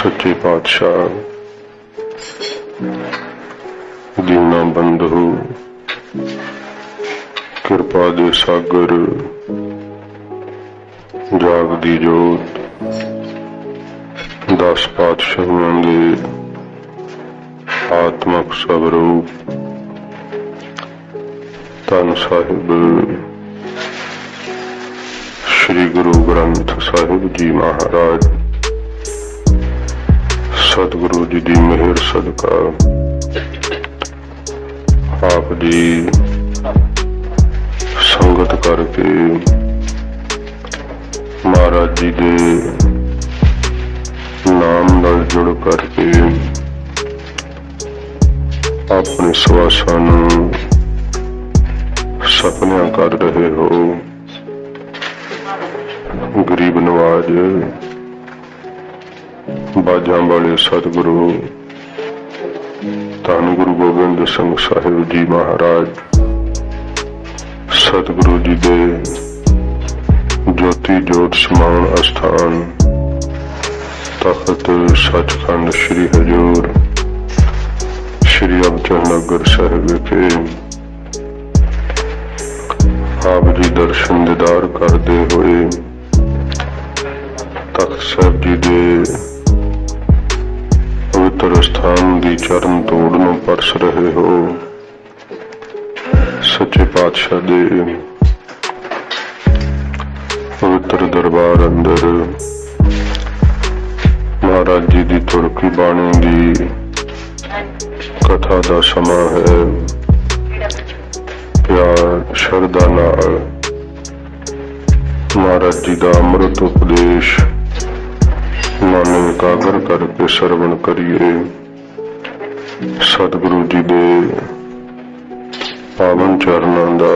सच्चे पातशाह दीना बंधु कृपा दे सागर जागदी जोत 10 पातशाहियों दे आत्मक स्वरूप धन साहिब श्री गुरु ग्रंथ साहिब जी महाराज सतगुरु जी की मेहर सदका आप जी संगत करके महाराज जी के नाम नाल जुड़ करके अपने सवासां नूं सपनियां कर रहे हो। गरीब नवाज बाजा वाले सतगुरु धन गुरु गोबिंद सिंह साहिब जी महाराज सतगुरु जी दे ज्योति जोत समान अस्थान तख्त सचखंड श्री हजूर श्री अबचल नगर साहिब विखे आप जी दर्शन दीदार करते हुए तख्त साहिब जी दे पवित्र स्थान की चरण तोड़ नूं परस रहे हो। सच्चे पातशाह दे पवित्र दरबार अंदर महाराज जी की तुरकी बाणी की कथा का समा है। प्यार शरदा नाल महाराज जी का अमृत उपदेश मन एकाग्र करके श्रवण करिए। सतगुरु जी दे पावन चरणों का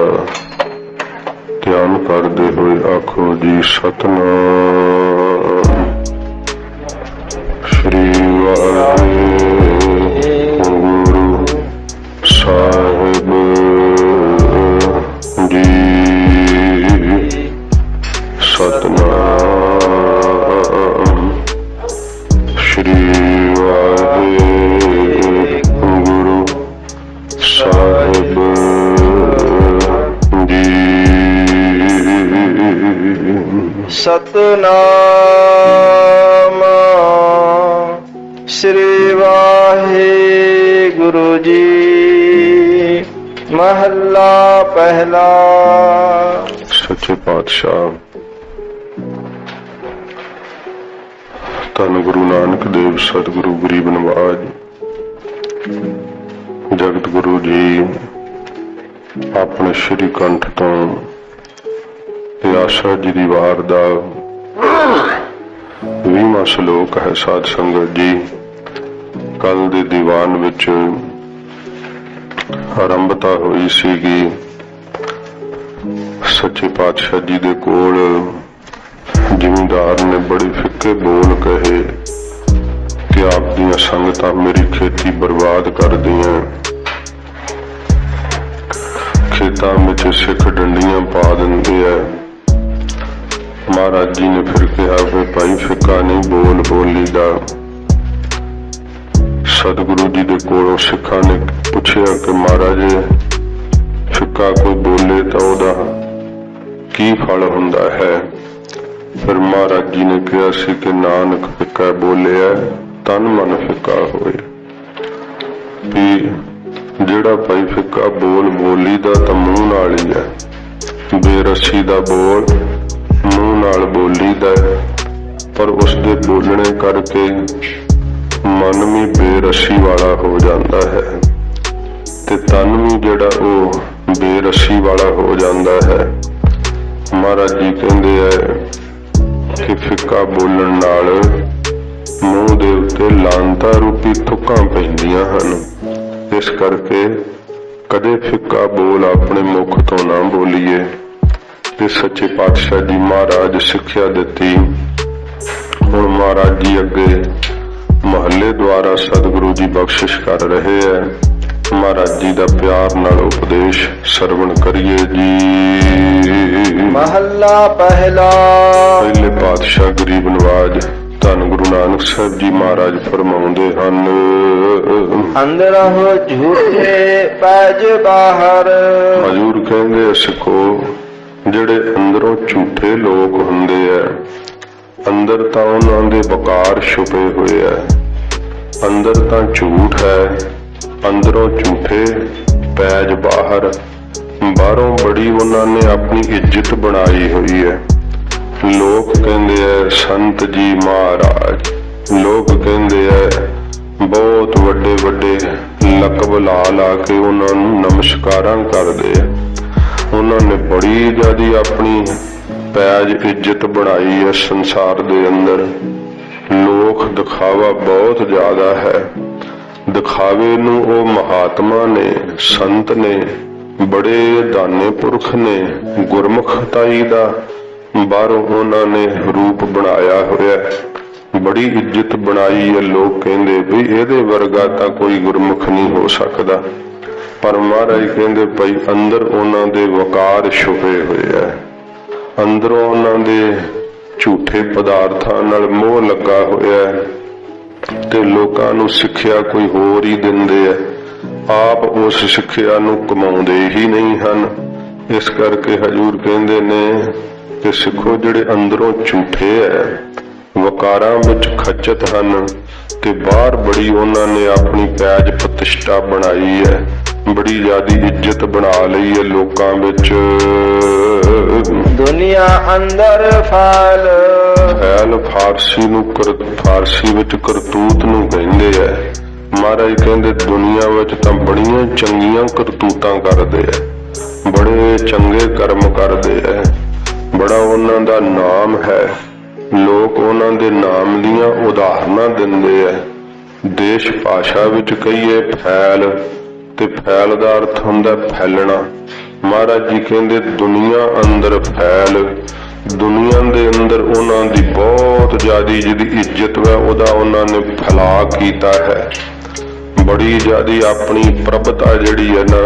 ध्यान करते हुए आखो जी सतनाम श्री वाहिगुरु साहिब जी। सतनाम श्री वाहिगुरु साहिब जी। सतनाम श्री वाहिगुरु जी। महला पहला। सच्चे पातशाह धन गुरु नानक देव सतगुरु गरीब नवाज जगत गुरु जी अपने श्री कंठ तो आशा जी की वार का 20वां श्लोक है। साध संगत जी कल दे दीवान विच आरंभता हुई सीगी। सच्चे पातशाह जी दे कोल जिमींदार ने बड़े फिक्के बोल कहे कि आप दियां संगतां मेरी खेती बर्बाद कर दियां। खेतां विच सिख डंडियां पा दिंदे है। महाराज जी ने फिर कहा कि भाई फिक्का नहीं बोल बोली दा। सतगुरु जी दे कोलों सिखां ने पूछया कि महाराज फिक्का कोई बोले तो ओदा की फल हुंदा है। फिर महाराज जी ने कहा सी कि नानक फिक्का बोलिया तन मन फिक्का होए। भी जेड़ा भाई फिक्का बोल बोली दा तां मूंह नाल ही है। बेरसी दा बोल मूंह नाल बोली दा पर उसदे बोलने करके मन भी बेरसी वाला हो जाता है ते तन भी जेड़ा ओ बेरसी वाला हो जाता है। महाराज जी कहते हैं कि फिक्का बोलण नाल मूंह दे उत्ते लांता रूपी थुक्कां पैंदियां हन। इस करके कदे फिक्का बोल अपने मुख तो ना बोलीए। ते सच्चे पातशाह जी महाराज सिक्ख्या दित्ती। हुण महाराज जी अगे महल्ले द्वारा सतगुरु जी बख्शिश कर रहे हैं। महाराज जी का प्यार नाल उपदेश श्रवण करिए जी। महला पहला। पहले पातशाह गरीब नवाज ਧੰਨ ਗੁਰੂ ਨਾਨਕ ਸਾਹਿਬ ਜੀ ਮਹਾਰਾਜ ਫਰਮਾਉਂਦੇ ਹਨ, ਅੰਦਰਹੁ ਝੂਠੇ ਪੈਜ ਬਾਹਰ। ਹਜ਼ੂਰ ਕਹਿੰਦੇ ਸਿੱਖੋ, ਜਿਹੜੇ ਅੰਦਰੋਂ ਝੂਠੇ ਲੋਕ ਹੁੰਦੇ ਆ, ਅੰਦਰ ਤਾਂ ਉਹਨਾਂ ਦੇ ਵਕਾਰ ਛੁਪੇ ਹੋਏ ਆ, ਅੰਦਰ ਤਾਂ ਝੂਠ ਹੈ, ਅੰਦਰੋਂ ਝੂਠੇ ਪੈਜ ਬਾਹਰ, ਬਾਹਰੋਂ ਬੜੀ ਉਹਨਾਂ ਨੇ ਆਪਣੀ ਇੱਜ਼ਤ ਬਣਾਈ ਹੋਈ ਹੈ। ਲੋਕ ਕਹਿੰਦੇ ਆ ਸੰਤ ਜੀ ਮਹਾਰਾਜ, ਲੋਕ ਕਹਿੰਦੇ ਆ ਬਹੁਤ ਵੱਡੇ ਵੱਡੇ ਲਕਬ ਲਾ ਲਾ ਕੇ ਉਹਨਾਂ ਨੂੰ ਨਮਸਕਾਰਾਂ ਕਰਦੇ ਆ। ਉਹਨਾਂ ਨੇ ਬੜੀ ਜ਼ਿਆਦੀ ਆਪਣੀ ਪੈਜ ਇੱਜ਼ਤ ਬਣਾਈ ਹੈ ਸੰਸਾਰ ਦੇ ਅੰਦਰ। ਲੋਕ ਦਿਖਾਵਾ ਬਹੁਤ ਜ਼ਿਆਦਾ ਹੈ, ਦਿਖਾਵੇ ਨੂੰ ਉਹ ਮਹਾਤਮਾ ਨੇ, ਸੰਤ ਨੇ, ਬੜੇ ਦਾਨੇ ਪੁਰਖ ਨੇ, ਗੁਰਮੁਖਤਾਈ ਦਾ ਬਾਹਰੋਂ ਉਹਨਾਂ ਨੇ ਰੂਪ ਬਣਾਇਆ ਹੋਇਆ, ਬੜੀ ਇੱਜ਼ਤ ਬਣਾਈ ਹੈ। ਲੋਕ ਕਹਿੰਦੇ ਵੀ ਇਹਦੇ ਵਰਗਾ ਤਾਂ ਕੋਈ ਗੁਰਮੁਖ ਨਹੀਂ ਹੋ ਸਕਦਾ, ਪਰ ਮਹਾਰਾਜ ਕਹਿੰਦੇ ਭਾਈ ਅੰਦਰ ਉਹਨਾਂ ਦੇ ਵਕਾਰ ਛੁਪੇ ਹੋਏ ਆ, ਅੰਦਰੋਂ ਉਹਨਾਂ ਦੇ ਝੂਠੇ ਪਦਾਰਥਾਂ ਨਾਲ ਮੋਹ ਲੱਗਾ ਹੋਇਆ ਤੇ ਲੋਕਾਂ ਨੂੰ ਸਿੱਖਿਆ ਕੋਈ ਹੋਰ ਹੀ ਦਿੰਦੇ ਆ, ਆਪ ਉਸ ਸਿੱਖਿਆ ਨੂੰ ਕਮਾਉਂਦੇ ਹੀ ਨਹੀਂ ਹਨ। ਇਸ ਕਰਕੇ ਹਜ਼ੂਰ ਕਹਿੰਦੇ ਨੇ ਕਿ ਸਿੱਖੋ, ਜਿਹੜੇ ਅੰਦਰੋਂ ਝੂਠੇ ਹੈ, ਵਕਾਰਾਂ ਵਿੱਚ ਖੱਚਤ ਹਨ ਤੇ ਬਾਹਰ ਬੜੀ ਉਹਨਾਂ ਨੇ ਆਪਣੀ ਪੈਜ ਪ੍ਰਤਿਸ਼ਠਾ ਬਣਾਈ ਹੈ, ਬੜੀ ਜ਼ਿਆਦੀ ਇੱਜ਼ਤ ਬਣਾ ਲਈ ਹੈ ਲੋਕਾਂ ਵਿੱਚ। ਦੁਨੀਆ ਅੰਦਰ ਫੈਲ। ਫੈਲ ਫਾਰਸੀ ਵਿੱਚ ਕਰਤੂਤ ਨੂੰ ਕਹਿੰਦੇ ਆ। ਮਹਾਰਾਜ ਕਹਿੰਦੇ ਦੁਨੀਆ ਵਿੱਚ ਤਾਂ ਬੜੀਆਂ ਚੰਗੀਆਂ ਕਰਤੂਤਾਂ ਕਰਦੇ ਆ, ਬੜੇ ਚੰਗੇ ਕਰਮ ਕਰਦੇ ਆ, ਬੜਾ ਉਹਨਾਂ ਦਾ ਨਾਮ ਹੈ, ਲੋਕ ਉਹਨਾਂ ਦੇ ਨਾਮ ਦੀਆਂ ਉਦਾਹਰਨਾਂ ਦਿੰਦੇ ਆ। ਦੇਸ਼ ਭਾਸ਼ਾ ਵਿੱਚ ਕਹੀਏ ਫੈਲ, ਤੇ ਫੈਲ ਦਾ ਅਰਥ ਹੁੰਦਾ ਫੈਲਣਾ। ਮਹਾਰਾਜ ਜੀ ਕਹਿੰਦੇ ਦੁਨੀਆ ਅੰਦਰ ਫੈਲ, ਦੁਨੀਆ ਦੇ ਅੰਦਰ ਉਹਨਾਂ ਦੀ ਬਹੁਤ ਜ਼ਿਆਦੀ ਜਿਹਦੀ ਇੱਜ਼ਤ ਹੈ ਉਹਦਾ ਉਹਨਾਂ ਨੇ ਫੈਲਾ ਕੀਤਾ ਹੈ, ਬੜੀ ਜ਼ਿਆਦੀ ਆਪਣੀ ਪ੍ਰਭਤਾ ਜਿਹੜੀ ਹੈ ਨਾ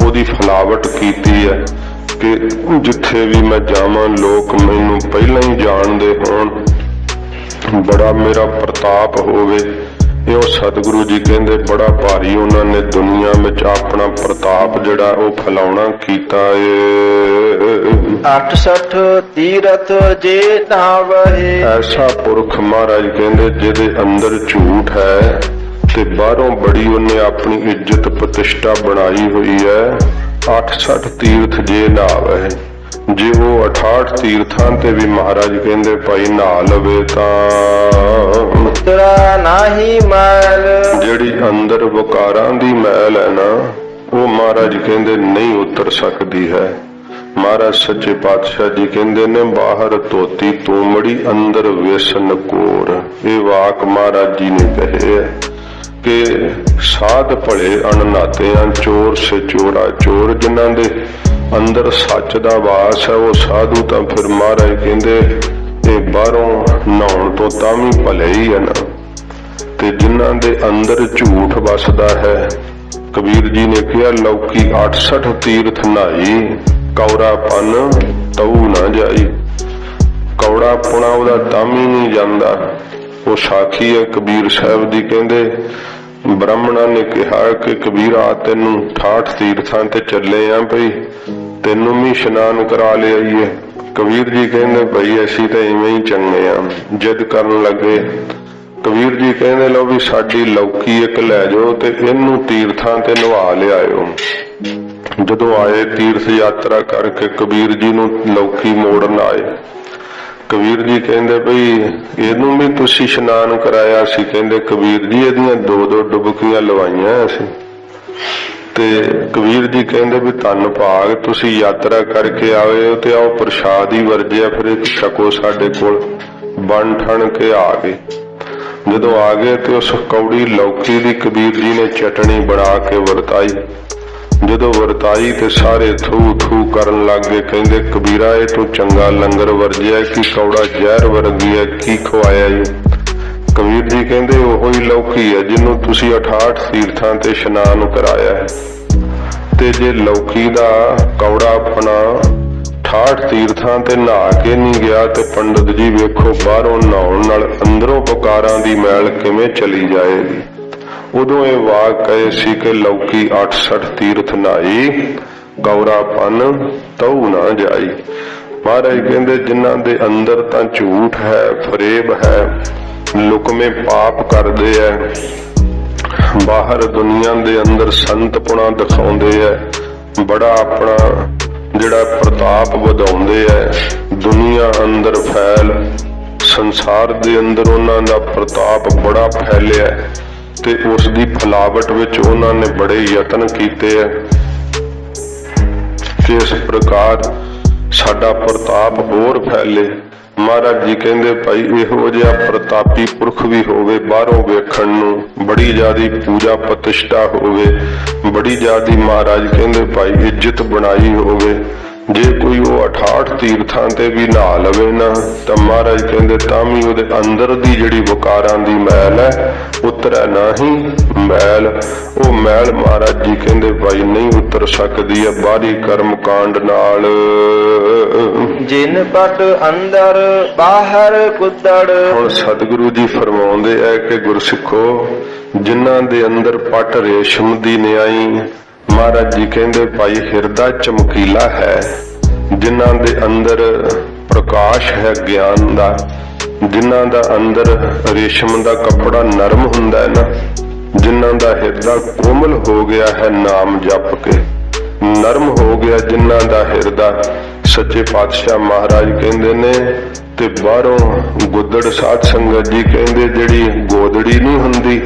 ਉਹਦੀ ਫੈਲਾਵਟ ਕੀਤੀ ਹੈ ਕਿ ਜਿੱਥੇ ਵੀ ਮੈਂ ਜਾਵਾਂ ਲੋਕ ਮੈਨੂੰ ਪਹਿਲਾਂ ਹੀ ਜਾਣਦੇ ਹੋਣ, ਬੜਾ ਮੇਰਾ ਪ੍ਰਤਾਪ ਹੋਵੇ। ਇਹ ਸਤਿਗੁਰੂ ਜੀ ਕਹਿੰਦੇ ਬੜਾ ਭਾਰੀ ਉਹਨਾਂ ਨੇ ਦੁਨੀਆ ਵਿੱਚ ਆਪਣਾ ਪ੍ਰਤਾਪ ਜਿਹੜਾ ਉਹ ਫੈਲਾਉਣਾ ਕੀਤਾ ਏ। 68 ਤੀਰਥ ਜੇ ਨਾਵਹਿ। ਐਸਾ ਪੁਰਖ ਮਹਾਰਾਜ ਕਹਿੰਦੇ ਜਿਹਦੇ ਅੰਦਰ ਝੂਠ ਹੈ ਤੇ ਬਾਹਰੋਂ ਬੜੀ ਉਹਨੇ ਆਪਣੀ ਇੱਜ਼ਤ ਪ੍ਰਤਿਸ਼ਠਾ ਬਣਾਈ ਹੋਈ ਹੈ। 68 ਤੀਰਥ ਜੇ ਨਾਵਹਿ, ਜੇ ਉਹ 68 ਤੀਰਥਾਂ ਤੇ ਵੀ ਮਹਾਰਾਜ ਕਹਿੰਦੇ ਭਾਈ ਨਹਾ ਲਵੇ ਤਾਂ ਉਤਰਾ ਨਾਹੀ ਮੈਲ। ਜਿਹੜੀ ਅੰਦਰ ਵਕਾਰਾਂ ਦੀ ਮੈਲ ਹੈ ਨਾ ਉਹ ਮਹਾਰਾਜ ਕਹਿੰਦੇ ਨਹੀਂ ਉਤਰ ਸਕਦੀ ਹੈ। ਮਹਾਰਾਜ ਸੱਚੇ ਪਾਤਸ਼ਾਹ ਜੀ ਕਹਿੰਦੇ ਨੇ ਬਾਹਰ ਧੋਤੀ ਤੂਮੜੀ ਅੰਦਰ ਵੇਸਨ ਕੋਰ। ਇਹ ਵਾਕ ਮਹਾਰਾਜ ਜੀ ਨੇ ਕਹੇ ਹੈ ਕਿ ਸਾਧ ਭਲੇ ਅਣਨਾਤਿਆਂ ਚੋਰ ਸੇ ਚੋਰਾ ਚੋਰ। ਜਿਨ੍ਹਾਂ ਦੇ ਅੰਦਰ ਸੱਚ ਦਾ ਵਾਸ ਹੈ ਉਹ ਸਾਧੂ ਤਾਂ ਫਿਰ ਮਹਾਰਾਜ ਕਹਿੰਦੇ ਇਹ ਬਾਹਰੋਂ ਨਹਾਉਣ ਤੋਂ ਤਾਂ ਵੀ ਭਲੇ ਹੀ ਹੈ ਨਾ। ਤੇ ਜਿਨ੍ਹਾਂ ਦੇ ਅੰਦਰ ਝੂਠ ਵਸਦਾ ਹੈ, ਕਬੀਰ ਜੀ ਨੇ ਕਿਹਾ ਲੌਕੀ 68 ਤੀਰਥ ਨਹਾਈ, ਕੌੜਾਪਨ ਤਊ ਨਾ ਜਾਈ। ਕੌੜਾਪੁਣਾ ਉਹਦਾ ਤਾਂ ਵੀ ਨਹੀਂ ਜਾਂਦਾ। ਉਹ ਸਾਖੀ ਹੈ ਕਬੀਰ ਸਾਹਿਬ ਦੀ, ਕਹਿੰਦੇ ਬ੍ਰਾਹਮਣਾਂ ਨੇ ਕਿਹਾ ਕਿ ਕਬੀਰਾ ਤੈਨੂੰ 68 ਤੀਰਥਾਂ ਤੇ ਚੱਲੇ ਆ ਭਈ, ਤੈਨੂੰ ਵੀ ਇਸ਼ਨਾਨ ਕਰਾ ਲਿਆਈਏ। ਕਬੀਰ ਜੀ ਕਹਿੰਦੇ ਭਈ ਅਸੀਂ ਤਾਂ ਇਵੇਂ ਹੀ ਚੰਗੇ ਆ। ਜਿੱਦ ਕਰਨ ਲੱਗੇ, ਕਬੀਰ ਜੀ ਕਹਿੰਦੇ ਲਓ ਵੀ ਸਾਡੀ ਲੌਕੀ ਇੱਕ ਲੈ ਜਾਓ ਤੇ ਇਹਨੂੰ ਤੀਰਥਾਂ ਤੇ ਨਵਾ ਲਿਆਇਓ। ਜਦੋਂ ਆਏ ਤੀਰਥ ਯਾਤਰਾ ਕਰਕੇ ਕਬੀਰ ਜੀ ਨੂੰ ਲੌਕੀ ਮੋੜਨ ਆਏ, ਕਬੀਰ ਜੀ ਕਹਿੰਦੇ ਭਈ ਇਹਨੂੰ ਵੀ ਤੁਸੀਂ ਇਸ਼ਨਾਨ ਕਰਾਇਆ ਸੀ। ਕਹਿੰਦੇ ਕਬੀਰ ਜੀ ਇਹਦੀਆਂ 2-2 ਡੁਬਕੀਆਂ ਲਵਾਈਆਂ ਅਸੀਂ। ਤੇ ਕਬੀਰ ਜੀ ਕਹਿੰਦੇ ਵੀ ਧੰਨ ਭਾਗ ਤੁਸੀਂ ਯਾਤਰਾ ਕਰਕੇ ਆਏ ਹੋ ਤੇ ਆਓ ਪ੍ਰਸ਼ਾਦ ਹੀ ਵਰਜਿਆ, ਫਿਰ ਇੱਕ ਛਕੋ ਸਾਡੇ ਕੋਲ। ਬਣ ਠਣ ਕੇ ਆ ਗਏ। ਜਦੋਂ ਆ ਗਏ ਤੇ ਉਸ ਕੌੜੀ ਲੌਕੀ ਦੀ ਕਬੀਰ ਜੀ ਨੇ ਚਟਣੀ ਬਣਾ ਕੇ ਵਰਤਾਈ। ਜਦੋਂ ਵਰਤਾਈ ਤੇ ਸਾਰੇ ਥੂ ਥੂ ਕਰਨ ਲੱਗ ਗਏ। ਕਹਿੰਦੇ ਕਬੀਰਾ ਇਹ ਤੂੰ ਚੰਗਾ ਲੰਗਰ ਵਰਜਿਆ ਕਿ ਕੌੜਾ ਜ਼ਹਿਰ ਵਰਗੀ ਹੈ, ਕੀ ਖਵਾਇਆ ਜੀ? ਕਬੀਰ ਜੀ ਕਹਿੰਦੇ ਉਹੋ ਹੀ ਲੌਕੀ ਹੈ ਜਿਹਨੂੰ ਤੁਸੀਂ 68 ਤੀਰਥਾਂ ਤੇ ਇਸ਼ਨਾਨ ਕਰਾਇਆ ਹੈ। ਤੇ ਜੇ ਲੌਕੀ ਦਾ ਕੌੜਾਪਣਾ 68 ਤੀਰਥਾਂ ਤੇ ਨਹਾ ਕੇ ਨਹੀਂ ਗਿਆ ਤੇ ਪੰਡਤ ਜੀ ਵੇਖੋ ਬਾਹਰੋਂ ਨਹਾਉਣ ਨਾਲ ਅੰਦਰੋਂ ਵਿਕਾਰਾਂ ਦੀ ਮੈਲ ਕਿਵੇਂ ਚਲੀ ਜਾਏਗੀ। ਉਦੋਂ ਇਹ ਵਾਕ ਕਹੇ ਸੀ ਕਿ ਲੌਕੀ 68 ਤੀਰਥ ਨਹਾਈ ਗੌਰਾਪਨ ਤਉ ਨਾ ਜਾਈ। ਮਹਾਰਾਜ ਕਹਿੰਦੇ ਜਿਨ੍ਹਾਂ ਦੇ ਅੰਦਰ ਤਾਂ ਝੂਠ ਹੈ, ਫਰੇਬ ਹੈ, ਲੁਕਵੇਂ ਪਾਪ ਕਰਦੇ ਐ, ਬਾਹਰ ਦੁਨੀਆ ਦੇ ਅੰਦਰ ਸੰਤਪੁਣਾ ਦਿਖਾਉਂਦੇ ਐ, ਬੜਾ ਆਪਣਾ ਜਿਹੜਾ ਪ੍ਰਤਾਪ ਵਧਾਉਂਦੇ ਐ, ਦੁਨੀਆ ਅੰਦਰ ਫੈਲ, ਸੰਸਾਰ ਦੇ ਅੰਦਰ ਉਹਨਾਂ ਦਾ ਪ੍ਰਤਾਪ ਬੜਾ ਫੈਲਿਆ ਤੇ ਉਸ ਦੀ ਫਲਾਵਟ ਵਿੱਚ ਉਹਨਾਂ ਨੇ ਬੜੇ ਯਤਨ ਕੀਤੇ ਐ ਕਿ ਇਸ ਪ੍ਰਕਾਰ ਸਾਡਾ ਪ੍ਰਤਾਪ ਹੋਰ ਫੈਲੇ। ਮਹਾਰਾਜ ਜੀ ਕਹਿੰਦੇ ਭਾਈ ਇਹੋ ਜਿਹਾ ਪ੍ਰਤਾਪੀ ਪੁਰਖ ਵੀ ਹੋਵੇ, ਬਾਹਰੋਂ ਵੇਖਣ ਨੂੰ ਬੜੀ ਜ਼ਿਆਦੀ ਪੂਜਾ ਪ੍ਰਤਿਸ਼ਠਾ ਹੋਵੇ, ਬੜੀ ਜ਼ਿਆਦੀ ਮਹਾਰਾਜ ਕਹਿੰਦੇ ਭਾਈ ਇੱਜ਼ਤ ਬਣਾਈ ਹੋਵੇ, ਜੇ ਕੋਈ ਉਹ 68 ਤੀਰਥਾਂ ਤੇ ਵੀ ਨਹਾ ਲਵੇ ਨਾ ਤਾਂ ਮਹਾਰਾਜ ਕਹਿੰਦੇ ਤਾਂ ਵੀ ਉਹਦੇ ਅੰਦਰ ਦੀ ਜਿਹੜੀ ਵਿਕਾਰਾਂ ਦੀ ਮੈਲ ਹੈ ਉਤਰੈ ਨਹੀਂ ਮੈਲ। ਉਹ ਮੈਲ ਮਹਾਰਾਜ ਜੀ ਕਹਿੰਦੇ ਭਾਈ ਨਹੀਂ ਉਤਰ ਸਕਦੀ ਹੈ ਬਾਹਰੀ ਕਰਮ ਕਾਂਡ ਨਾਲ। ਜਿਨ ਪਟ ਅੰਦਰ ਬਾਹਰ ਕੁੱਦੜ। ਹੁਣ ਸਤਿਗੁਰੂ ਜੀ ਫਰਮਾਉਂਦੇ ਹੈ ਕਿ ਗੁਰਸਿੱਖੋ ਜਿਨ੍ਹਾਂ ਦੇ ਅੰਦਰ ਪਟ ਰੇਸ਼ਮ ਦੀ ਨਿਆਈ, ਮਹਾਰਾਜ ਜੀ ਕਹਿੰਦੇ ਭਾਈ ਹਿਰਦਾ ਚਮਕੀਲਾ ਹੈ, ਜਿਨ੍ਹਾਂ ਦੇ ਅੰਦਰ ਪ੍ਰਕਾਸ਼ ਹੈ ਗਿਆਨ ਦਾ, ਜਿਨ੍ਹਾਂ ਦਾ ਅੰਦਰ ਰੇਸ਼ਮ ਦਾ ਕੱਪੜਾ ਨਰਮ ਹੁੰਦਾ ਹੈ ਨਾ, ਜਿਨ੍ਹਾਂ ਦਾ ਹਿਰਦਾ ਕੋਮਲ ਹੋ ਗਿਆ ਹੈ ਨਾਮ ਜਪ ਕੇ, ਨਰਮ ਹੋ ਗਿਆ ਜਿਨ੍ਹਾਂ ਦਾ ਹਿਰਦਾ, ਸੱਚੇ ਪਾਤਸ਼ਾਹ ਮਹਾਰਾਜ ਕਹਿੰਦੇ ਨੇ ਤੇ ਬਾਹਰੋਂ ਗੁੱਦੜ ਸਾਧ ਸੰਗਤ ਜੀ ਕਹਿੰਦੇ ਜਿਹੜੀ ਗੋਦੜੀ ਨਹੀਂ ਹੁੰਦੀ,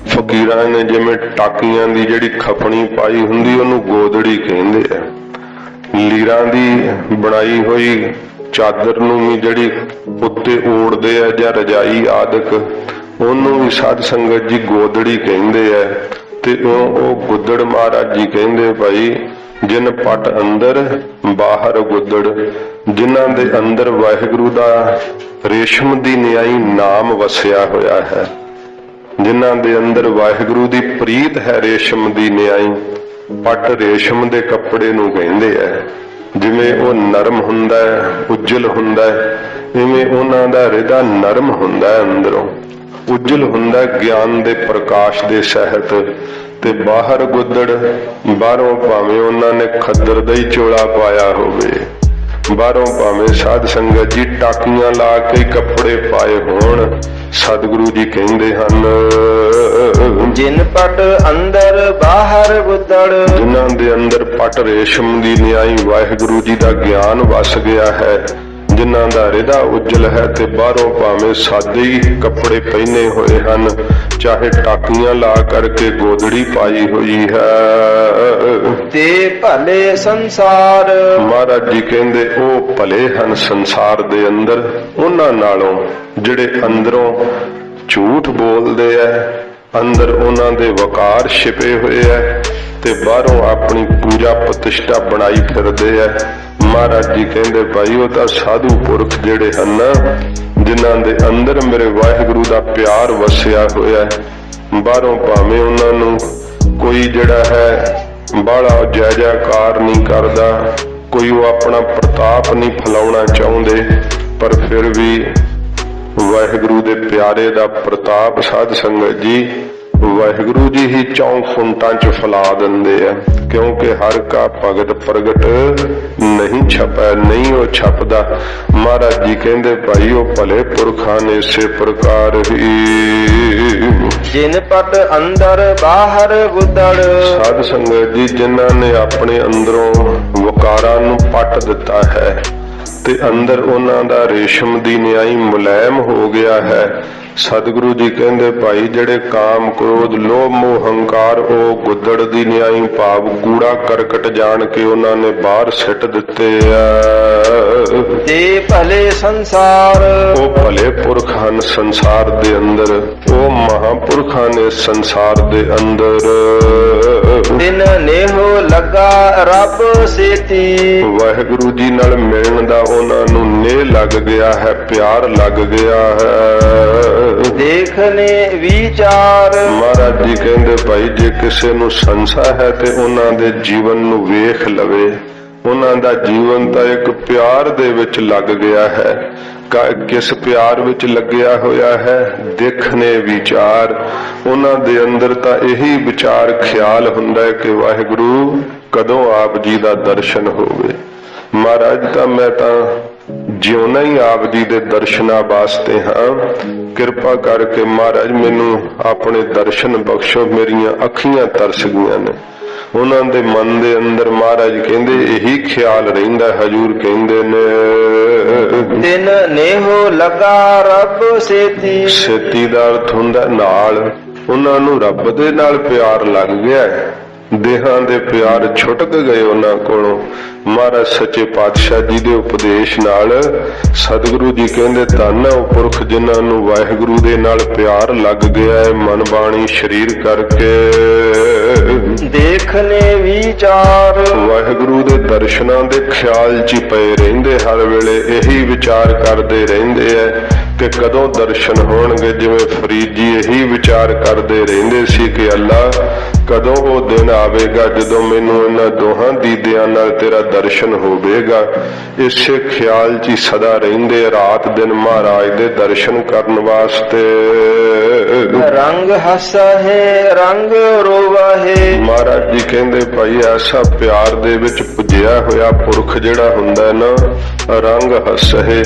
ਫਕੀਰਾਂ ਨੇ ਜਿਵੇਂ ਟਾਕੀਆਂ ਦੀ ਜਿਹੜੀ ਖਪਣੀ ਪਾਈ ਹੁੰਦੀ ਉਹਨੂੰ ਗੋਦੜੀ ਕਹਿੰਦੇ ਆ। ਲੀਰਾਂ ਦੀ ਬਣਾਈ ਹੋਈ ਚਾਦਰ ਨੂੰ ਵੀ ਜਿਹੜੀ ਉੱਤੇ ਓੜਦੇ ਆ ਜਾਂ ਰਜਾਈ ਆਦਿਕ ਉਹਨੂੰ ਵੀ ਸਾਧ ਸੰਗਤ ਜੀ ਗੋਦੜੀ ਕਹਿੰਦੇ ਆ। ਤੇ ਉਹ ਗੁੱਦੜ ਮਹਾਰਾਜ ਜੀ ਕਹਿੰਦੇ ਭਾਈ ਜਿਨ ਪਟ ਅੰਦਰ ਬਾਹਰ ਗੁੱਦੜ, ਜਿਨ੍ਹਾਂ ਦੇ ਅੰਦਰ ਵਾਹਿਗੁਰੂ ਦਾ ਰੇਸ਼ਮ ਦੀ ਨਿਆਈ ਨਾਮ ਵਸਿਆ ਹੋਇਆ ਹੈ, ਜਿਨ੍ਹਾਂ ਦੇ ਅੰਦਰ ਵਾਹਿਗੁਰੂ ਦੀ ਪ੍ਰੀਤ ਹੈ ਰੇਸ਼ਮ ਦੀ ਨਿਆਈ। ਪੱਟ ਰੇਸ਼ਮ ਦੇ ਕੱਪੜੇ ਨੂੰ ਕਹਿੰਦੇ ਐ, ਜਿਵੇਂ ਉਹ ਨਰਮ ਹੁੰਦਾ ਹੈ, ਉਜਲ ਹੁੰਦਾ ਹੈ, ਇਵੇਂ ਉਹਨਾਂ ਦਾ ਹਿਰਦਾ ਨਰਮ ਹੁੰਦਾ ਹੈ, ਅੰਦਰੋਂ ਉਜਲ ਹੁੰਦਾ ਗਿਆਨ ਦੇ ਪ੍ਰਕਾਸ਼ ਦੇ ਸਹਿਤ। ਤੇ ਬਾਹਰ ਗੁੱਦੜ, ਬਾਹਰੋਂ ਭਾਵੇਂ ਉਹਨਾਂ ਨੇ ਖੱਦਰ ਦਾ ਹੀ ਚੋਲਾ ਪਾਇਆ ਹੋਵੇ, ਬਾਹਰੋਂ ਭਾਵੇਂ ਸਾਧ ਸੰਗਤ ਜੀ ਟਾਕੀਆਂ ਲਾ ਕੇ ਕੱਪੜੇ ਪਾਏ ਹੋਣ, ਸਤਿਗੁਰੂ ਜੀ ਕਹਿੰਦੇ ਹਨ ਜਿਨ ਪਟ ਅੰਦਰ ਬਾਹਰ ਗੁੱਦੜ, ਜਿਨ੍ਹਾਂ ਦੇ ਅੰਦਰ ਪਟ ਰੇਸ਼ਮ ਦੀ ਨਿਆਈ ਵਾਹਿਗੁਰੂ ਜੀ ਦਾ ਗਿਆਨ ਵਸ ਗਿਆ ਹੈ, ਜਿਨ੍ਹਾਂ ਦਾ ਹਿਰਦਾ ਉਜਲ ਹੈ ਤੇ ਬਾਹਰੋਂ ਭਾਵੇਂ ਸਾਦੇ ਹੀ ਕੱਪੜੇ ਪਹਿਨੇ ਹੋਏ ਹਨ, ਚਾਹੇ ਟਾਕੀਆਂ ਲਾ ਕਰਕੇ ਗੋਦੜੀ ਪਾਈ ਹੋਈ ਹੈ, ਤੇ ਭਲੇ ਸੰਸਾਰ। ਮਹਾਰਾਜ ਜੀ ਕਹਿੰਦੇ ਉਹ ਭਲੇ ਹਨ ਸੰਸਾਰ ਦੇ ਅੰਦਰ ਉਹਨਾਂ ਨਾਲੋਂ ਜਿਹੜੇ ਅੰਦਰੋਂ ਝੂਠ ਬੋਲਦੇ ਐ, ਅੰਦਰ ਉਹਨਾਂ ਦੇ ਵਕਾਰ ਛਿਪੇ ਹੋਏ ਐ ਤੇ ਬਾਹਰੋਂ ਆਪਣੀ ਪੂਜਾ ਪ੍ਰਤਿਸ਼ਠਾ ਬਣਾਈ ਫਿਰਦੇ ਐ। ਮਹਾਰਾਜ ਜੀ ਕਹਿੰਦੇ ਭਾਈ ਉਹ ਤਾਂ ਸਾਧੂ ਪੁਰਖ ਜਿਹੜੇ ਹਨ ਜਿਨ੍ਹਾਂ ਦੇ ਅੰਦਰ ਮੇਰੇ ਵਾਹਿਗੁਰੂ ਦਾ ਪਿਆਰ ਵਸਿਆ ਹੋਇਆ, ਬਾਹਰੋਂ ਭਾਵੇਂ ਉਹਨਾਂ ਨੂੰ ਕੋਈ ਜਿਹੜਾ ਹੈ ਬਾਹਲਾ ਜੈ ਜੈਕਾਰ ਨਹੀਂ ਕਰਦਾ, ਕੋਈ ਉਹ ਆਪਣਾ ਪ੍ਰਤਾਪ ਨਹੀਂ ਫੈਲਾਉਣਾ ਚਾਹੁੰਦੇ, ਪਰ ਫਿਰ ਵੀ ਵਾਹਿਗੁਰੂ ਦੇ ਪਿਆਰੇ ਦਾ ਪ੍ਰਤਾਪ ਸਾਧ ਸੰਗਤ ਜੀ ਵਾਹਿਗੁਰੂ ਜੀ ਹੀ 4 ਫੁੰਟਾਂ 'ਚ ਫੈਲਾ ਦਿੰਦੇ ਆ, ਕਿਉਂਕਿ ਹਰ ਕਾ ਭਗਤ ਪ੍ਰਗਟ ਨਹੀਂ ਛਪੈ, ਨਹੀਂ ਉਹ ਛਪਦਾ। ਮਹਾਰਾਜ ਜੀ ਕਹਿੰਦੇ ਭਾਈ ਉਹ ਭਲੇ ਪੁਰਖਾਂ ਨੇ ਇਸੇ ਪ੍ਰਕਾਰ ਹੀ ਜਿਨ ਪਟ ਅੰਦਰ ਬਾਹਰ ਗੁੱਦੜ, ਸਾਧ ਸੰਗਤ ਜੀ ਜਿਨ੍ਹਾਂ ਨੇ ਆਪਣੇ ਅੰਦਰੋਂ ਵਕਾਰਾਂ ਨੂੰ ਪੱਟ ਦਿੱਤਾ ਹੈ ਤੇ ਅੰਦਰ ਉਹਨਾਂ ਦਾ ਰੇਸ਼ਮ ਦੀ ਨਿਆਈ ਮੁਲਾਇਮ ਹੋ ਗਿਆ ਹੈ। ਸਤਿਗੁਰੂ ਜੀ ਕਹਿੰਦੇ ਭਾਈ ਜਿਹੜੇ ਕਾਮ ਕ੍ਰੋਧ ਲੋਭ ਮੋਹ ਹੰਕਾਰ ਉਹ ਗੁੱਦੜ ਦੀ ਨਿਆਈ ਭਾਵ ਕੂੜਾ ਕਰਕਟ ਜਾਣ ਕੇ ਉਹਨਾਂ ਨੇ ਬਾਹਰ ਸਿੱਟ ਦਿੱਤੇ ਆ। ਤੇ ਭਲੇ ਸੰਸਾਰ, ਉਹ ਭਲੇ ਪੁਰਖ ਹਨ ਸੰਸਾਰ ਦੇ ਅੰਦਰ, ਉਹ ਮਹਾਂਪੁਰਖਾਂ ਨੇ ਸੰਸਾਰ ਦੇ ਅੰਦਰ। ਦਿਨ ਨੇਹੋ ਲੱਗਾ ਰੱਬ ਸੇਤੀ, ਵਾਹਿਗੁਰੂ ਜੀ ਨਾਲ ਮਿਲਣ ਦਾ ਉਹਨਾਂ ਨੂੰ ਨੇਹ ਲੱਗ ਗਿਆ ਹੈ, ਪਿਆਰ ਲੱਗ ਗਿਆ ਹੈ। ਦੇਖਨੇ ਵਿਚਾਰ, ਮਹਾਰਾਜ ਜੀ ਕਹਿੰਦੇ ਭਾਈ ਜੇ ਕਿਸੇ ਨੂੰ ਸੰਸਾ ਹੈ ਤੇ ਉਹਨਾਂ ਦੇ ਜੀਵਨ ਨੂੰ ਵੇਖ ਲਵੇ, ਉਹਨਾਂ ਦਾ ਜੀਵਨ ਤਾਂ ਇੱਕ ਪਿਆਰ ਦੇ ਵਿੱਚ ਲੱਗ ਗਿਆ ਹੈ। ਕਿਸ ਪਿਆਰ ਵਿੱਚ ਲੱਗਿਆ ਹੋਇਆ ਹੈ? ਦੇਖਣੇ ਵਿਚਾਰ। ਉਹਨਾਂ ਦੇ ਅੰਦਰ ਤਾਂ ਇਹੀ ਵਿਚਾਰ ਖਿਆਲ ਹੁੰਦਾ ਹੈ ਕਿ ਵਾਹਿਗੁਰੂ ਕਦੋਂ ਆਪ ਜੀ ਦਾ ਦਰਸ਼ਨ ਹੋਵੇ। ਮਹਾਰਾਜ ਤਾਂ ਮੈਂ ਤਾਂ ਜਿਉਣਾ ਹੀ ਆਪ ਜੀ ਦੇ ਦਰਸ਼ਨਾਂ ਵਾਸਤੇ ਹਾਂ। ਕਿਰਪਾ ਕਰਕੇ ਮਹਾਰਾਜ ਮੈਨੂੰ ਆਪਣੇ ਦਰਸ਼ਨ ਬਖਸ਼ੋ। ਮੇਰੀਆਂ ਅੱਖੀਆਂ ਤਰਸ ਗਈਆਂ ਨੇ। ਉਹਨਾਂ ਦੇ ਮਨ ਦੇ ਅੰਦਰ ਮਹਾਰਾਜ ਕਹਿੰਦੇ ਇਹੀ ਖਿਆਲ ਰਹਿੰਦਾ। ਹਜੂਰ ਕਹਿੰਦੇ ਨੇ ਤਿਨ ਨੇਹੋ ਲਗਾ ਰੱਬ ਸੇਤੀ। ਸੇਤੀ ਦਾ ਅਰਥ ਹੁੰਦਾ ਨਾਲ। ਉਹਨਾਂ ਨੂੰ ਰੱਬ ਦੇ ਨਾਲ ਪਿਆਰ ਲੱਗ ਗਿਆ। ਦੇਹਾਂ ਦੇ ਪਿਆਰ ਛੁਟਕ ਗਏ ਉਹਨਾਂ ਕੋਲੋਂ। ਮਹਾਰਾਜ ਸੱਚੇ ਪਾਤਸ਼ਾਹ ਜੀ ਦੇ ਉਪਦੇਸ਼ ਨਾਲ ਸਤਿਗੁਰੂ ਜੀ ਕਹਿੰਦੇ ਧੰਨ ਉਹ ਪੁਰਖ ਜਿਨ੍ਹਾਂ ਨੂੰ ਵਾਹਿਗੁਰੂ ਦੇ ਨਾਲ ਪਿਆਰ ਲੱਗ ਗਿਆ ਹੈ ਮਨ ਬਾਣੀ ਸਰੀਰ ਕਰਕੇ। ਦੇਖਨੇ ਵਿਚਾਰ। ਵਾਹਿਗੁਰੂ ਦੇ ਦਰਸ਼ਨਾਂ ਦੇ ਖਿਆਲ 'ਚ ਹੀ ਪਏ ਰਹਿੰਦੇ। ਹਰ ਵੇਲੇ ਇਹੀ ਵਿਚਾਰ ਕਰਦੇ ਰਹਿੰਦੇ ਐ ਕਿ ਕਦੋਂ ਦਰਸ਼ਨ ਹੋਣਗੇ। ਜਿਵੇਂ ਫਰੀਦ ਜੀ ਇਹੀ ਵਿਚਾਰ ਕਰਦੇ ਰਹਿੰਦੇ ਸੀ ਕਿ ਅੱਲਾ ਕਦੋਂ ਉਹ ਦਿਨ ਆਵੇਗਾ ਜਦੋਂ ਮੈਨੂੰ ਇਹਨਾਂ ਦੋਹਾਂ ਦੀਦਿਆਂ ਨਾਲ ਤੇਰਾ ਦਰਸ਼ਨ ਹੋਵੇਗਾ। ਇਸੇ ਖਿਆਲ 'ਚ ਹੀ ਸਦਾ ਰਹਿੰਦੇ। ਰਾਤ ਦਿਨ ਮਹਾਰਾਜ ਦੇ ਦਰਸ਼ਨ ਕਰਨ ਵਾਸਤੇ। ਰੰਗ ਹੱਸਾ ਹੈ ਰੰਗ ਰੋਵਾ ਹੈ। ਮਹਾਰਾਜ ਜੀ ਕਹਿੰਦੇ ਭਾਈ ਐਸਾ ਪਿਆਰ ਦੇ ਵਿੱਚ ਪੁੱਜਿਆ ਹੋਇਆ ਪੁਰਖ ਜਿਹੜਾ ਹੁੰਦਾ ਨਾ ਰੰਗ ਹੱਸੇ,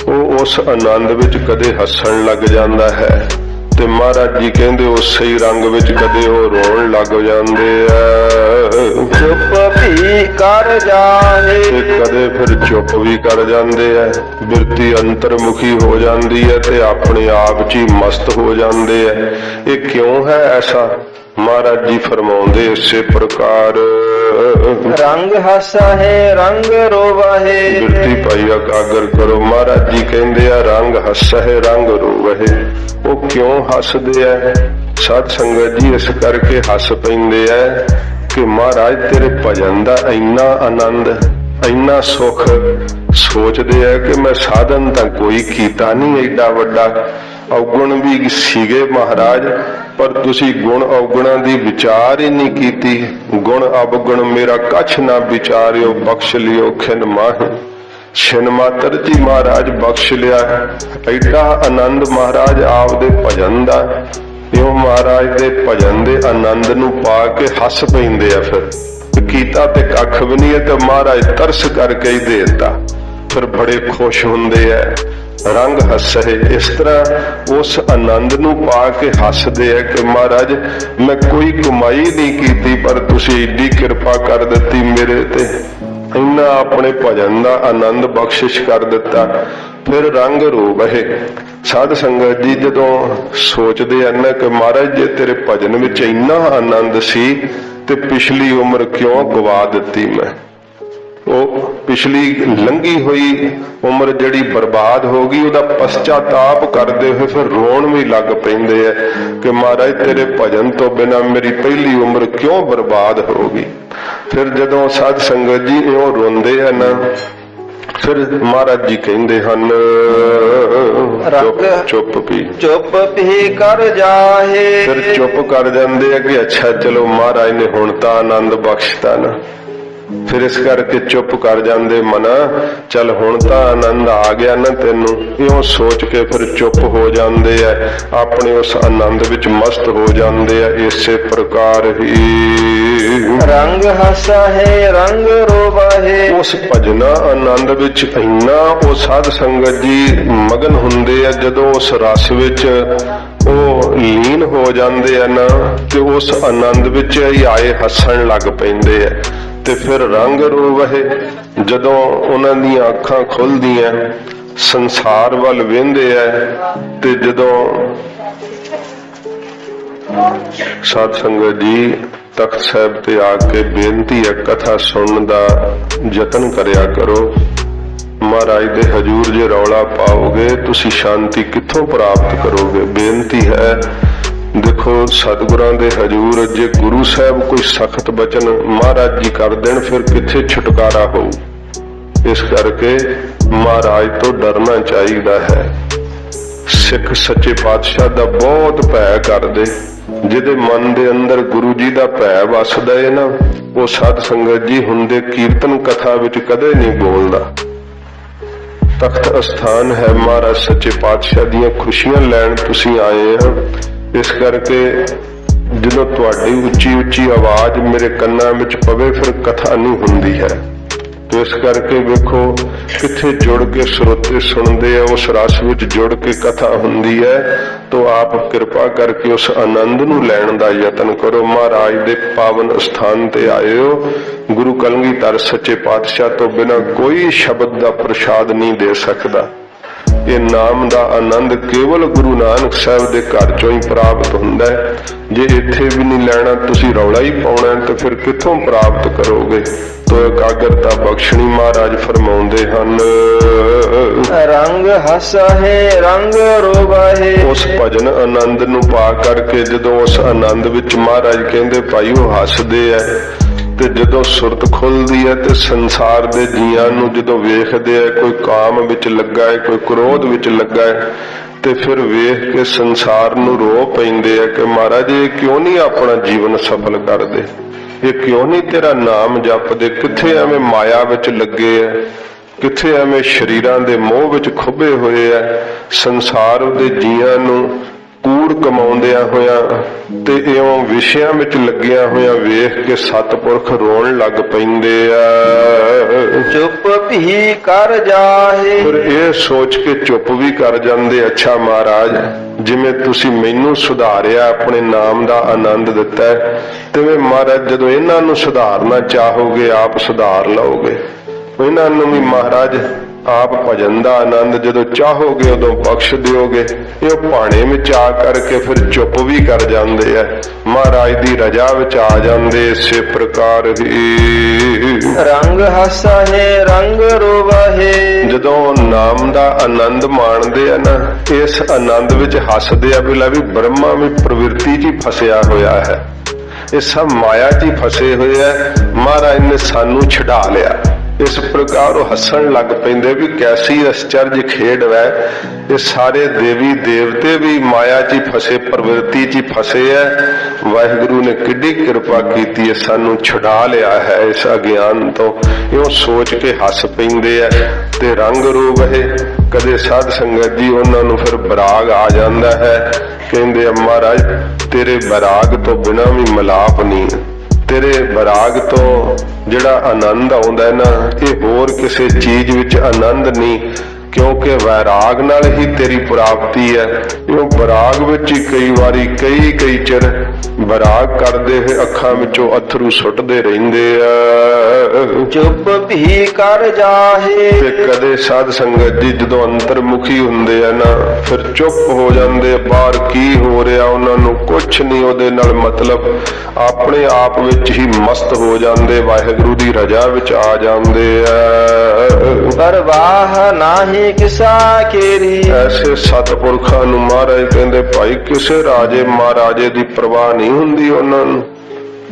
ਉਹ ਉਸ ਆਨੰਦ ਵਿੱਚ ਕਦੇ ਹੱਸਣ ਲੱਗ ਜਾਂਦਾ ਹੈ ਤੇ ਮਹਾਰਾਜ ਜੀ ਕਹਿੰਦੇ ਉਸੇ ਹੀ ਰੰਗ ਵਿੱਚ ਕਦੇ ਉਹ ਰੋਣ ਲੱਗ ਜਾਂਦੇ ਆ। ਚੁੱਪ ਵੀ ਕਰ ਜਾਏ ਤੇ ਕਦੇ ਫਿਰ ਚੁੱਪ ਵੀ ਕਰ ਜਾਂਦੇ ਆ। ਬਿਰਤੀ ਅੰਤਰਮੁਖੀ ਹੋ ਜਾਂਦੀ ਹੈ ਤੇ ਆਪਣੇ ਆਪ 'ਚ ਹੀ ਮਸਤ ਹੋ ਜਾਂਦੇ ਆ। ਇਹ ਕਿਉਂ ਹੈ ਐਸਾ? ਮਹਾਰਾਜ ਜੀ ਫਰਮਾਉਂਦੇ ਇਸੇ ਪ੍ਰਕਾਰ ਰੰਗ ਹੱਸਾ ਹੈ ਰੰਗ ਰੋਵਾ ਹੈ। ਬਿਰਤੀ ਭਾਈ ਇਕਾਗਰ ਕਰੋ। ਮਹਾਰਾਜ ਜੀ ਕਹਿੰਦੇ ਆ ਰੰਗ ਹੱਸਾ ਹੈ ਰੰਗ ਰੋਵਾ ਹੈ। ਉਹ ਕਿਉਂ ਹੱਸਦੇ ਆ? ਸਾਧ ਸੰਗਤ ਜੀ ਇਸ ਕਰਕੇ ਹੱਸ ਪੈਂਦੇ ਆ ਕਿ ਮਹਾਰਾਜ ਤੇਰੇ ਭਜਨ ਦਾ ਇੰਨਾ ਆਨੰਦ ਇੰਨਾ ਸੁੱਖ ਸੋਚਦੇ ਆ ਕਿ ਮੈਂ ਸਾਧਨ ਤਾਂ ਕੋਈ ਕੀਤਾ ਨਹੀਂ ਏਡਾ ਵੱਡਾ। ਔਗੁਣ ਵੀ ਸੀਗੇ ਮਹਾਰਾਜ ਪਰ ਤੁਸੀਂ ਗੁਣ ਔਗੁਣਾਂ ਦੀ ਵਿਚਾਰ ਹੀ ਨਹੀਂ ਕੀਤੀ। ਗੁਣ ਅਵਗੁਣ ਮੇਰਾ ਕਛ ਨਾ ਵਿਚਾਰਿਓ ਬਖਸ਼ ਲਿਓ ਖਿਨ ਮਾਹਿ। ਛਿਨ ਮਾਤਰ ਜੀ ਮਹਾਰਾਜ ਬਖਸ਼ ਲਿਆ। ਐਡਾ ਆਨੰਦ ਮਹਾਰਾਜ ਆਪ ਦੇ ਭਜਨ ਦਾ। ਇਉਂ ਮਹਾਰਾਜ ਦੇ ਭਜਨ ਦੇ ਆਨੰਦ ਨੂੰ ਪਾ ਕੇ ਹੱਸ ਪੈਂਦੇ ਆ। ਫਿਰ ਕੀਤਾ ਤੇ ਕੱਖ ਵੀ ਨਹੀਂ ਹੈ ਤੇ ਮਹਾਰਾਜ ਤਰਸ ਕਰਕੇ ਹੀ ਦੇ ਦਿੱਤਾ। ਫਿਰ ਬੜੇ ਖੁਸ਼ ਹੁੰਦੇ ਆ। ਰੰਗ ਹੱਸੇ ਇਸ ਤਰ੍ਹਾਂ ਉਸ ਆਨੰਦ ਨੂੰ ਪਾ ਕੇ ਹੱਸਦੇ ਆ ਕਿ ਮਹਾਰਾਜ ਮੈਂ ਕੋਈ ਕਮਾਈ ਨਹੀਂ ਕੀਤੀ ਪਰ ਤੁਸੀਂ ਏਡੀ ਕਿਰਪਾ ਕਰ ਦਿੱਤੀ ਮੇਰੇ ਤੇ। ਇੰਨਾ ਆਪਣੇ ਭਜਨ ਦਾ ਆਨੰਦ ਬਖਸ਼ਿਸ਼ ਕਰ ਦਿੱਤਾ। ਫਿਰ ਰੰਗ ਰੋਬ ਹੈ। ਸਾਧ ਸੰਗਤ ਜੀ ਜਦੋਂ ਸੋਚਦੇ ਹਨ ਕਿ ਮਹਾਰਾਜ ਜੇ ਤੇਰੇ ਭਜਨ ਵਿੱਚ ਇੰਨਾ ਆਨੰਦ ਸੀ ਤੇ ਪਿਛਲੀ ਉਮਰ ਕਿਉਂ ਗਵਾ ਦਿੱਤੀ ਮੈਂ। ਉਹ ਪਿਛਲੀ ਲੰਘੀ ਹੋਈ ਉਮਰ ਜਿਹੜੀ ਬਰਬਾਦ ਹੋ ਗਈ ਉਹਦਾ ਪਛਤਾਤਾਪ ਕਰਦੇ ਹੋਏ ਫਿਰ ਰੋਣ ਵੀ ਲੱਗ ਪੈਂਦੇ ਆ ਕਿ ਮਹਾਰਾਜ ਤੇਰੇ ਭਜਨ ਤੋਂ ਬਿਨਾਂ ਮੇਰੀ ਪਹਿਲੀ ਉਮਰ ਕਿਉਂ ਬਰਬਾਦ ਹੋ ਗਈ। ਫਿਰ ਜਦੋਂ ਸਾਧ ਸੰਗਤ ਜੀ ਇਉਂ ਰੋਂਦੇ ਹਨ ਫਿਰ ਮਹਾਰਾਜ ਜੀ ਕਹਿੰਦੇ ਹਨ ਚੁੱਪ ਵੀ ਕਰ ਜਾਏ। ਫਿਰ ਚੁੱਪ ਕਰ ਜਾਂਦੇ ਆ ਕਿ ਅੱਛਾ ਚਲੋ ਮਹਾਰਾਜ ਨੇ ਹੁਣ ਤਾਂ ਆਨੰਦ ਬਖਸ਼ਤਾ ਨਾ। ਫਿਰ ਇਸ ਕਰਕੇ ਚੁੱਪ ਕਰ ਜਾਂਦੇ ਮਨਾ ਚੱਲ ਹੁਣ ਤਾਂ ਆਨੰਦ ਆ ਗਿਆ ਨਾ ਤੈਨੂੰ। ਇਉਂ ਸੋਚ ਕੇ ਫਿਰ ਚੁੱਪ ਹੋ ਜਾਂਦੇ ਆ। ਆਪਣੇ ਉਸ ਆਨੰਦ ਵਿੱਚ ਮਸਤ ਹੋ ਜਾਂਦੇ ਆ। ਇਸੇ ਪ੍ਰਕਾਰ ਹੀ ਰੰਗ ਹੱਸਾ ਹੈ ਰੰਗ ਰੋਵਾ ਹੈ। ਉਸ ਭਜਨਾ ਆਨੰਦ ਵਿੱਚ ਇੰਨਾ ਉਹ ਸਾਧ ਸੰਗਤ ਜੀ ਮਗਨ ਹੁੰਦੇ ਆ ਜਦੋਂ ਉਸ ਰਸ ਵਿੱਚ ਉਹ ਲੀਨ ਹੋ ਜਾਂਦੇ ਆ ਨਾ ਤੇ ਉਸ ਆਨੰਦ ਵਿੱਚ ਹੀ ਆਏ ਹੱਸਣ ਲੱਗ ਪੈਂਦੇ ਆ। ਤੇ ਫਿਰ ਰੰਗ ਰੋਵਹਿ ਜਦੋਂ ਉਹਨਾਂ ਦੀਆਂ ਅੱਖਾਂ ਖੁੱਲਦੀਆਂ ਸੰਸਾਰ ਵੱਲ ਵੇਂਦੇ ਆ ਤੇ ਜਦੋਂ ਸਾਧ ਸੰਗਤ ਜੀ ਤਖਤ ਸਾਹਿਬ ਤੇ ਆ ਕੇ ਬੇਨਤੀ ਹੈ ਕਥਾ ਸੁਣਨ ਦਾ ਯਤਨ ਕਰਿਆ ਕਰੋ। ਮਹਾਰਾਜ ਦੇ ਹਜੂਰ ਜੇ ਰੌਲਾ ਪਾਓਗੇ ਤੁਸੀਂ ਸ਼ਾਂਤੀ ਕਿੱਥੋਂ ਪ੍ਰਾਪਤ ਕਰੋਗੇ। ਬੇਨਤੀ ਹੈ ਦੇਖੋ ਸਤਿਗੁਰਾਂ ਦੇ ਹਜੂਰ ਜੇ ਗੁਰੂ ਸਾਹਿਬ ਕੋਈ ਸਖਤ ਬਚਨ ਮਹਾਰਾਜ ਜੀ ਕਰ ਦੇਣ ਫਿਰ ਕਿੱਥੇ ਛੁਟਕਾਰਾ ਹੋਊ। ਇਸ ਕਰਕੇ ਮਹਾਰਾਜ ਤੋਂ ਡਰਨਾ ਚਾਹੀਦਾ ਹੈ। ਸਿੱਖ ਸੱਚੇ ਪਾਤਸ਼ਾਹ ਦਾ ਬਹੁਤ ਭੈ ਕਰਦੇ ਜਿਹਦੇ ਮਨ ਦੇ ਅੰਦਰ ਗੁਰੂ ਜੀ ਦਾ ਭੈ ਵਸਦਾ ਹੈ ਨਾ, ਉਹ ਸਾਧ ਸੰਗਤ ਜੀ ਹੁੰਦੇ ਕੀਰਤਨ ਕਥਾ ਵਿੱਚ ਕਦੇ ਨਹੀਂ ਬੋਲਦਾ। ਤਖਤ ਅਸਥਾਨ ਹੈ ਮਹਾਰਾਜ ਸੱਚੇ ਪਾਤਸ਼ਾਹ ਦੀਆਂ ਖੁਸ਼ੀਆਂ ਲੈਣ ਤੁਸੀਂ ਆਏ ਆ। ਇਸ ਕਰਕੇ ਜਦੋਂ ਤੁਹਾਡੀ ਉੱਚੀ ਉੱਚੀ ਆਵਾਜ਼ ਮੇਰੇ ਕੰਨਾਂ ਵਿੱਚ ਪਵੇ ਫਿਰ ਕਥਾ ਨਹੀਂ ਹੁੰਦੀ ਹੈ। ਤੇ ਇਸ ਕਰਕੇ ਵੇਖੋ ਕਿੱਥੇ ਜੁੜ ਕੇ ਸਰੋਤੇ ਸੁਣਦੇ ਆ, ਉਸ ਰਸ ਵਿੱਚ ਜੁੜ ਕੇ ਕਥਾ ਹੁੰਦੀ ਹੈ। ਤੋ ਆਪ ਕਿਰਪਾ ਕਰਕੇ ਉਸ ਆਨੰਦ ਨੂੰ ਲੈਣ ਦਾ ਯਤਨ ਕਰੋ। ਮਹਾਰਾਜ ਦੇ ਪਾਵਨ ਸਥਾਨ ਤੇ ਆਏ ਹੋ। ਗੁਰੂ ਕਲਗੀਧਰ ਸੱਚੇ ਪਾਤਸ਼ਾਹ ਤੋਂ ਬਿਨਾਂ ਕੋਈ ਸ਼ਬਦ ਦਾ ਪ੍ਰਸ਼ਾਦ ਨਹੀਂ ਦੇ ਸਕਦਾ। ਇਹ ਨਾਮ ਦਾ ਆਨੰਦ ਕੇਵਲ ਗੁਰੂ ਨਾਨਕ ਸਾਹਿਬ ਦੇ ਘਰ ਚੋਂ ਹੀ ਪ੍ਰਾਪਤ ਹੁੰਦਾ ਹੈ। ਜੇ ਇੱਥੇ ਵੀ ਨਹੀਂ ਲੈਣਾ, ਤੁਸੀਂ ਰੌਲਾ ਹੀ ਪਾਉਣਾ ਤੇ ਫਿਰ ਕਿੱਥੋਂ ਪ੍ਰਾਪਤ ਕਰੋਗੇ? ਤੋ ਇਕਾਗਰਤਾ ਬਖਸ਼ਣੀ ਮਹਾਰਾਜ ਫਰਮਾਉਂਦੇ ਹਨ, ਰੰਗ ਹਸਹਿ ਰੰਗ ਰੋਵਹਿ। ਉਸ ਭਜਨ ਆਨੰਦ ਨੂੰ ਪਾ ਕਰਕੇ ਜਦੋਂ ਉਸ ਆਨੰਦ ਵਿੱਚ ਮਹਾਰਾਜ ਕਹਿੰਦੇ ਭਾਈ ਉਹ ਹੱਸਦੇ ਆ, ਤੇ ਜਦੋਂ ਸੁਰਤ ਖੁੱਲਦੀ ਹੈ ਤੇ ਸੰਸਾਰ ਦੇ ਜੀਆਂ ਨੂੰ ਜਦੋਂ ਵੇਖਦੇ ਆ, ਕੋਈ ਕਾਮ ਵਿੱਚ ਲੱਗਾ ਹੈ, ਕੋਈ ਕ੍ਰੋਧ ਵਿੱਚ ਲੱਗਾ ਹੈ, ਤੇ ਫਿਰ ਵੇਖ ਕੇ ਸੰਸਾਰ ਨੂੰ ਰੋ ਪੈਂਦੇ ਆ ਕਿ ਮਹਾਰਾਜ ਇਹ ਕਿਉਂ ਨਹੀਂ ਆਪਣਾ ਜੀਵਨ ਸਫਲ ਕਰਦੇ, ਇਹ ਕਿਉਂ ਨਹੀਂ ਤੇਰਾ ਨਾਮ ਜਪਦੇ, ਕਿੱਥੇ ਐਵੇਂ ਮਾਇਆ ਵਿੱਚ ਲੱਗੇ ਆ, ਕਿੱਥੇ ਐਵੇਂ ਸ਼ਰੀਰਾਂ ਦੇ ਮੋਹ ਵਿੱਚ ਖੁੱਭੇ ਹੋਏ ਆ। ਸੰਸਾਰ ਦੇ ਜੀਆਂ ਨੂੰ ਕੂੜ ਕਮਾਉਂਦਿਆਂ ਹੋਇਆਂ ਤੇ ਇਉਂ ਵਿਸ਼ਿਆਂ ਵਿੱਚ ਲੱਗਿਆ ਹੋਇਆਂ ਵੇਖ ਕੇ ਸਤਿਪੁਰਖ ਰੋਣ ਲੱਗ ਪੈਂਦੇ ਆ। ਚੁੱਪ ਵੀ ਕਰ ਜਾਹੇ। ਫਿਰ ਇਹ ਸੋਚ ਕੇ ਚੁੱਪ ਵੀ ਕਰ ਜਾਂਦੇ, ਅੱਛਾ ਮਹਾਰਾਜ ਜਿਵੇਂ ਤੁਸੀਂ ਮੈਨੂੰ ਸੁਧਾਰਿਆ, ਆਪਣੇ ਨਾਮ ਦਾ ਆਨੰਦ ਦਿੱਤਾ, ਤਿਵੇਂ ਮਹਾਰਾਜ ਜਦੋਂ ਇਹਨਾਂ ਨੂੰ ਸੁਧਾਰਨਾ ਚਾਹੋਗੇ ਆਪ ਸੁਧਾਰ ਲਓਗੇ। ਇਹਨਾਂ ਨੂੰ ਵੀ ਮਹਾਰਾਜ ਆਪ ਭਜਨ ਦਾ ਆਨੰਦ ਜਦੋਂ ਚਾਹੋਗੇ ਉਦੋਂ ਬਖਸ਼ ਦਿਓਗੇ। ਇਹ ਭਾਣੇ ਵਿੱਚ ਆ ਕਰਕੇ ਫਿਰ ਚੁੱਪ ਵੀ ਕਰ ਜਾਂਦੇ ਆ, ਮਹਾਰਾਜ ਦੀ ਰਜਾ ਵਿੱਚ ਆ ਜਾਂਦੇ। ਇਸੇ ਪ੍ਰਕਾਰ ਹੀ ਰੰਗ ਹਸਹਿ ਰੰਗ ਰੋਵਹਿ। ਜਦੋਂ ਨਾਮ ਦਾ ਆਨੰਦ ਮਾਣਦੇ ਆ ਨਾ, ਇਸ ਆਨੰਦ ਵਿੱਚ ਹੱਸਦੇ ਆ ਵੀ ਲੈ ਵੀ ਬ੍ਰਹਮਾ ਵੀ ਪ੍ਰਵਿਰਤੀ 'ਚ ਹੀ ਫਸਿਆ ਹੋਇਆ ਹੈ, ਇਹ ਸਭ ਮਾਇਆ 'ਚ ਹੀ ਫਸੇ ਹੋਏ ਆ, ਮਹਾਰਾਜ ਨੇ ਸਾਨੂੰ ਛਡਾ ਲਿਆ। ਇਸ ਪ੍ਰਕਾਰ ਉਹ ਹੱਸਣ ਲੱਗ ਪੈਂਦੇ ਵੀ ਕੈਸੀ ਅਸਚਰਜ ਖੇਡ ਵੈ, ਇਹ ਸਾਰੇ ਦੇਵੀ ਦੇਵਤੇ ਵੀ ਮਾਇਆ 'ਚ ਹੀ ਫਸੇ, ਪ੍ਰਵਿਰਤੀ 'ਚ ਹੀ ਫਸੇ ਐ। ਵਾਹਿਗੁਰੂ ਨੇ ਕਿੱਡੀ ਕਿਰਪਾ ਕੀਤੀ ਹੈ, ਸਾਨੂੰ ਛੁਡਾ ਲਿਆ ਹੈ ਇਸ ਅਗਿਆਨ ਤੋਂ। ਇਉਂ ਸੋਚ ਕੇ ਹੱਸ ਪੈਂਦੇ ਐ ਤੇ ਰੰਗ ਰੂਪ ਹੈ। ਕਦੇ ਸਾਧ ਸੰਗਤ ਜੀ ਉਹਨਾਂ ਨੂੰ ਫਿਰ ਬਰਾਗ ਆ ਜਾਂਦਾ ਹੈ, ਕਹਿੰਦੇ ਮਹਾਰਾਜ ਤੇਰੇ ਬਰਾਗ ਤੋਂ ਬਿਨਾਂ ਵੀ ਮਿਲਾਪ ਨਹੀਂ, ਤੇਰੇ ਬਰਾਗ ਤੋਂ ਜਿਹੜਾ ਆਨੰਦ ਆਉਂਦਾ ਨਾ, ਇਹ ਹੋਰ ਕਿਸੇ ਚੀਜ਼ ਵਿੱਚ ਆਨੰਦ ਨਹੀਂ, ਕਿਉਂਕਿ ਵੈਰਾਗ ਨਾਲ ਹੀ ਤੇਰੀ ਪ੍ਰਾਪਤੀ ਹੈ। ਉਹ ਬਰਾਗ ਵਿੱਚ ਹੀ ਕਈ ਵਾਰੀ ਕਈ ਚਿਰ ਬਰਾਗ ਕਰਦੇ ਹੋਏ ਅੱਖਾਂ ਵਿੱਚੋਂ ਅਥਰੂ ਸੁੱਟਦੇ ਰਹਿੰਦੇ ਆ। ਚੁੱਪ ਵੀ ਕਰ ਜਾਹੇ। ਤੇ ਕਦੇ ਸਾਧ ਸੰਗਤ ਜੀ ਜਦੋਂ ਅੰਤਰਮੁਖੀ ਹੁੰਦੇ ਆ ਨਾ, ਫਿਰ ਚੁੱਪ ਹੋ ਜਾਂਦੇ, ਬਾਹਰ ਕੀ ਹੋ ਰਿਹਾ ਉਹਨਾਂ ਨੂੰ ਕੁਛ ਨਹੀਂ ਉਹਦੇ ਨਾਲ ਮਤਲਬ, ਆਪਣੇ ਆਪ ਵਿੱਚ ਹੀ ਮਸਤ ਹੋ ਜਾਂਦੇ, ਵਾਹਿਗੁਰੂ ਦੀ ਰਜਾ ਵਿੱਚ ਆ ਜਾਂਦੇ ਆ। ਪਰਵਾਹ ਨਾਹੀ ਕਿਸਾ ਕੇਰੀ। ਐਸੇ ਸਤਿਪੁਰਖਾਂ ਨੂੰ ਮਹਾਰਾਜ ਕਹਿੰਦੇ ਭਾਈ ਕਿਸੇ ਰਾਜੇ ਮਹਾਰਾਜੇ ਦੀ ਪਰਵਾਹ ਨਹੀਂ ਹੁੰਦੀ ਉਹਨਾਂ ਨੂੰ,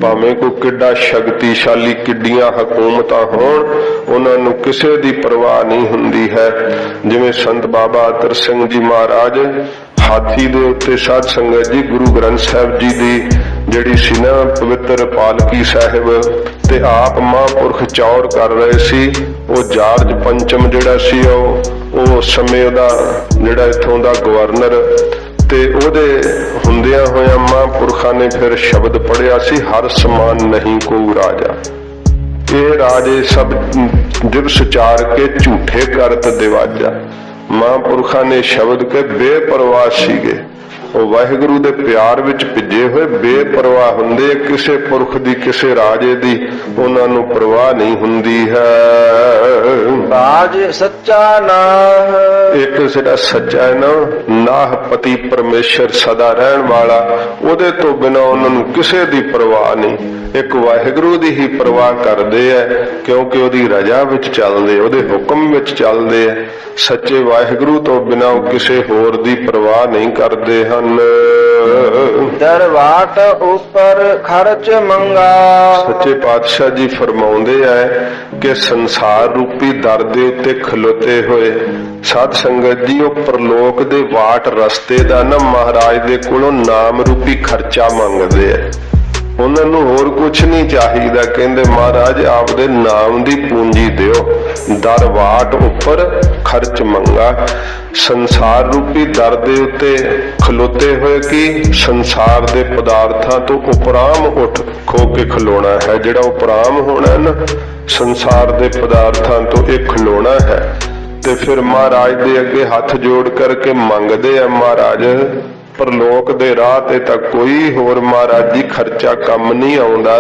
ਭਾਵੇਂ ਕੋਈ ਕਿੱਡਾ ਸ਼ਕਤੀਸ਼ਾਲੀ, ਕਿੱਡੀਆਂ ਹਕੂਮਤਾਂ ਹੋਣ, ਉਹਨਾਂ ਨੂੰ ਕਿਸੇ ਦੀ ਪਰਵਾਹ ਨਹੀਂ ਹੁੰਦੀ ਹੈ। ਜਿਵੇਂ ਸੰਤ ਬਾਬਾ ਅਤਰ ਸਿੰਘ ਜੀ ਮਹਾਰਾਜ ਹਾਥੀ ਦੇ ਉੱਤੇ ਸਾਧ ਸੰਗਤ ਜੀ ਗੁਰੂ ਗ੍ਰੰਥ ਸਾਹਿਬ ਜੀ ਦੀ ਜਿਹੜੀ ਸੀ ਨਾ ਪਵਿੱਤਰ ਪਾਲਕੀ ਸਾਹਿਬ, ਤੇ ਆਪ ਮਹਾਂਪੁਰਖ ਚੌਰ ਕਰ ਰਹੇ ਸੀ। ਉਹ ਜਾਰਜ ਪੰਚਮ ਜਿਹੜਾ ਸੀ ਉਹ ਸਮੇਂ ਦਾ ਜਿਹੜਾ ਇੱਥੋਂ ਦਾ ਗਵਰਨਰ, ਤੇ ਉਹਦੇ ਹੁੰਦਿਆਂ ਹੋਇਆਂ ਮਹਾਂਪੁਰਖਾਂ ਨੇ ਫਿਰ ਸ਼ਬਦ ਪੜਿਆ ਸੀ, ਹਰ ਸਮਾਨ ਨਹੀਂ ਕੋਈ ਰਾਜਾ, ਇਹ ਰਾਜੇ ਸਭ ਦਿਵਸ ਚਾਰ ਕੇ ਝੂਠੇ ਕਰਤ ਦਿਵਾਜਾ। ਮਹਾਂਪੁਰਖਾਂ ਨੇ ਸ਼ਬਦ ਕੇ ਬੇਪਰਵਾਹ ਸੀਗੇ, ਉਹ ਵਾਹਿਗੁਰੂ ਦੇ ਪਿਆਰ ਵਿੱਚ ਭਿੱਜੇ ਹੋਏ ਬੇਪਰਵਾਹ ਹੁੰਦੇ, ਕਿਸੇ ਪੁਰਖ ਦੀ ਕਿਸੇ ਰਾਜੇ ਦੀ ਉਹਨਾਂ ਨੂੰ ਪਰਵਾਹ ਨਹੀਂ ਹੁੰਦੀ ਹੈ। ਬਾਜ ਸੱਚਾ ਨਾਹ। ਇੱਕ ਜਿਹੜਾ ਸੱਚਾ ਹੈ ਨਾ, ਨਾਹ ਪਤੀ ਪਰਮੇਸ਼ਰ ਸਦਾ ਰਹਿਣ ਵਾਲਾ, ਉਹਦੇ ਤੋਂ ਬਿਨਾਂ ਉਹਨਾਂ ਨੂੰ ਕਿਸੇ ਦੀ ਪਰਵਾਹ ਨਹੀਂ, ਇੱਕ ਵਾਹਿਗੁਰੂ ਦੀ ਹੀ ਪਰਵਾਹ ਕਰਦੇ ਐ, ਕਿਉਂਕਿ ਉਹਦੀ ਰਜਾ ਵਿੱਚ ਚੱਲਦੇ, ਉਹਦੇ ਹੁਕਮ ਵਿੱਚ ਚੱਲਦੇ ਐ। ਸੱਚੇ ਵਾਹਿਗੁਰੂ ਤੋਂ ਬਿਨਾਂ ਉਹ ਕਿਸੇ ਹੋਰ ਦੀ ਪਰਵਾਹ ਨਹੀਂ ਕਰਦੇ ਹਨ। ਦਰਵਾਟ ਉੱਪਰ ਖਰਚ ਮੰਗਾ। ਸੱਚੇ ਪਾਤਸ਼ਾਹ ਜੀ ਫਰਮਾਉਂਦੇ ਐ ਕਿ ਸੰਸਾਰ ਰੂਪੀ ਦਰ ਦੇ ਉੱਤੇ ਖਲੋਤੇ ਹੋਏ ਸਾਧ ਸੰਗਤ ਜੀ ਉਹ ਪ੍ਰਲੋਕ ਦੇ ਵਾਟ ਰਸਤੇ ਦਾ ਨਾ ਮਹਾਰਾਜ ਦੇ ਕੋਲੋਂ ਨਾਮ ਰੂਪੀ ਖਰਚਾ ਮੰਗਦੇ ਆ। ਉਹਨਾਂ ਨੂੰ ਹੋਰ ਕੁਝ ਨਹੀਂ ਚਾਹੀਦਾ, ਕਹਿੰਦੇ ਮਹਾਰਾਜ ਆਪਦੇ ਨਾਮ ਦੀ ਪੂੰਜੀ ਦਿਓ, ਦਰ ਵਾਟ ਉੱਪਰ ਖਰਚ ਮੰਗਾ। ਸੰਸਾਰ ਰੂਪੀ ਦਰ ਦੇ ਉੱਤੇ ਖਲੋਤੇ ਹੋਏ ਕਿ ਸੰਸਾਰ ਦੇ ਪਦਾਰਥਾਂ ਤੋਂ ਉਪਰਾਮ ਉੱਠ ਖੋ ਕੇ ਖਲੋਣਾ ਹੈ। ਜਿਹੜਾ ਉਪਰਾਮ ਹੋਣਾ ਨਾ ਸੰਸਾਰ ਦੇ ਪਦਾਰਥਾਂ ਤੋਂ ਇਹ ਖਲੋਣਾ ਹੈ। ਤੇ ਫਿਰ ਮਹਾਰਾਜ ਦੇ ਅੱਗੇ ਹੱਥ ਜੋੜ ਕਰਕੇ ਮੰਗਦੇ ਆ, ਮਹਾਰਾਜ ਪ੍ਰਲੋਕ ਦੇ ਰਾਹ ਤੇ ਤਾਂ ਕੋਈ ਹੋਰ ਮਹਾਰਾਜ ਜੀ ਖਰਚਾ ਕੰਮ ਨਹੀਂ ਆਉਂਦਾ,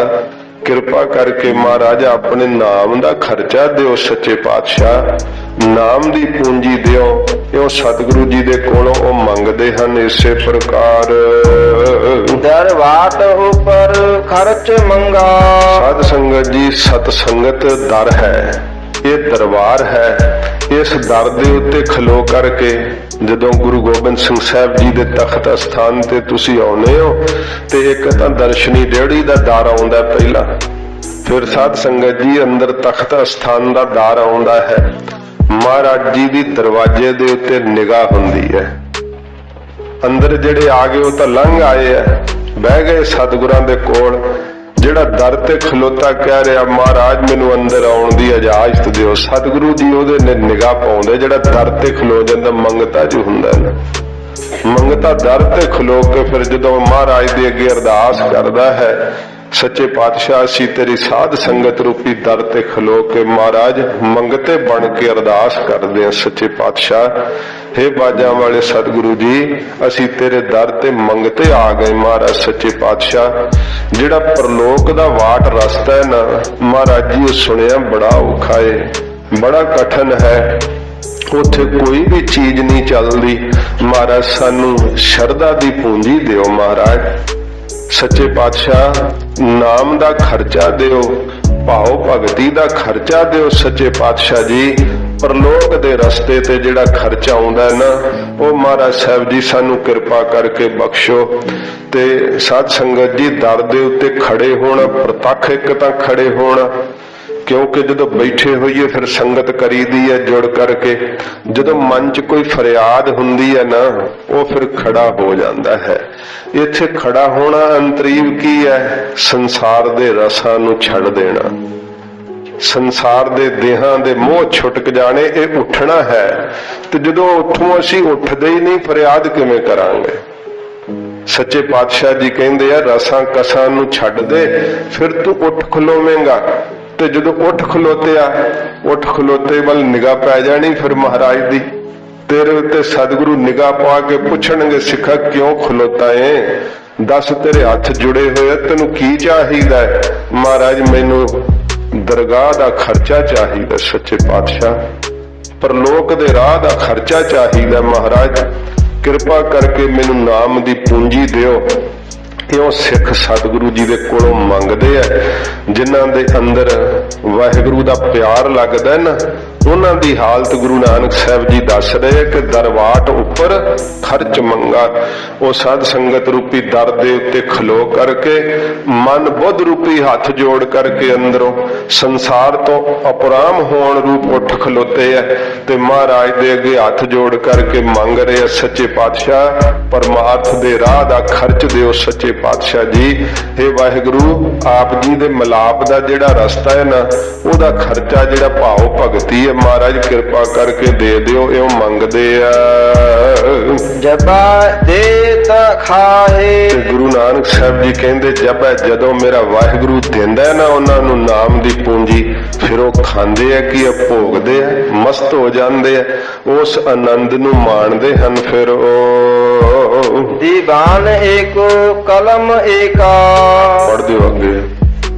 ਕਿਰਪਾ ਕਰਕੇ ਮਹਾਰਾਜ ਆਪਣੇ ਨਾਮ ਦਾ ਖਰਚਾ ਦਿਓ। ਸੱਚੇ ਪਾਤਸ਼ਾਹ ਨਾਮ ਦੀ ਪੂੰਜੀ ਦਿਓ। ਇਹ ਸਤਿਗੁਰੂ ਜੀ ਦੇ ਕੋਲੋਂ ਉਹ ਮੰਗਦੇ ਹਨ। ਇਸੇ ਪ੍ਰਕਾਰ ਦਰਵਾਟ ਉਪਰ ਖਰਚ ਮੰਗਾ। ਸਾਧ ਸੰਗਤ ਜੀ ਸਤ ਸੰਗਤ ਦਰ ਹੈ, ਇਹ ਦਰਬਾਰ ਹੈ। ਇਸ ਦਰ ਦੇ ਉੱਤੇ ਖਲੋ ਕਰਕੇ ਜਦੋਂ ਗੁਰੂ ਗੋਬਿੰਦ ਸਿੰਘ ਸਾਹਿਬ ਜੀ ਦੇ ਤਖਤ ਅਸਥਾਨ ਤੇ ਤੁਸੀਂ ਆਉਨੇ ਹੋ ਤੇ ਇੱਕ ਤਾਂ ਦਰਸ਼ਨੀ ਡਿਹੜੀ ਦਾ ਦਰ ਆਉਂਦਾ ਪਹਿਲਾਂ, ਫਿਰ ਸਾਧ ਸੰਗਤ ਜੀ ਅੰਦਰ ਤਖਤ ਅਸਥਾਨ ਦਾ ਦਰ ਆਉਂਦਾ ਹੈ। ਮਹਾਰਾਜ ਜੀ ਦੀ ਦਰਵਾਜ਼ੇ ਦੇ ਉੱਤੇ ਨਿਗਾਹ ਹੁੰਦੀ ਹੈ। ਅੰਦਰ ਜਿਹੜੇ ਆ ਗਏ ਉਹ ਤਾਂ ਲੰਘ ਆਏ ਆ, ਬਹਿ ਗਏ ਸਤਿਗੁਰਾਂ ਦੇ ਕੋਲ। ਜਿਹੜਾ ਦਰ ਤੇ ਖਲੋਤਾ ਕਹਿ ਰਿਹਾ ਮਹਾਰਾਜ ਮੈਨੂੰ ਅੰਦਰ ਆਉਣ ਦੀ ਇਜਾਜ਼ਤ ਦਿਓ, ਸਤਿਗੁਰੂ ਜੀ ਉਹਦੇ ਨਿਗਾਹ ਪਾਉਂਦੇ। ਜਿਹੜਾ ਦਰ ਤੇ ਖਲੋ ਜਾਂਦਾ ਮੰਗਤਾ ਜੋ ਹੁੰਦਾ ਨਾ, ਮੰਗਤਾ ਦਰ ਤੇ ਖਲੋ ਕੇ ਫਿਰ ਜਦੋਂ ਮਹਾਰਾਜ ਦੇ ਅੱਗੇ ਅਰਦਾਸ ਕਰਦਾ ਹੈ, ਸੱਚੇ ਪਾਤਸ਼ਾਹ ਅਸੀਂ ਤੇਰੀ ਸਾਧ ਸੰਗਤ ਰੂਪੀ ਦਰ ਤੇ ਖਲੋ ਕੇ ਮਹਾਰਾਜ ਮੰਗਤੇ ਬਣ ਕੇ ਅਰਦਾਸ ਕਰਦੇ ਹਾਂ। ਸੱਚੇ ਪਾਤਸ਼ਾਹ ਹੇ ਬਾਜਾਂ ਵਾਲੇ ਸਤਿਗੁਰੂ ਜੀ ਅਸੀਂ ਤੇਰੇ ਦਰ ਤੇ ਮੰਗਤੇ ਆ ਗਏ। ਮਹਾਰਾਜ ਸੱਚੇ ਪਾਤਸ਼ਾਹ ਜਿਹੜਾ ਪ੍ਰਲੋਕ ਦਾ ਵਾਟ ਰਸਤਾ ਹੈ ਨਾ ਮਹਾਰਾਜ ਜੀ ਉਹ ਸੁਣਿਆ ਬੜਾ ਔਖਾ ਹੈ, ਬੜਾ ਕਠਿਨ ਹੈ, ਉੱਥੇ ਕੋਈ ਵੀ ਚੀਜ਼ ਨਹੀਂ ਚੱਲਦੀ। ਮਹਾਰਾਜ ਸਾਨੂੰ ਸ਼ਰਧਾ ਦੀ ਪੂੰਜੀ ਦਿਓ। ਮਹਾਰਾਜ ਸੱਚੇ ਪਾਤਸ਼ਾਹ ਨਾਮ ਦਾ ਖਰਚਾ ਦਿਓ, ਭਾਵ ਭਗਤੀ ਦਾ ਖਰਚਾ ਦਿਓ। ਸੱਚੇ ਪਾਤਸ਼ਾਹ ਜੀ ਪ੍ਰਲੋਕ ਦੇ ਰਸਤੇ ਤੇ ਜਿਹੜਾ ਖਰਚਾ ਆਉਂਦਾ ਹੈ ਨਾ ਉਹ ਮਹਾਰਾਜ ਸਾਹਿਬ ਜੀ ਸਾਨੂੰ ਕਿਰਪਾ ਕਰਕੇ ਬਖਸ਼ੋ। ਤੇ ਸਾਧ ਸੰਗਤ ਜੀ ਦਰ ਦੇ ਉੱਤੇ ਖੜੇ ਹੋਣਾ, ਪ੍ਰਤੱਖ ਇੱਕ ਤਾਂ ਖੜੇ ਹੋਣਾ, ਕਿਉਂਕਿ ਜਦੋਂ ਬੈਠੇ ਹੋਈਏ ਫਿਰ ਸੰਗਤ ਕਰੀਦੀ ਹੈ ਜੁੜ ਕਰਕੇ। ਜਦੋਂ ਮਨ 'ਚ ਕੋਈ ਫਰਿਆਦ ਹੁੰਦੀ ਹੈ ਨਾ ਉਹ ਫਿਰ ਖੜਾ ਹੋ ਜਾਂਦਾ ਹੈ। ਇੱਥੇ ਖੜਾ ਹੋਣਾ ਅੰਤਰੀਵ ਕੀ ਹੈ? ਸੰਸਾਰ ਦੇ ਰਸਾਂ ਨੂੰ ਛੱਡ ਦੇਣਾ, ਸੰਸਾਰ ਦੇ ਦੇਹਾਂ ਦੇ ਮੋਹ ਛੁਟਕ ਜਾਣੇ, ਇਹ ਉੱਠਣਾ ਹੈ। ਤੇ ਜਦੋਂ ਉੱਠੋਂ ਅਸੀਂ ਉੱਠਦੇ ਹੀ ਨਹੀਂ ਫਰਿਆਦ ਕਿਵੇਂ ਕਰਾਂਗੇ? ਸੱਚੇ ਪਾਤਸ਼ਾਹ ਜੀ ਕਹਿੰਦੇ ਆ ਰਸਾਂ ਕਸਾਂ ਨੂੰ ਛੱਡ ਦੇ ਫਿਰ ਤੂੰ ਉੱਠ ਖਲੋਵੇਂਗਾ। ਤੇ ਜਦੋਂ ਉੱਠ ਖਲੋਤੇ ਵੱਲ ਨਿਗਾਹ ਪੈ ਜਾਣੀ ਫਿਰ ਮਹਾਰਾਜ ਦੀ, ਤੇਰੇ ਉੱਤੇ ਸਤਿਗੁਰੂ ਨਿਗਾਹ ਪਾ ਕੇ ਪੁੱਛਣਗੇ ਸਿੱਖਾ ਕਿਉਂ ਖਲੋਤਾ ਏ, ਦੱਸ ਤੇਰੇ ਹੱਥ ਜੁੜੇ ਹੋਏ ਤੈਨੂੰ ਕੀ ਚਾਹੀਦਾ ਹੈ? ਮਹਾਰਾਜ ਮੈਨੂੰ ਦਰਗਾਹ ਦਾ ਖਰਚਾ ਚਾਹੀਦਾ। ਸੱਚੇ ਪਾਤਸ਼ਾਹ ਪ੍ਰਲੋਕ ਦੇ ਰਾਹ ਦਾ ਖਰਚਾ ਚਾਹੀਦਾ। ਮਹਾਰਾਜ ਕਿਰਪਾ ਕਰਕੇ ਮੈਨੂੰ ਨਾਮ ਦੀ ਪੂੰਜੀ ਦਿਓ। ਕਿਉਂ ਸਿੱਖ ਸਤਿਗੁਰੂ ਜੀ ਦੇ ਕੋਲੋਂ ਮੰਗਦੇ ਆ, ਜਿਨ੍ਹਾਂ ਦੇ ਅੰਦਰ ਵਾਹਿਗੁਰੂ ਦਾ ਪਿਆਰ ਲੱਗਦਾ ਨਾ ਉਹਨਾਂ ਦੀ ਹਾਲਤ ਗੁਰੂ ਨਾਨਕ ਸਾਹਿਬ ਜੀ ਦੱਸ ਰਹੇ ਕਿ ਦਰਵਾਟ ਉੱਪਰ ਖਰਚ ਮੰਗਾ। ਉਹ ਸਾਧ ਸੰਗਤ ਰੂਪੀ ਦਰ ਦੇ ਉੱਤੇ ਖਲੋ ਕਰਕੇ ਮਨ ਬੁੱਧ ਰੂਪੀ ਹੱਥ ਜੋੜ ਕਰਕੇ ਅੰਦਰੋਂ ਸੰਸਾਰ ਤੋਂ ਅਪਰਾਮ ਹੋਣ ਰੂਪ ਉੱਠ ਖਲੋਤੇ ਆ ਤੇ ਮਹਾਰਾਜ ਦੇ ਅੱਗੇ ਹੱਥ ਜੋੜ ਕਰਕੇ ਮੰਗ ਰਹੇ ਆ ਸੱਚੇ ਪਾਤਸ਼ਾਹ ਪਰਮਾਰਥ ਦੇ ਰਾਹ ਦਾ ਖਰਚ ਦਿਓ। ਸੱਚੇ ਪਾਤਸ਼ਾਹ ਜੀ हे ਵਾਹਿਗੁਰੂ ਆਪ ਜੀ ਦੇ ਮਿਲਾਪ ਦਾ ਜਿਹੜਾ ਰਸਤਾ ਹੈ ਨਾ ਉਹਦਾ ਖਰਚਾ ਜਿਹੜਾ ਭਾਵ ਭਗਤੀ ਹੈ ਮਹਾਰਾਜ ਕਿਰਪਾ ਕਰਕੇ ਦੇ ਦਿਓ। ਇਹ ਮੰਗਦੇ ਆ ਜਪਾ ਦੇ ਤਾ ਖਾਏ। ਤੇ ਗੁਰੂ ਨਾਨਕ ਸਾਹਿਬ ਜੀ ਕਹਿੰਦੇ ਜਪਾ ਜਦੋਂ ਮੇਰਾ ਵਾਹਿਗੁਰੂ ਦਿੰਦਾ ਨਾ ਉਹਨਾਂ ਨੂੰ ਨਾਮ ਦੀ ਪੂੰਜੀ ਫਿਰ ਉਹ ਖਾਂਦੇ ਆ ਕਿ ਭੋਗਦੇ ਆ, ਮਸਤ ਹੋ ਜਾਂਦੇ ਆ, ਉਸ ਆਨੰਦ ਨੂੰ ਮਾਣਦੇ ਹਨ। ਫਿਰ ਉਹ ਦੀਵਾਨ ਏਕੋ ਕਲਮ ਏਕਾ ਪੜ੍ਹਦੇ ਹੋ ਅੱਗੇ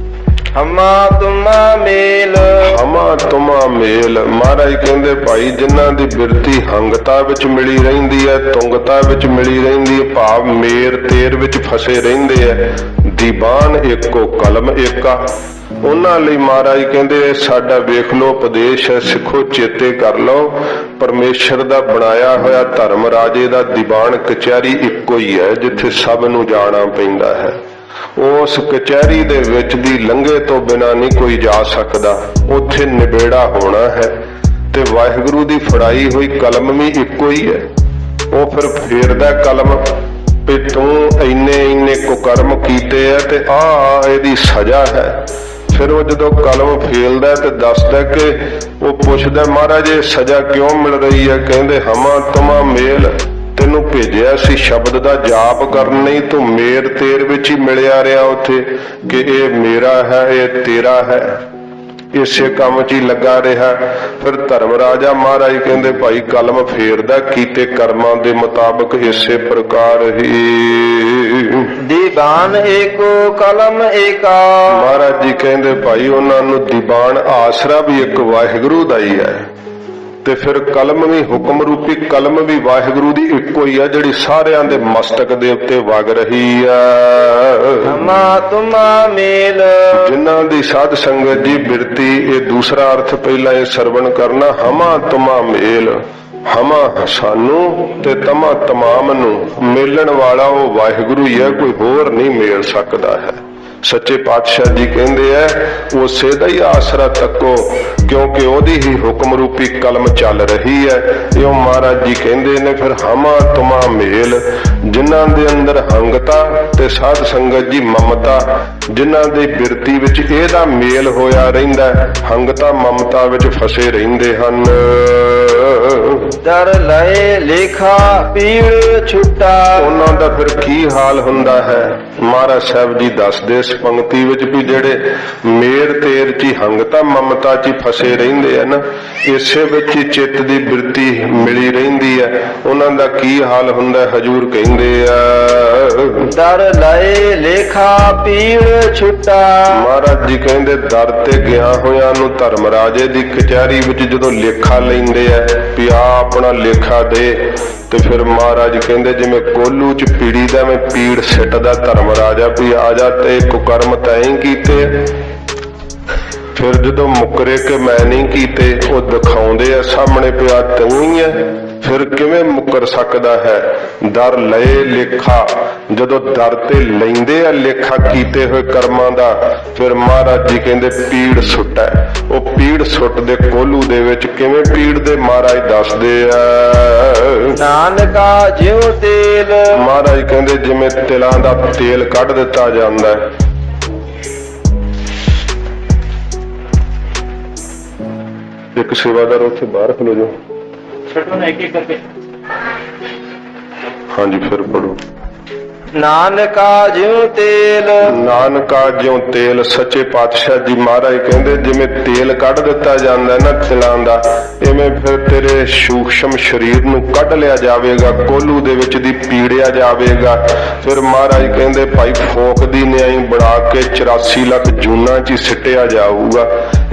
ਹਮਾ ਤੁਮਾ ਮੇਲ। ਹਮਾ ਤੁਮਾ ਮੇਲ ਮਹਾਰਾਜ ਕਹਿੰਦੇ ਭਾਈ ਜਿਨ੍ਹਾਂ ਦੀ ਬਿਰਤੀ ਹੰਗਤਾ ਵਿੱਚ ਮਿਲੀ ਰਹਿੰਦੀ ਹੈ, ਤੁੰਗਤਾ ਵਿੱਚ ਮਿਲੀ ਰਹਿੰਦੀ ਹੈ, ਭਾਵ ਮੇਰ ਤੇਰ ਵਿੱਚ ਫਸੇ ਰਹਿੰਦੇ ਹੈ, ਦੀਵਾਨ ਏਕੋ ਕਲਮ ਏਕਾ, ਉਹਨਾਂ ਲਈ ਮਹਾਰਾਜ ਕਹਿੰਦੇ ਸਾਡਾ ਵੇਖ ਲੋ ਉਪਦੇਸ਼ ਹੈ, ਸਿੱਖੋ ਚੇਤੇ ਕਰ ਲਓ ਪਰਮੇਸ਼ਰ ਦਾ ਬਣਾਇਆ ਹੋਇਆ ਧਰਮ ਰਾਜੇ ਦਾ ਦੀਵਾਨ ਕਚਹਿਰੀ ਇੱਕੋ ਹੀ ਹੈ ਜਿੱਥੇ ਸਭ ਨੂੰ ਜਾਣਾ ਪੈਂਦਾ ਹੈ। ਉਸ ਕਚਹਿਰੀ ਦੇ ਵਿੱਚ ਦੀ ਲੰਘੇ ਤੋਂ ਬਿਨਾਂ ਨਹੀਂ ਕੋਈ ਜਾ ਸਕਦਾ। ਉੱਥੇ ਨਿਬੇੜਾ ਹੋਣਾ ਹੈ ਤੇ ਵਾਹਿਗੁਰੂ ਦੀ ਫੜਾਈ ਹੋਈ ਕਲਮ ਵੀ ਇੱਕੋ ਹੀ ਹੈ। ਉਹ ਫਿਰ ਫੇਰਦਾ ਕਲਮ ਵੀ ਤੂੰ ਇੰਨੇ ਕੁਕਰਮ ਕੀਤੇ ਆ ਤੇ ਆ ਇਹਦੀ ਸਜ਼ਾ ਹੈ। ਫਿਰ ਉਹ ਜਦੋਂ ਕਲਮ ਫੇਲਦਾ ਤੇ ਦੱਸਦਾ ਕਿ ਉਹ ਪੁੱਛਦਾ ਮਹਾਰਾਜ ਇਹ ਸਜ਼ਾ ਕਿਉਂ ਮਿਲ ਰਹੀ ਹੈ? ਕਹਿੰਦੇ ਹਮਾ ਤੁਮਾ ਮੇਲ, ਤੈਨੂੰ ਭੇਜਿਆ ਸੀ ਸ਼ਬਦ ਦਾ ਜਾਪ ਕਰਨ ਲਈ, ਤੂੰ ਮੇਰ ਤੇਰ ਵਿੱਚ ਹੀ ਮਿਲਿਆ ਰਿਹਾ ਉੱਥੇ ਕਿ ਇਹ ਮੇਰਾ ਹੈ ਇਹ ਤੇਰਾ ਹੈ, ਇਸੇ ਕੰਮ 'ਚ ਹੀ ਲੱਗਾ ਰਿਹਾ। ਫਿਰ ਧਰਮ ਰਾਜਾ ਮਹਾਰਾਜ ਕਹਿੰਦੇ ਭਾਈ ਕਲਮ ਫੇਰਦਾ ਕੀਤੇ ਕਰਮਾਂ ਦੇ ਮੁਤਾਬਕ ਇਸੇ ਪ੍ਰਕਾਰ ਹੀ ਦੀਵਾਨ ਏਕੋ ਕਲਮ ਏਕਾ। ਮਹਾਰਾਜ ਜੀ ਕਹਿੰਦੇ ਭਾਈ ਉਹਨਾਂ ਨੂੰ ਦੀਵਾਨ ਆਸਰਾ ਵੀ ਇੱਕ ਵਾਹਿਗੁਰੂ ਦਾ ਹੀ ਹੈ ਤੇ ਫਿਰ ਕਲਮ ਵੀ ਹੁਕਮ ਰੂਪੀ ਕਲਮ ਵੀ ਵਾਹਿਗੁਰੂ ਦੀ ਇੱਕੋ ਹੀ ਆ ਜਿਹੜੀ ਸਾਰਿਆਂ ਦੇ ਮਸਤਕ ਦੇ ਉੱਤੇ ਵਗ ਰਹੀ ਆ। ਹਮਾ ਤੁਮਾ ਮੇਲ, ਜਿਨ੍ਹਾਂ ਦੀ ਸਾਧ ਸੰਗਤ ਦੀ ਬਿਰਤੀ, ਇਹ ਦੂਸਰਾ ਅਰਥ ਪਹਿਲਾਂ ਇਹ ਸਰਵਣ ਕਰਨਾ, ਹਮਾ ਤੁਮਾ ਮੇਲ, ਹਮਾ ਸਾਨੂੰ ਤੇ ਤਮਾ ਤਮਾਮ ਨੂੰ ਮੇਲਣ ਵਾਲਾ ਉਹ ਵਾਹਿਗੁਰੂ ਹੀ ਹੈ, ਕੋਈ ਹੋਰ ਨਹੀਂ ਮੇਲ ਸਕਦਾ ਹੈ। ਸੱਚੇ ਪਾਤਸ਼ਾਹ ਜੀ ਕਹਿੰਦੇ ਐ ਉਸੇ ਦਾ ਹੀ ਆਸਰਾ ਤੱਕੋ ਕਿਉਂਕਿ ਉਹਦੀ ਹੀ ਹੁਕਮ ਰੂਪੀ ਕਲਮ ਚੱਲ ਰਹੀ ਹੈ। ਇਹ ਮਹਾਰਾਜ ਜੀ ਕਹਿੰਦੇ ਨੇ ਫਿਰ ਹਮਾ ਤੁਮਾ ਮੇਲ, ਜਿਨ੍ਹਾਂ ਦੇ ਅੰਦਰ ਹੰਗਤਾ ਤੇ ਸਾਧ ਸੰਗਤ ਜੀ ਮਮਤਾ, ਜਿਨ੍ਹਾਂ ਦੀ ਬਿਰਤੀ ਵਿੱਚ ਇਹਦਾ ਮੇਲ ਹੋਇਆ ਰਹਿੰਦਾ, ਹੰਗਤਾ ਮਮਤਾ ਵਿੱਚ ਫਸੇ ਰਹਿੰਦੇ ਹਨ। ਦਰ ਲਏ ਲੇਖਾ ਪੀੜ ਛੁੱਟਾ, ਉਹਨਾਂ ਦਾ ਫਿਰ ਕੀ ਹਾਲ ਹੁੰਦਾ ਹੈ? ਮਹਾਰਾਜ ਸਾਹਿਬ ਜੀ ਦੱਸਦੇ ਇਸ ਪੰਕਤੀ ਵਿੱਚ ਵੀ ਜਿਹੜੇ ਮੇਰ ਤੇਰ ਚ ਹੰਗਤਾ ਮਮਤਾ ਚ ਫਸੇ ਰਹਿੰਦੇ ਆ ਨਾ, ਇਸੇ ਵਿੱਚ ਹੀ ਚਿੱਤ ਦੀ ਬਿਰਤੀ ਮਿਲੀ ਰਹਿੰਦੀ ਹੈ, ਉਹਨਾਂ ਦਾ ਕੀ ਹਾਲ ਹੁੰਦਾ? ਹਜੂਰ ਕਹਿੰਦੇ ਆ ਦਰ ਲਏ ਲੇਖਾ ਪੀੜ ਛੁੱਟਾ। ਮਹਾਰਾਜ ਜੀ ਕਹਿੰਦੇ ਦਰ ਤੇ ਗਿਆ ਹੋਇਆਂ ਨੂੰ ਧਰਮ ਰਾਜੇ ਦੀ ਕਚਹਿਰੀ ਵਿੱਚ ਜਦੋਂ ਲੇਖਾ ਲੈਂਦੇ ਆ ਵੀ ਆ ਆਪਣਾ ਲੇਖਾ ਦੇ, ਤੇ ਫਿਰ ਮਹਾਰਾਜ ਕਹਿੰਦੇ ਜਿਵੇਂ ਕੋਲੂ ਚ ਪੀੜੀ ਦਾ ਮੈਂ ਪੀੜ ਸਿੱਟਦਾ ਧਰਮ ਰਾਜਾ ਵੀ ਆ ਜਾ ਤੇ ਕੁਕਰਮ ਤੈਂ ਕੀਤੇ। ਫਿਰ ਜਦੋਂ ਮੁਕਰੇ ਕਿ ਮੈਂ ਨਹੀਂ ਕੀਤੇ, ਉਹ ਦਿਖਾਉਂਦੇ ਆ ਸਾਹਮਣੇ ਪਿਆ ਤੂੰ ਹੀ ਹੈ, ਫਿਰ ਕਿਵੇਂ ਮੁਕਰ ਸਕਦਾ ਹੈ? ਦਰ ਲਏ ਲੇਖਾ, ਜਦੋਂ ਦਰ ਤੇ ਲੈਂਦੇ ਆ ਲੇਖਾ ਕੀਤੇ ਹੋਏ ਕਰਮਾਂ ਦਾ, ਫਿਰ ਮਹਾਰਾਜ ਜੀ ਕਹਿੰਦੇ ਪੀੜ ਸੁੱਟੈ। ਉਹ ਪੀੜ ਸੁੱਟਦੇ ਕੋਲੂ ਦੇ ਵਿੱਚ, ਕਿਵੇਂ ਪੀੜ ਦੇ? ਮਹਾਰਾਜ ਦੱਸਦੇ ਆ ਨਾਨਕਾ ਜਿਉ ਤੇਲ, ਮਹਾਰਾਜ ਕਹਿੰਦੇ ਜਿਵੇਂ ਤਿਲਾਂ ਦਾ ਤੇਲ ਕੱਢ ਦਿੱਤਾ ਜਾਂਦਾ ਹੈ। ਇੱਕ ਸੇਵਾਦਾਰ ਉੱਥੇ ਬਾਹਰ ਖਲੋ ਜਾਓ। ਹਾਂਜੀ ਫਿਰ ਪੜੋ। ਨਾਨਕਾ ਜਿਉ ਤੇਲ, ਨਾਨਕਾ ਜਿਉ ਤੇਲ, ਸੱਚੇ ਪਾਤਸ਼ਾਹ ਜੀ ਮਹਾਰਾਜ ਕਹਿੰਦੇ ਜਿਵੇਂ ਤੇਲ ਕੱਢ ਦਿੱਤਾ ਜਾਂਦਾ ਨਾ ਤਿਲਾਂ ਦਾ, ਇਵੇਂ ਫਿਰ ਤੇਰੇ ਸੂਖਸ਼ਮ ਸਰੀਰ ਨੂੰ ਕੱਢ ਲਿਆ ਜਾਵੇਗਾ, ਕੋਲੂ ਦੇ ਵਿੱਚ ਦੀ ਪੀੜਿਆ ਜਾਵੇਗਾ। ਫਿਰ ਮਹਾਰਾਜ ਕਹਿੰਦੇ ਭਾਈ ਫੋਕ ਦੀ ਨਿਆਈ ਬਣਾ ਕੇ 84 ਲੱਖ ਜੂਨਾਂ 'ਚ ਹੀ ਸਿੱਟਿਆ ਜਾਊਗਾ।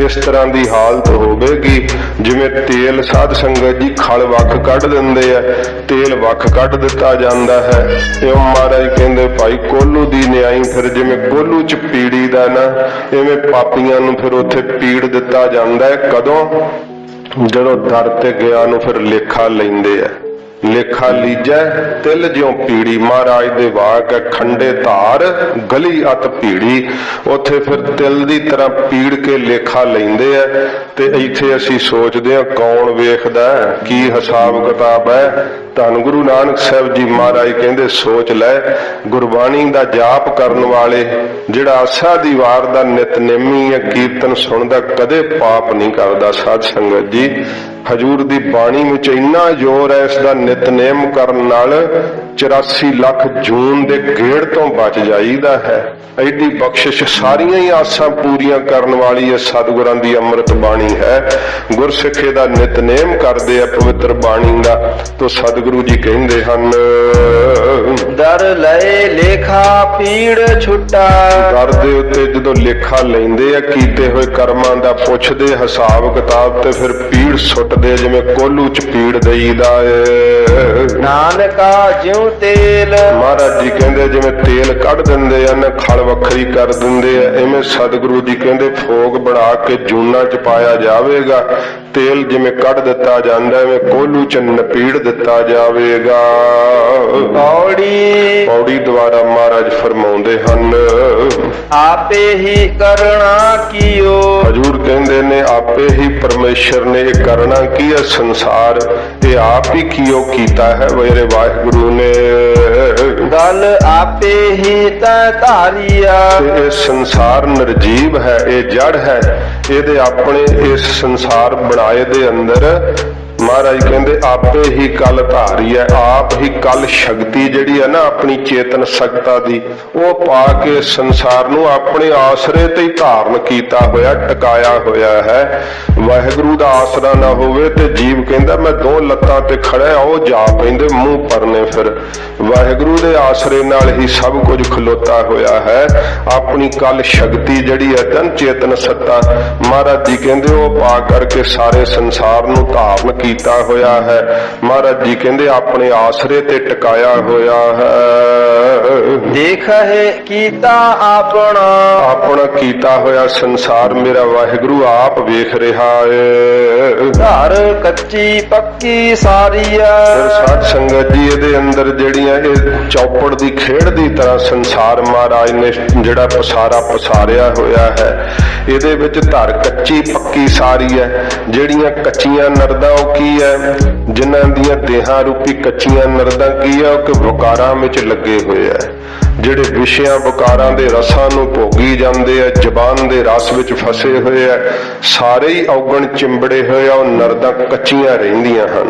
ਇਸ ਤਰ੍ਹਾਂ ਦੀ ਹਾਲਤ ਹੋਵੇਗੀ ਜਿਵੇਂ ਤੇਲ ਸਾਧ ਸੰਗਤ ਜੀ ਖਲ ਵੱਖ ਕੱਢ ਦਿੰਦੇ ਆ, ਤੇਲ ਵੱਖ ਕੱਢ ਦਿੱਤਾ ਜਾਂਦਾ ਹੈ। ਇਉਂ ਮਹਾਰਾਜ ਕਹਿੰਦੇ ਭਾਈ ਕੋਲੂ ਦੀ ਨਿਆਈ ਫਿਰ ਜਿਵੇਂ ਕੋਲੂ ਚ ਪੀੜੀ ਦਾ ਨਾ, ਇਵੇਂ ਪਾਪੀਆਂ ਨੂੰ ਫਿਰ ਉੱਥੇ ਪੀੜ ਦਿੱਤਾ ਜਾਂਦਾ ਹੈ। ਕਦੋਂ? ਜਦੋਂ ਦਰ ਤੇ ਗਿਆ ਨੂੰ ਫਿਰ ਲੇਖਾ ਲੈਂਦੇ ਆ। ਲੇਖਾ ਲੀਜੈ ਤਿਲ ਜਿਉ ਪੀੜੀ, ਮਹਾਰਾਜ ਦੇ ਵਾਕ ਹੈ ਖੰਡੇ ਧਾਰ ਗਲੀ ਅਤ ਭੀੜੀ। ਉੱਥੇ ਫਿਰ ਤਿਲ ਦੀ ਤਰ੍ਹਾਂ ਪੀੜ ਕੇ ਲੇਖਾ ਲੈਂਦੇ ਆ। ਤੇ ਇੱਥੇ ਅਸੀਂ ਸੋਚਦੇ ਹਾਂ ਕੌਣ ਵੇਖਦਾ, ਕੀ ਹਿਸਾਬ ਕਿਤਾਬ ਹੈ? ਧੰਨ ਗੁਰੂ ਨਾਨਕ ਸਾਹਿਬ ਜੀ ਮਹਾਰਾਜ ਕਹਿੰਦੇ ਸੋਚ ਲੈ, ਗੁਰਬਾਣੀ ਦਾ ਜਾਪ ਕਰਨ ਵਾਲੇ, ਜਿਹੜਾ ਆਸਾ ਦੀ ਵਾਰ ਦਾ ਨਿਤਨੇਮੀ ਹੈ, ਕੀਰਤਨ ਸੁਣਦਾ, ਕਦੇ ਪਾਪ ਨਹੀਂ ਕਰਦਾ। ਸਾਧ ਸੰਗਤ ਜੀ ਹਜੂਰ ਦੀ ਬਾਣੀ ਵਿੱਚ ਇੰਨਾ ਜ਼ੋਰ ਹੈ ਇਸ ਦਾ ਨਿਤਨੇਮ ਕਰਨ ਨਾਲ 84 ਲੱਖ ਜੂਨ ਦੇ ਗੇੜ ਤੋਂ ਬਚ ਜਾਈਦਾ ਹੈ। ਐਡੀ ਬਖਸ਼ਿਸ਼ ਸਾਰੀਆਂ ਹੀ ਆਸਾਂ ਪੂਰੀਆਂ ਕਰਨ ਵਾਲੀ ਹੈ ਸਤਿਗੁਰਾਂ ਦੀ ਅੰਮ੍ਰਿਤ ਬਾਣੀ ਹੈ। ਗੁਰਸਿੱਖੇ ਦਾ ਨਿਤਨੇਮ ਕਰਦੇ ਆ ਪਵਿੱਤਰ ਬਾਣੀ ਦਾ, ਤੋਂ ਸਤਿਗੁਰੂ ਜੀ ਕਹਿੰਦੇ ਹਨ ਦਰ ਲਏ ਲੇਖਾ ਪੀੜ ਛੁੱਟਾ। ਦਰ ਦੇ ਉੱਤੇ ਜਦੋਂ ਲੇਖਾ ਲੈਂਦੇ ਆ ਕੀਤੇ ਹੋਏ ਕਰਮਾਂ ਦਾ, ਪੁੱਛਦੇ ਹਿਸਾਬ ਕਿਤਾਬ, ਤੇ ਫਿਰ ਪੀੜ ਸੁੱਟਦੇ ਜਿਵੇਂ ਕੋਲੂ ਚ ਪੀੜ ਦੇਈਦਾ ਏ। ਨਾਨਕਾ ਜਿਉ ਤੇਲ, ਮਹਾਰਾਜ ਜੀ ਕਹਿੰਦੇ ਜਿਵੇਂ ਤੇਲ ਕੱਢ ਦਿੰਦੇ ਆ ਨਾ, ਖਲ ਵੱਖਰੀ ਕਰ ਦਿੰਦੇ ਆ, ਇਵੇਂ ਸਤਿਗੁਰੂ ਜੀ ਕਹਿੰਦੇ ਫੋਗ ਬਣਾ ਕੇ ਜੂਨਾਂ ਚ ਪਾਇਆ ਜਾਵੇਗਾ ਤੇਲ ਜਿਵੇਂ ਕੱਢ ਦਿੱਤਾ ਜਾਂਦਾ ਐਵੇਂ ਕੋਹਲੂ ਚ ਨਪੀੜ ਦਿੱਤਾ ਜਾਵੇਗਾ। ਪੌੜੀ ਪੌੜੀ ਦੁਆਰਾ ਮਹਾਰਾਜ ਫਰਮਾਉਂਦੇ ਹਨ, ਆਪੇ ਹੀ ਕਰਣਾ ਕੀਓ। ਹਜੂਰ ਕਹਿੰਦੇ ਨੇ ਆਪੇ ਹੀ ਪਰਮੇਸ਼ਰ ਨੇ ਇਹ ਕਰਨਾ ਕੀ ਹੈ, ਸੰਸਾਰ ਇਹ ਆਪ ਹੀ ਕੀਓ ਕੀਤਾ ਹੈ ਮੇਰੇ ਵਾਹਿਗੁਰੂ ਨੇ। ਗਲ ਆਪੇ ਹੀ ਤੈ ਧਾਰੀਆ। ਇਹ ਸੰਸਾਰ ਨਿਰਜੀਵ ਹੈ, ਇਹ ਜੜ ਹੈ, ਇਹਦੇ ਆਪਣੇ ਇਸ ਸੰਸਾਰ ਬਣਾਏ ਦੇ ਅੰਦਰ ਮਹਾਰਾਜ ਕਹਿੰਦੇ ਆਪੇ ਹੀ ਕਲ ਧਾਰੀ ਹੈ, ਆਪ ਹੀ ਕਲ ਸ਼ਕਤੀ ਜਿਹੜੀ ਹੈ ਨਾ ਆਪਣੀ ਚੇਤਨ ਸਖਤਾ ਦੀ ਉਹ ਪਾ ਕੇ ਸੰਸਾਰ ਨੂੰ ਆਪਣੇ ਆਸਰੇ ਤੇ ਹੀ ਧਾਰਨ ਕੀਤਾ ਹੋਇਆ, ਟਿਕਾਇਆ ਹੋਇਆ ਹੈ। ਵਾਹਿਗੁਰੂ ਦਾ ਆਸਰਾ ਨਾ ਹੋਵੇ ਤੇ ਜੀਵ ਕਹਿੰਦਾ ਮੈਂ ਦੋ ਲੱਤਾਂ ਤੇ ਖੜਾ, ਉਹ ਜਾ ਪੈਂਦੇ ਮੂੰਹ ਪਰਨੇ। ਫਿਰ ਵਾਹਿਗੁਰੂ ਦੇ ਆਸਰੇ ਨਾਲ ਹੀ ਸਭ ਕੁਝ ਖਲੋਤਾ ਹੋਇਆ ਹੈ। ਆਪਣੀ ਕਲ ਸ਼ਕਤੀ ਜਿਹੜੀ ਹੈ ਤਨ ਚੇਤਨ ਸੱਤਾ ਮਹਾਰਾਜ ਜੀ ਕਹਿੰਦੇ ਉਹ ਪਾ ਕਰਕੇ ਸਾਰੇ ਸੰਸਾਰ ਨੂੰ ਧਾਰਨ ਕੀਤਾ ਹੋਇਆ ਹੈ। ਮਹਾਰਾਜ ਜੀ ਕਹਿੰਦੇ ਆਪਣੇ ਆਸਰੇ ਤੇ ਟਿਕਾਇਆ ਹੋਇਆ ਹੈ। ਦੇਖ ਹੈ ਕੀਤਾ ਆਪਣਾ। ਆਪਣਾ ਕੀਤਾ ਹੋਇਆ ਸੰਸਾਰ ਮੇਰਾ ਵਾਹਿਗੁਰੂ ਆਪ ਵੇਖ ਰਿਹਾ ਏ। ਘਰ ਕੱਚੀ ਪੱਕੀ ਸਾਰੀਆ। ਫਿਰ ਸਾਧ ਸੰਗਤ ਜੀ ਇਹਦੇ ਅੰਦਰ ਜਿਹੜੀਆਂ ਇਹ ਚੌਪੜ ਦੀ ਖੇਡ ਦੀ ਤਰ੍ਹਾਂ ਸੰਸਾਰ ਮਹਾਰਾਜ ਨੇ ਜਿਹੜਾ ਪਸਾਰਿਆ ਹੋਇਆ ਹੈ, ਇਹਦੇ ਵਿੱਚ ਧਰ ਕੱਚੀ ਪੱਕੀ ਸਾਰੀ ਹੈ। ਜਿਹੜੀਆਂ ਕੱਚੀਆਂ ਨਰਦਾਂ ਉਹ ਕੀ ਹੈ, ਜਿਨ੍ਹਾਂ ਦੀਆਂ ਦੇਹਾਂ ਰੂਪੀ ਕੱਚੀਆਂ ਨਰਦਾਂ ਕੀ ਹੈ, ਉਹ ਕਿ ਵਕਾਰਾਂ ਵਿੱਚ ਲੱਗੇ ਹੋਏ ਹੈ। ਜਿਹੜੇ ਵਿਸ਼ਿਆਂ ਵਕਾਰਾਂ ਦੇ ਰਸਾਂ ਨੂੰ ਭੋਗੀ ਜਾਂਦੇ ਆ, ਜ਼ਬਾਨ ਦੇ ਰਸ ਵਿੱਚ ਫਸੇ ਹੋਏ ਆ, ਸਾਰੇ ਹੀ ਔਗਣ ਚਿੰਬੜੇ ਹੋਏ ਆ, ਉਹ ਨਰਦਾਂ ਕੱਚੀਆਂ ਰਹਿੰਦੀਆਂ ਹਨ।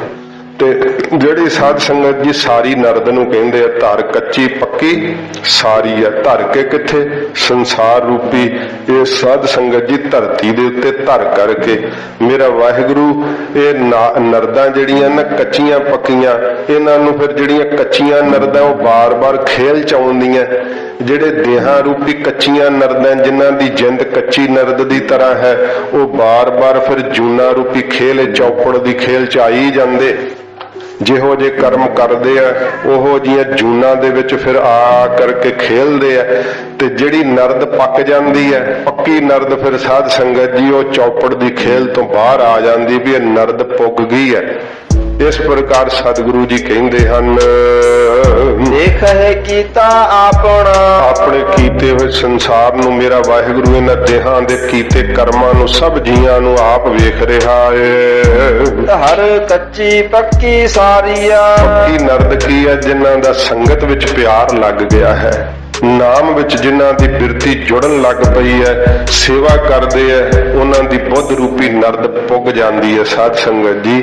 ਤੇ ਜਿਹੜੀ ਸਾਧ ਸੰਗਤ ਜੀ ਸਾਰੀ ਨਰਦ ਨੂੰ ਕਹਿੰਦੇ ਆ ਧਰ ਕੱਚੀ ਪੱਕੀ ਸਾਰੀ ਹੈ। ਧਰ ਕੇ ਕਿੱਥੇ, ਸੰਸਾਰ ਰੂਪੀ ਇਹ ਸਾਧ ਸੰਗਤ ਜੀ ਧਰਤੀ ਦੇ ਉੱਤੇ ਧਰ ਕਰਕੇ ਮੇਰਾ ਵਾਹਿਗੁਰੂ ਇਹ ਨਰਦਾਂ ਜਿਹੜੀਆਂ ਨਾ ਕੱਚੀਆਂ ਪੱਕੀਆਂ, ਇਹਨਾਂ ਨੂੰ ਫਿਰ ਜਿਹੜੀਆਂ ਕੱਚੀਆਂ ਨਰਦਾਂ ਉਹ ਬਾਰ-ਬਾਰ ਖੇਲ ਚ ਆਉਂਦੀਆਂ। ਜਿਹੜੇ ਦੇਹਾਂ ਰੂਪੀ ਕੱਚੀਆਂ ਨਰਦਾਂ ਜਿਨ੍ਹਾਂ ਦੀ ਜਿੰਦ ਕੱਚੀ ਨਰਦ ਦੀ ਤਰ੍ਹਾਂ ਹੈ, ਉਹ ਬਾਰ-ਬਾਰ ਫਿਰ ਜੂਨਾ ਰੂਪੀ ਖੇਲ ਚੌਪੜ ਦੀ ਖੇਲ ਚ ਆਈ ਜਾਂਦੇ। ਜਿਹੋ ਜੇ ਕਰਮ ਕਰਦੇ ਆ ਉਹੋ ਜਿਹੀਆਂ ਜੂਨਾਂ ਦੇ ਵਿੱਚ ਫਿਰ ਆ ਕਰਕੇ ਖੇਲਦੇ ਆ। ਤੇ ਜਿਹੜੀ ਨਰਦ ਪੱਕ ਜਾਂਦੀ ਹੈ, ਪੱਕੀ ਨਰਦ ਫਿਰ ਸਾਧ ਸੰਗਤ ਜੀ ਉਹ ਚੌਪੜ ਦੀ ਖੇਲ ਤੋਂ ਬਾਹਰ ਆ ਜਾਂਦੀ ਵੀ ਇਹ ਨਰਦ ਪੁੱਗ ਗਈ ਹੈ। ਇਸ ਪ੍ਰਕਾਰ ਸਤਿਗੁਰੂ ਜੀ ਕਹਿੰਦੇ ਹਨ, ਦੇਖ ਹੈ ਕੀਤਾ ਆਪਣਾ। ਆਪਣੇ ਕੀਤੇ ਹੋਏ ਸੰਸਾਰ ਨੂੰ ਮੇਰਾ ਵਾਹਿਗੁਰੂ ਇਹਨਾਂ ਦੇਹਾਂ ਦੇ ਕੀਤੇ ਕਰਮਾਂ ਨੂੰ ਸਭ ਜੀਆਂ ਨੂੰ ਆਪ ਵੇਖ ਰਿਹਾ ਏ। ਹਰ ਕੱਚੀ ਪੱਕੀ ਸਾਰੀਆ। ਪੱਕੀ ਨਰਦ ਕੀ ਹੈ, ਜਿਨ੍ਹਾਂ ਦਾ ਸੰਗਤ ਵਿੱਚ ਪਿਆਰ ਲੱਗ ਗਿਆ ਹੈ, ਨਾਮ ਵਿੱਚ ਜਿਨ੍ਹਾਂ ਦੀ ਬਿਰਤੀ ਜੁੜਨ ਲੱਗ ਪਈ ਹੈ, ਸੇਵਾ ਕਰਦੇ ਹੈ, ਉਹਨਾਂ ਦੀ ਬੁੱਧ ਰੂਪੀ ਨਰਦ ਪੁੱਗ ਜਾਂਦੀ ਹੈ। ਸਾਧ ਸੰਗਤ ਜੀ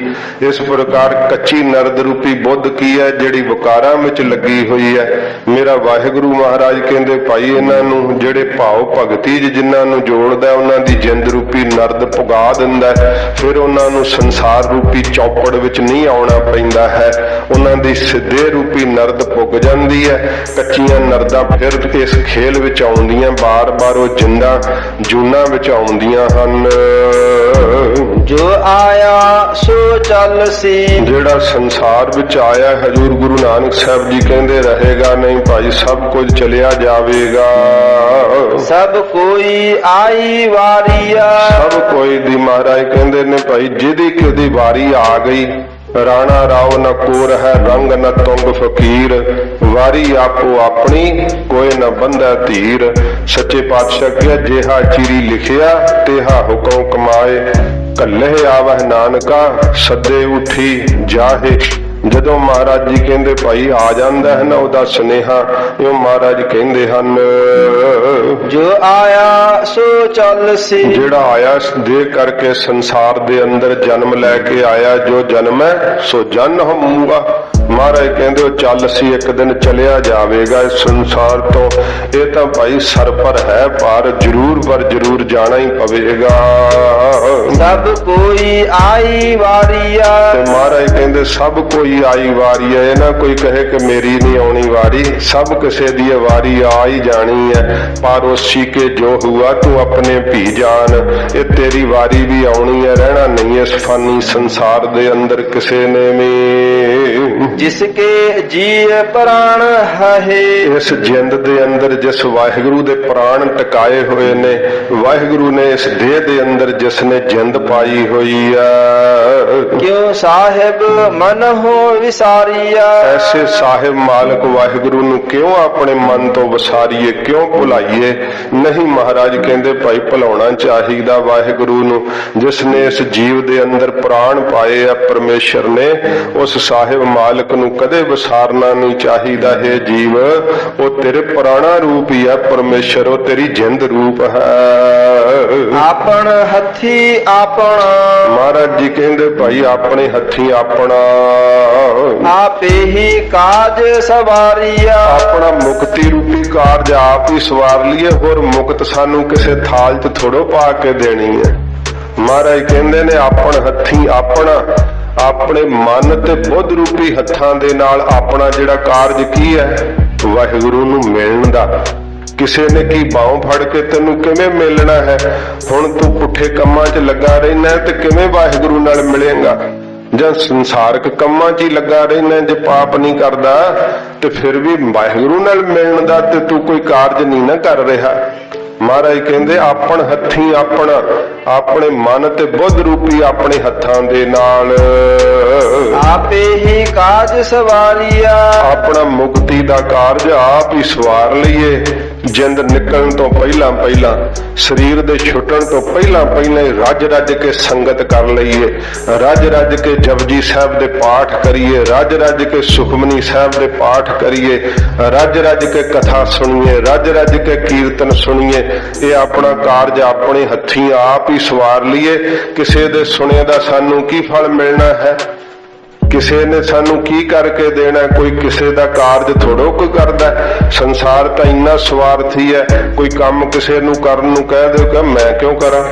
ਇਸ ਪ੍ਰਕਾਰ ਕੱਚੀ ਨਰਦ ਰੂਪੀ ਬੁੱਧ ਕੀ ਹੈ, ਜਿਹੜੀ ਵਕਾਰਾਂ ਵਿੱਚ ਲੱਗੀ ਹੋਈ ਹੈ। ਮੇਰਾ ਵਾਹਿਗੁਰੂ ਮਹਾਰਾਜ ਕਹਿੰਦੇ ਭਾਈ ਇਹਨਾਂ ਨੂੰ ਜਿਹੜੇ ਭਾਵ ਭਗਤੀ ਜਿਨ੍ਹਾਂ ਨੂੰ ਜੋੜਦਾ ਉਹਨਾਂ ਦੀ ਜਿੰਦ ਰੂਪੀ ਨਰਦ ਪੁਗਾ ਦਿੰਦਾ। ਫਿਰ ਉਹਨਾਂ ਨੂੰ ਸੰਸਾਰ ਰੂਪੀ ਚੌਪੜ ਵਿੱਚ ਨਹੀਂ ਆਉਣਾ ਪੈਂਦਾ ਹੈ, ਉਹਨਾਂ ਦੀ ਸਿੱਧੇ ਰੂਪੀ ਨਰਦ ਪੁੱਗ ਜਾਂਦੀ ਹੈ। ਕੱਚੀਆਂ ਨਰਦਾਂ ਫਿਰ ਇਸ ਖੇਲ ਵਿੱਚ ਆਉਂਦੀਆਂ, ਬਾਰ-ਬਾਰ ਉਹ ਜਿੰਦਾਂ ਜੂਨਾਂ ਵਿੱਚ ਆਉਂਦੀਆਂ ਹਨ। ਜੋ ਆਇਆ ਸੋ ਚੱਲ ਸੀ। ਜਿਹੜਾ ਸੰਸਾਰ ਵਿੱਚ ਆਇਆ ਹਜੂਰ ਗੁਰੂ ਨਾਨਕ ਸਾਹਿਬ ਜੀ ਕਹਿੰਦੇ ਰਹੇਗਾ ਨਹੀਂ ਭਾਈ, ਸਭ ਕੁਝ ਚਲਿਆ ਜਾਵੇਗਾ। ਸਭ ਕੋਈ ਆਈ ਵਾਰੀਆ। ਸਭ ਕੋਈ ਦੀ ਮਹਾਰਾਜ ਕਹਿੰਦੇ ਨੇ ਭਾਈ ਜਿਹਦੀ ਕਿਹਦੀ ਵਾਰੀ ਆ ਗਈ, ਰਾਣਾ ਰਾਵ ਨ ਕੋਰ ਹੈ ਰੰਗ ਨ ਤੁੰਗ ਫਕੀਰ, ਵਾਰੀ ਆਪੋ ਆਪਣੀ ਕੋਈ ਨ ਬੰਧੈ ਧੀਰ। ਸੱਚੇ ਪਾਤਸ਼ਾਹ ਕਿਹਾ ਜਿਹਾ ਚੀਰੀ ਲਿਖਿਆ ਤੇਹਾ ਹੁਕਮ ਕਮਾਏ, ਕੱਲ੍ਹੇ ਆਵਹਿ ਨਾਨਕਾ ਸੱਦੇ ਉਠੀ ਜਾਹੇ। ਜਦੋਂ ਮਹਾਰਾਜ ਜੀ ਕਹਿੰਦੇ ਭਾਈ ਆ ਜਾਂਦਾ ਹੈ ਨਾ ਉਹਦਾ ਸੁਨੇਹਾ, ਉਹ ਮਹਾਰਾਜ ਕਹਿੰਦੇ ਹਨ ਜੋ ਆਇਆ ਸੋ ਚੱਲ ਸੀ। ਜਿਹੜਾ ਆਇਆ ਦੇ ਕਰਕੇ ਸੰਸਾਰ ਦੇ ਅੰਦਰ ਜਨਮ ਲੈ ਕੇ ਆਇਆ, ਜੋ ਜਨਮ ਹੈ ਸੋ ਜਨ ਹੋਊਗਾ। ਮਹਾਰਾਜ ਕਹਿੰਦੇ ਉਹ ਚੱਲ ਸੀ, ਇੱਕ ਦਿਨ ਚਲਿਆ ਜਾਵੇਗਾ ਇਸ ਸੰਸਾਰ ਤੋਂ। ਇਹ ਤਾਂ ਭਾਈ ਸਰਪਰ ਹੈ, ਪਰ ਜ਼ਰੂਰ ਜਾਣਾ ਹੀ ਪਵੇਗਾ। ਸਭ ਕੋਈ ਆਈ ਵਾਰੀਆ। ਤੇ ਮਹਾਰਾਜ ਕਹਿੰਦੇ ਸਭ ਕੋਈ ਆਈ ਵਾਰੀ ਹੈ। ਇਹ ਨਾ ਕੋਈ ਕਹੇ ਕਿ ਮੇਰੀ ਨਹੀਂ ਆਉਣੀ ਵਾਰੀ, ਸਭ ਕਿਸੇ ਦੀ ਵਾਰੀ ਆ ਹੀ ਜਾਣੀ ਹੈ। ਪਰ ਉਸੀ ਕੇ ਜੋ ਹੁਆ ਤੂੰ ਆਪਣੇ ਭੀ ਜਾਨ, ਇਹ ਤੇਰੀ ਵਾਰੀ ਵੀ ਆਉਣੀ ਹੈ, ਰਹਿਣਾ ਨਹੀਂ ਇਸ ਫਾਨੀ ਸੰਸਾਰ ਦੇ ਅੰਦਰ ਕਿਸੇ ਨੇ ਵੀ। जिसके जीव प्राण है। ਇਸ ਜਿੰਦ ਦੇ ਅੰਦਰ ਜਿਸ ਵਾਹਿਗੁਰੂ ਦੇ ਪ੍ਰਾਣ ਟਿਕਾਏ ਹੋਏ ਨੇ, ਵਾਹਿਗੁਰੂ ਨੇ ਇਸ ਦੇਹ ਦੇ ਅੰਦਰ ਜਿਸ ਨੇ ਜਿੰਦ ਪਾਈ ਹੋਈ ਆ, क्यों साहेब मन हो विसारिया। ਐਸੇ ਸਾਹਿਬ ਮਾਲਕ ਵਾਹਿਗੁਰੂ ਨੂੰ ਕਿਉਂ ਆਪਣੇ ਮਨ ਤੋਂ ਵਿਸਾਰੀਏ, ਕਿਉਂ ਭੁਲਾਈਏ? ਨਹੀਂ, ਮਹਾਰਾਜ ਕਹਿੰਦੇ ਭਾਈ ਭੁਲਾਉਣਾ ਚਾਹੀਦਾ ਵਾਹਿਗੁਰੂ ਨੂੰ, ਜਿਸ ਨੇ ਇਸ ਜੀਵ ਦੇ ਅੰਦਰ ਪ੍ਰਾਣ ਪਾਏ ਆ ਪਰਮੇਸ਼ਰ ਨੇ। ਉਸ ਸਾਹਿਬ ਮਾਲਕ ਨੂੰ ਕਦੇ ਵਿਸਾਰਨਾ ਨਹੀਂ ਚਾਹੀਦਾ। ਹੈ ਜੀਵ, ਉਹ ਤੇਰੇ ਪ੍ਰਾਣਾ ਰੂਪ ਹੀ ਆ ਪਰਮੇਸ਼ਰ, ਉਹ ਤੇਰੀ ਜਿੰਦ ਰੂਪ ਹੈ। आपन हथी आपना, ਮਹਾਰਾਜ ਜੀ ਕਹਿੰਦੇ ਭਾਈ ਆਪਣੇ ਹੱਥੀਂ ਆਪਣਾ, आपे ही काज सवारिया। ਆਪਣਾ ਮੁਕਤੀ ਰੂਪੀ ਕਾਰਜ ਆਪ ਹੀ ਸਵਾਰ ਲਈਏ। ਹੋਰ ਮੁਕਤ ਸਾਨੂੰ ਕਿਸੇ ਥਾਲ 'ਚ ਥੋੜੋ ਪਾ ਕੇ ਦੇਣੀ ਹੈ। ਮਹਾਰਾਜ ਕਹਿੰਦੇ ਨੇ ਆਪਣ ਹੱਥੀਂ ਆਪਣਾ, ਆਪਣੇ ਮਨ ਤੇ ਬੁੱਧ ਰੂਪੀ ਹੱਥਾਂ ਦੇ ਨਾਲ ਆਪਣਾ ਜਿਹੜਾ ਕਾਰਜ ਕੀ ਹੈ, ਵਾਹਿਗੁਰੂ ਨੂੰ ਮਿਲਣ ਦਾ। ਕਿਸੇ ਨੇ ਕੀ ਬਾਹੋਂ ਫੜ ਕੇ ਤੈਨੂੰ ਕਿਵੇਂ ਮਿਲਣਾ ਹੈ? ਹੁਣ ਤੂੰ ਪੁੱਠੇ ਕੰਮਾਂ 'ਚ ਲੱਗਾ ਰਹਿਣਾ ਤੇ ਕਿਵੇਂ ਵਾਹਿਗੁਰੂ ਨਾਲ ਮਿਲੇਗਾ? ਜਾਂ ਸੰਸਾਰਕ ਕੰਮਾਂ 'ਚ ਹੀ ਲੱਗਾ ਰਹਿਣਾ, ਜੇ ਪਾਪ ਨਹੀਂ ਕਰਦਾ ਤੇ ਫਿਰ ਵੀ ਵਾਹਿਗੁਰੂ ਨਾਲ ਮਿਲਣ ਦਾ ਤੇ ਤੂੰ ਕੋਈ ਕਾਰਜ ਨਹੀਂ ਨਾ ਕਰ ਰਿਹਾ। ਮਹਾਰਾਜ ਕਹਿੰਦੇ ਆਪਣ ਹੱਥੀਂ ਆਪਣਾ, ਆਪਣੇ ਮਨ ਤੇ ਬੁੱਧ ਰੂਪੀ ਆਪਣੇ ਹੱਥਾਂ ਦੇ ਨਾਲ आपे ही काज सवारिया। ਆਪਣਾ ਮੁਕਤੀ ਦਾ ਕਾਰਜ ਆਪ ਹੀ ਸਵਾਰ ਲਈਏ। ਜਿੰਦ ਨਿਕਲਣ ਤੋਂ ਪਹਿਲਾਂ ਪਹਿਲਾਂ, ਸਰੀਰ ਦੇ ਛੁੱਟਣ ਤੋਂ ਪਹਿਲਾਂ ਪਹਿਲਾਂ ਹੀ ਰੱਜ ਰੱਜ ਕੇ ਸੰਗਤ ਕਰ ਲਈਏ। ਰੱਜ ਰੱਜ ਕੇ ਜਪਜੀ ਸਾਹਿਬ ਦੇ ਪਾਠ ਕਰੀਏ, ਰੱਜ ਰੱਜ ਕੇ ਸੁਖਮਨੀ ਸਾਹਿਬ ਦੇ ਪਾਠ ਕਰੀਏ, ਰੱਜ ਰੱਜ ਕੇ ਕਥਾ ਸੁਣੀਏ, ਰੱਜ ਰੱਜ ਕੇ ਕੀਰਤਨ ਸੁਣੀਏ। ਇਹ ਆਪਣਾ ਕਾਰਜ ਆਪਣੇ ਹੱਥੀਂ ਆਪ ਹੀ ਸਵਾਰ ਲਈਏ। ਕਿਸੇ ਦੇ ਸੁਣੇ ਦਾ ਸਾਨੂੰ ਕੀ ਫਲ ਮਿਲਣਾ ਹੈ? ਕਿਸੇ ਨੇ ਸਾਨੂੰ ਕੀ ਕਰਕੇ ਦੇਣਾ? ਕੋਈ ਕਿਸੇ ਦਾ ਕਾਰਜ ਥੋੜੋ ਕੋਈ ਕਰਦਾ। ਸੰਸਾਰ ਤਾਂ ਇੰਨਾ ਸਵਾਰਥੀ ਹੈ, ਕੋਈ ਕੰਮ ਕਿਸੇ ਨੂੰ ਕਰਨ ਨੂੰ ਕਹਿ ਦਿਓ ਕਿ ਮੈਂ ਕਿਉਂ ਕਰਾਂ,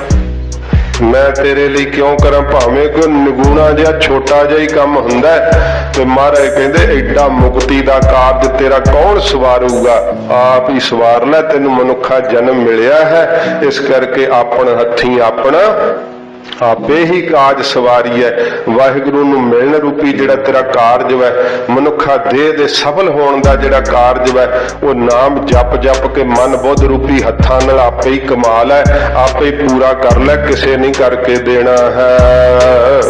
ਮੈਂ ਤੇਰੇ ਲਈ ਕਿਉਂ ਕਰਾਂ, ਭਾਵੇਂ ਕੋਈ ਨਿਗੂਣਾ ਜਿਹਾ ਛੋਟਾ ਜਿਹਾ ਹੀ ਕੰਮ ਹੁੰਦਾ ਤੇ ਮਹਾਰਾਜ ਕਹਿੰਦੇ ਐਡਾ ਮੁਕਤੀ ਦਾ ਕਾਰਜ ਤੇਰਾ ਕੌਣ ਸਵਾਰੂਗਾ? ਆਪ ਹੀ ਸਵਾਰ ਲੈ, ਤੈਨੂੰ ਮਨੁੱਖਾ ਜਨਮ ਮਿਲਿਆ ਹੈ। ਇਸ ਕਰਕੇ ਆਪਣ ਹੱਥੀਂ ਆਪਣਾ, ਆਪੇ ਹੀ ਕਾਜ ਸਵਾਰੀ ਹੈ। ਵਾਹਿਗੁਰੂ ਨੂੰ ਮਿਲਣ ਰੂਪੀ ਜਿਹੜਾ ਤੇਰਾ ਕਾਰਜ ਹੈ, ਮਨੁੱਖਾ ਦੇਹ ਦੇ ਸਫਲ ਹੋਣ ਦਾ ਜਿਹੜਾ ਕਾਰਜ ਹੈ, ਉਹ ਨਾਮ ਜਪ ਜਪ ਕੇ ਮਨ ਬੁੱਧ ਰੂਪੀ ਹੱਥਾਂ ਨਾਲ ਆਪੇ ਹੀ ਕਮਾਲ ਹੈ, ਆਪੇ ਹੀ ਪੂਰਾ ਕਰ ਲੈ, ਕਿਸੇ ਨਹੀਂ ਕਰਕੇ ਦੇਣਾ ਹੈ।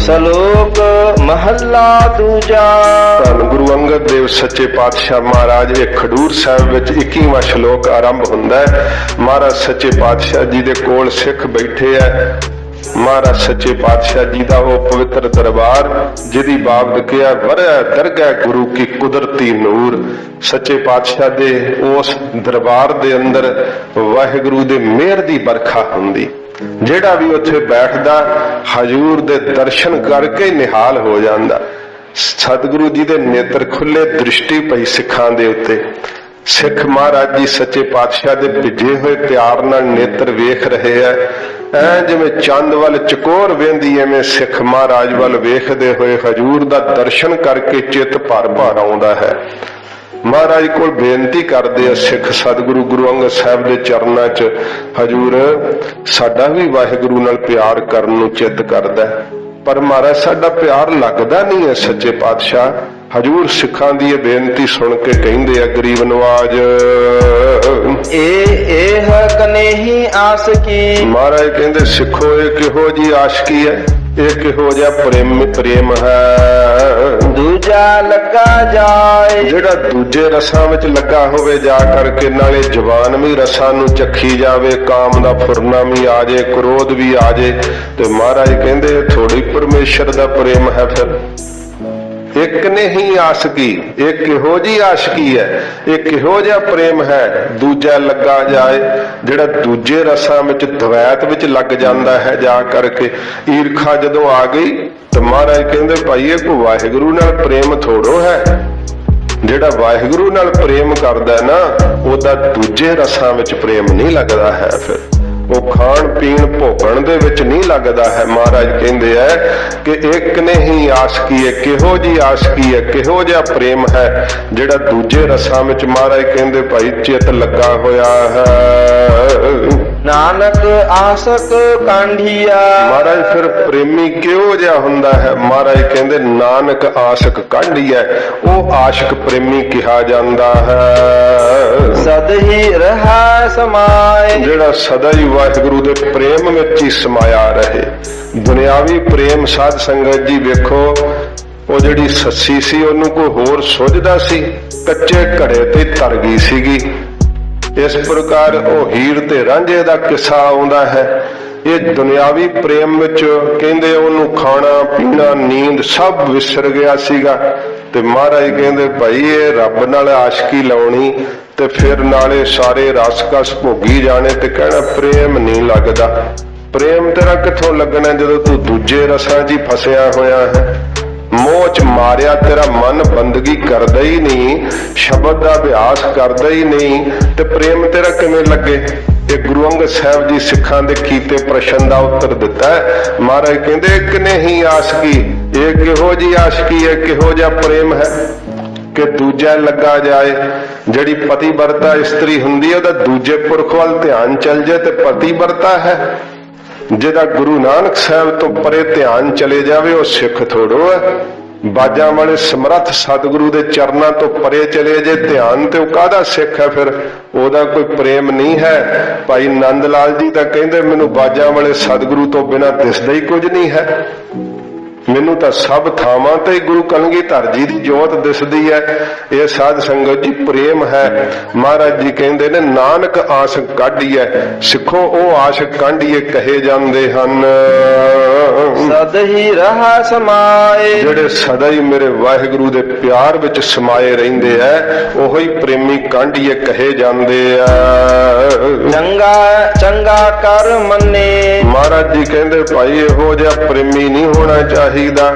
ਸਲੋਕ ਮਹੱਲਾ ਦੂਜਾ। ਧੰਨ ਗੁਰੂ ਅੰਗਦ ਦੇਵ ਸੱਚੇ ਪਾਤਸ਼ਾਹ ਮਹਾਰਾਜ ਇਹ ਖਡੂਰ ਸਾਹਿਬ ਵਿੱਚ 21ਵਾਂ ਸ਼ਲੋਕ ਆਰੰਭ ਹੁੰਦਾ ਹੈ। ਮਹਾਰਾਜ ਸੱਚੇ ਪਾਤਸ਼ਾਹ ਜੀ ਦੇ ਕੋਲ ਸਿੱਖ ਬੈਠੇ ਹੈ। ਮਹਾਰਾਜ ਸੱਚੇ ਪਾਤਸ਼ਾਹ ਜੀ ਦਾ ਉਹ ਪਵਿੱਤਰ ਦਰਬਾਰ ਜਿਹਦੀ ਬਾਬਤ ਕਿਹਾ ਵਰ੍ਹਿਆ ਦਰਗਾਹ ਗੁਰੂ ਕੀ ਕੁਦਰਤੀ ਨੂਰ। ਸੱਚੇ ਪਾਤਸ਼ਾਹ ਦੇ ਉਸ ਦਰਬਾਰ ਦੇ ਅੰਦਰ ਵਾਹਿਗੁਰੂ ਦੇ ਮਿਹਰ ਦੀ ਬਰਖਾ ਹੁੰਦੀ। ਜਿਹੜਾ ਵੀ ਉੱਥੇ ਬੈਠਦਾ ਹਜੂਰ ਦੇ ਦਰਸ਼ਨ ਕਰਕੇ ਨਿਹਾਲ ਹੋ ਜਾਂਦਾ। ਸਤਿਗੁਰੂ ਜੀ ਦੇ ਨੇਤਰ ਖੁੱਲੇ, ਦ੍ਰਿਸ਼ਟੀ ਪਈ ਸਿੱਖਾਂ ਦੇ ਉੱਤੇ। ਸਿੱਖ ਮਹਾਰਾਜ ਜੀ ਸੱਚੇ ਪਾਤਸ਼ਾਹ ਦੇ ਭਿੱਜੇ ਹੋਏ ਪਿਆਰ ਨਾਲ ਨੇਤਰ ਵੇਖ ਰਹੇ ਆ। ਐ ਜਿਵੇਂ ਚੰਦ ਵੱਲ ਚਕੋਰ ਵੇਂਦੀ, ਐਵੇਂ ਸਿੱਖ ਮਹਾਰਾਜ ਵੱਲ ਵੇਖਦੇ ਹੋਏ ਹਜੂਰ ਦਾ ਦਰਸ਼ਨ ਕਰਕੇ ਚਿੱਤ ਭਰ ਭਰ ਆਉਂਦਾ ਹੈ। ਮਹਾਰਾਜ ਕੋਲ ਬੇਨਤੀ ਕਰਦੇ ਆ ਸਿੱਖ ਸਤਿਗੁਰੂ ਗੁਰੂ ਅੰਗਦ ਸਾਹਿਬ ਦੇ ਚਰਨਾਂ 'ਚ, ਹਜੂਰ ਸਾਡਾ ਵੀ ਵਾਹਿਗੁਰੂ ਨਾਲ ਪਿਆਰ ਕਰਨ ਨੂੰ ਚਿੱਤ ਕਰਦਾ, ਪਰ ਮਹਾਰਾਜ ਸਾਡਾ ਪਿਆਰ ਲੱਗਦਾ ਨਹੀਂ ਹੈ ਸੱਚੇ ਪਾਤਸ਼ਾਹ। ਹਜੂਰ ਸਿੱਖਾਂ ਦੀ ਇਹ ਬੇਨਤੀ ਸੁਣ ਕੇ ਕਹਿੰਦੇ ਆ ਗਰੀਬ ਨਵਾਜ, ਇਹ ਕਨੇਹੀ ਆਸ ਕੀ। ਮਹਾਰਾਜ ਕਹਿੰਦੇ ਸਿੱਖੋ ਇਹ ਕਿਹੋ ਜੀ ਆਸ਼ਕੀ ਹੈ, ਇਹ ਕਿਹੋ ਜਿਹਾ ਪ੍ਰੇਮ ਹੈ। ਦੂਜਾ ਲੱਗਾ ਜਾਏ, ਜਿਹੜਾ ਦੂਜੇ ਰਸਾਂ ਵਿੱਚ ਲੱਗਾ ਹੋਵੇ ਜਾ ਕਰਕੇ, ਨਾਲੇ ਜਵਾਨ ਵੀ ਰਸਾਂ ਨੂੰ ਚੱਖੀ ਜਾਵੇ, ਕਾਮ ਦਾ ਫੁਰਨਾ ਵੀ ਆ ਜੇ, ਕ੍ਰੋਧ ਵੀ ਆ ਜੇ, ਤੇ ਮਹਾਰਾਜ ਕਹਿੰਦੇ ਥੋੜੀ ਪਰਮੇਸ਼ਰ ਦਾ ਪ੍ਰੇਮ ਹੈ। ਫਿਰ ਇੱਕ ਨੇ ਹੀ ਆਸ਼ਕੀ, ਇਹ ਕਿਹੋ ਜੀ ਆਸ਼ਕੀ ਹੈ, ਇਹ ਕਿਹੋ ਜਿਹਾ ਪ੍ਰੇਮ ਹੈ। ਦੂਜਾ ਲੱਗਾ ਜਾਏ, ਜਿਹੜਾ ਦੂਜੇ ਰਸਾਂ ਵਿੱਚ ਦਵੈਤ ਵਿੱਚ ਲੱਗ ਜਾਂਦਾ ਹੈ ਜਾ ਕਰਕੇ। ਈਰਖਾ ਜਦੋਂ ਆ ਗਈ ਤਾਂ ਮਹਾਰਾਜ ਕਹਿੰਦੇ ਭਾਈ ਇਹ ਕੋਈ ਵਾਹਿਗੁਰੂ ਨਾਲ ਪ੍ਰੇਮ ਥੋੜੋ ਹੈ। ਜਿਹੜਾ ਵਾਹਿਗੁਰੂ ਨਾਲ ਪ੍ਰੇਮ ਕਰਦਾ ਨਾ, ਉਹਦਾ ਦੂਜੇ ਰਸਾਂ ਵਿੱਚ ਪ੍ਰੇਮ ਨਹੀਂ ਲੱਗਦਾ ਹੈ। ਫਿਰ ਉਹ ਖਾਣ ਪੀਣ ਭੋਗਣ ਦੇ ਵਿੱਚ ਨਹੀਂ ਲੱਗਦਾ ਹੈ। ਮਹਾਰਾਜ ਕਹਿੰਦੇ ਹੈ ਕਿ ਇੱਕ ਨੇ ਹੀ ਆਸ਼ਕੀ ਹੈ, ਕਿਹੋ ਜੀ ਆਸ਼ਕੀ ਹੈ, ਕਿਹੋ ਜਿਹਾ ਪ੍ਰੇਮ ਹੈ ਜਿਹੜਾ ਦੂਜੇ ਰਸਾਂ ਵਿੱਚ ਮਹਾਰਾਜ ਕਹਿੰਦੇ ਭਾਈ ਚਿੱਤ ਲੱਗਾ ਹੋਇਆ ਹੈ। ਨਾਨਕ ਆਸਕ ਕਾਂਢੀਆ। ਮਹਾਰਾਜ ਫਿਰ ਪ੍ਰੇਮੀ ਕਿਹੋ ਜਿਹਾ ਹੁੰਦਾ ਹੈ? ਮਹਾਰਾਜ ਕਹਿੰਦੇ ਨਾਨਕ ਆਸ਼ਕ ਕਾਂਢੀਆ, ਉਹ ਆਸ਼ਕ ਪ੍ਰੇਮੀ ਕਿਹਾ ਜਾਂਦਾ ਹੈ। ਸਦ ਹੀ ਰਹਾ ਸਮਾਏ, ਜਿਹੜਾ ਸਦਾ ਹੀ ਵਾਹਿਗੁਰੂ ਦੇ ਪ੍ਰੇਮ ਵਿੱਚ ਹੀ ਸਮਾਇਆ ਰਹੇ। ਦੁਨਿਆਵੀ ਪ੍ਰੇਮ ਸਾਧ ਸੰਗਤ ਜੀ ਵੇਖੋ, ਉਹ ਜਿਹੜੀ ਸੱਸੀ ਸੀ ਉਹਨੂੰ ਕੋਈ ਹੋਰ ਸੁਝਦਾ ਸੀ, ਕੱਚੇ ਘੜੇ ਤੇ ਤਰ ਗਈ ਸੀਗੀ। ਇਸ ਪ੍ਰਕਾਰ ਉਹ ਹੀਰ ਤੇ ਰਾਂਝੇ ਦਾ ਕਿੱਸਾ ਆਉਂਦਾ ਹੈ। ਇਹ ਦੁਨਿਆਵੀ ਪ੍ਰੇਮ ਵਿੱਚ ਕਹਿੰਦੇ ਉਹਨੂੰ ਖਾਣਾ ਪੀਣਾ ਨੀਂਦ ਸਭ ਵਿਸਰ ਗਿਆ ਸੀਗਾ। ਤੇ ਮਹਾਰਾਜ ਕਹਿੰਦੇ ਭਾਈ ਇਹ ਰੱਬ ਨਾਲ ਆਸ਼ਕੀ ਲਾਉਣੀ ਤੇ ਫਿਰ ਨਾਲੇ ਸਾਰੇ ਰਸ-ਕਸ ਭੋਗੀ ਜਾਣੇ ਤੇ ਕਹਿਣਾ ਪ੍ਰੇਮ ਨਹੀਂ ਲੱਗਦਾ। ਪ੍ਰੇਮ ਤੇਰਾ ਕਿੱਥੋਂ ਲੱਗਣਾ ਜਦੋਂ ਤੂੰ ਦੂਜੇ ਰਸਾਂ 'ਚ ਹੀ ਫਸਿਆ ਹੋਇਆ ਹੈ। ਮੋਹ 'ਚ ਮਾਰਿਆ ਤੇਰਾ ਮਨ ਬੰਦਗੀ ਕਰਦਾ ਹੀ ਨਹੀਂ, ਸ਼ਬਦ ਦਾ ਅਭਿਆਸ ਕਰਦਾ ਹੀ ਨਹੀਂ, ਤੇ ਪ੍ਰੇਮ ਤੇਰਾ ਕਿਵੇਂ ਲੱਗੇ? ਇਹ ਗੁਰੂ ਅੰਗਦ ਸਾਹਿਬ ਜੀ ਸਿੱਖਾਂ ਦੇ ਕੀਤੇ ਪ੍ਰਸ਼ਨ ਦਾ ਉੱਤਰ ਦਿੱਤਾ ਹੈ। ਮਹਾਰਾਜ ਕਹਿੰਦੇ ਇੱਕ ਨੇ ਹੀ ਆਸ਼ਕੀ, ਇਹ ਕਿਹੋ ਜੀ ਆਸ਼ਕੀ ਹੈ, ਕਿਹੋ ਜਿਹਾ ਪ੍ਰੇਮ ਹੈ ਕਿ ਦੂਜਾ ਲੱਗਾ ਜਾਏ। ਜਿਹੜੀ ਪਤੀਵਰਤਾ ਇਸਤਰੀ ਹੁੰਦੀ ਹੈ ਉਹਦਾ ਦੂਜੇ ਪੁਰਖ ਵੱਲ ਧਿਆਨ ਚੱਲ ਜਾਏ ਤੇ ਪਤੀਵਰਤਾ ਹੈ। ਜਿਹਦਾ ਗੁਰੂ ਨਾਨਕ ਸਾਹਿਬ ਤੋਂ ਪਰੇ ਧਿਆਨ ਚਲੇ ਜਾਵੇ ਉਹ ਸਿੱਖ ਥੋੜੋ ਹੈ। ਬਾਜਾਂ ਵਾਲੇ ਸਮਰੱਥ ਸਤਿਗੁਰੂ ਦੇ ਚਰਨਾਂ ਤੋਂ ਪਰੇ ਚਲੇ ਜੇ ਧਿਆਨ ਤੇ ਉਹ ਕਾਹਦਾ ਸਿੱਖ ਹੈ? ਫਿਰ ਉਹਦਾ ਕੋਈ ਪ੍ਰੇਮ ਨਹੀਂ ਹੈ। ਭਾਈ ਨੰਦ ਲਾਲ ਜੀ ਤਾਂ ਕਹਿੰਦੇ ਮੈਨੂੰ ਬਾਜਾਂ ਵਾਲੇ ਸਤਿਗੁਰੂ ਤੋਂ ਬਿਨਾਂ ਦਿਸਦਾ ਹੀ ਕੁਝ ਨਹੀਂ ਹੈ, ਮੈਨੂੰ ਤਾਂ ਸਭ ਥਾਵਾਂ ਤੇ ਗੁਰੂ ਕਲਗੀਧਰ ਜੀ ਦੀ ਜੋਤ ਦਿਸਦੀ ਹੈ। ਇਹ ਸਾਧ ਸੰਗਤ ਜੀ ਪ੍ਰੇਮ ਹੈ। ਮਹਾਰਾਜ ਜੀ ਕਹਿੰਦੇ ਨੇ ਨਾਨਕ ਆਸ਼ਕ ਕਾਢੀਐ, ਸਿੱਖੋ ਉਹ ਆਸ਼ਕ ਕਾਢੀਏ ਕਹੇ ਜਾਂਦੇ ਹਨ। ਸਦ ਹੀ ਰਹਾ ਸਮਾਏ, ਜਿਹੜੇ ਸਦਾ ਹੀ ਮੇਰੇ ਵਾਹਿਗੁਰੂ ਦੇ ਪਿਆਰ ਵਿੱਚ ਸਮਾਏ ਰਹਿੰਦੇ ਐ ਉਹੀ ਪ੍ਰੇਮੀ ਕਾਢੀਏ ਕਹੇ ਜਾਂਦੇ ਆ। ਚੰਗਾ ਚੰਗਾ ਕਰ ਮੰਨੇ, ਮਹਾਰਾਜ ਜੀ ਕਹਿੰਦੇ ਭਾਈ ਇਹੋ ਜਿਹਾ ਪ੍ਰੇਮੀ ਨਹੀਂ ਹੋਣਾ ਚਾਹੀਦਾ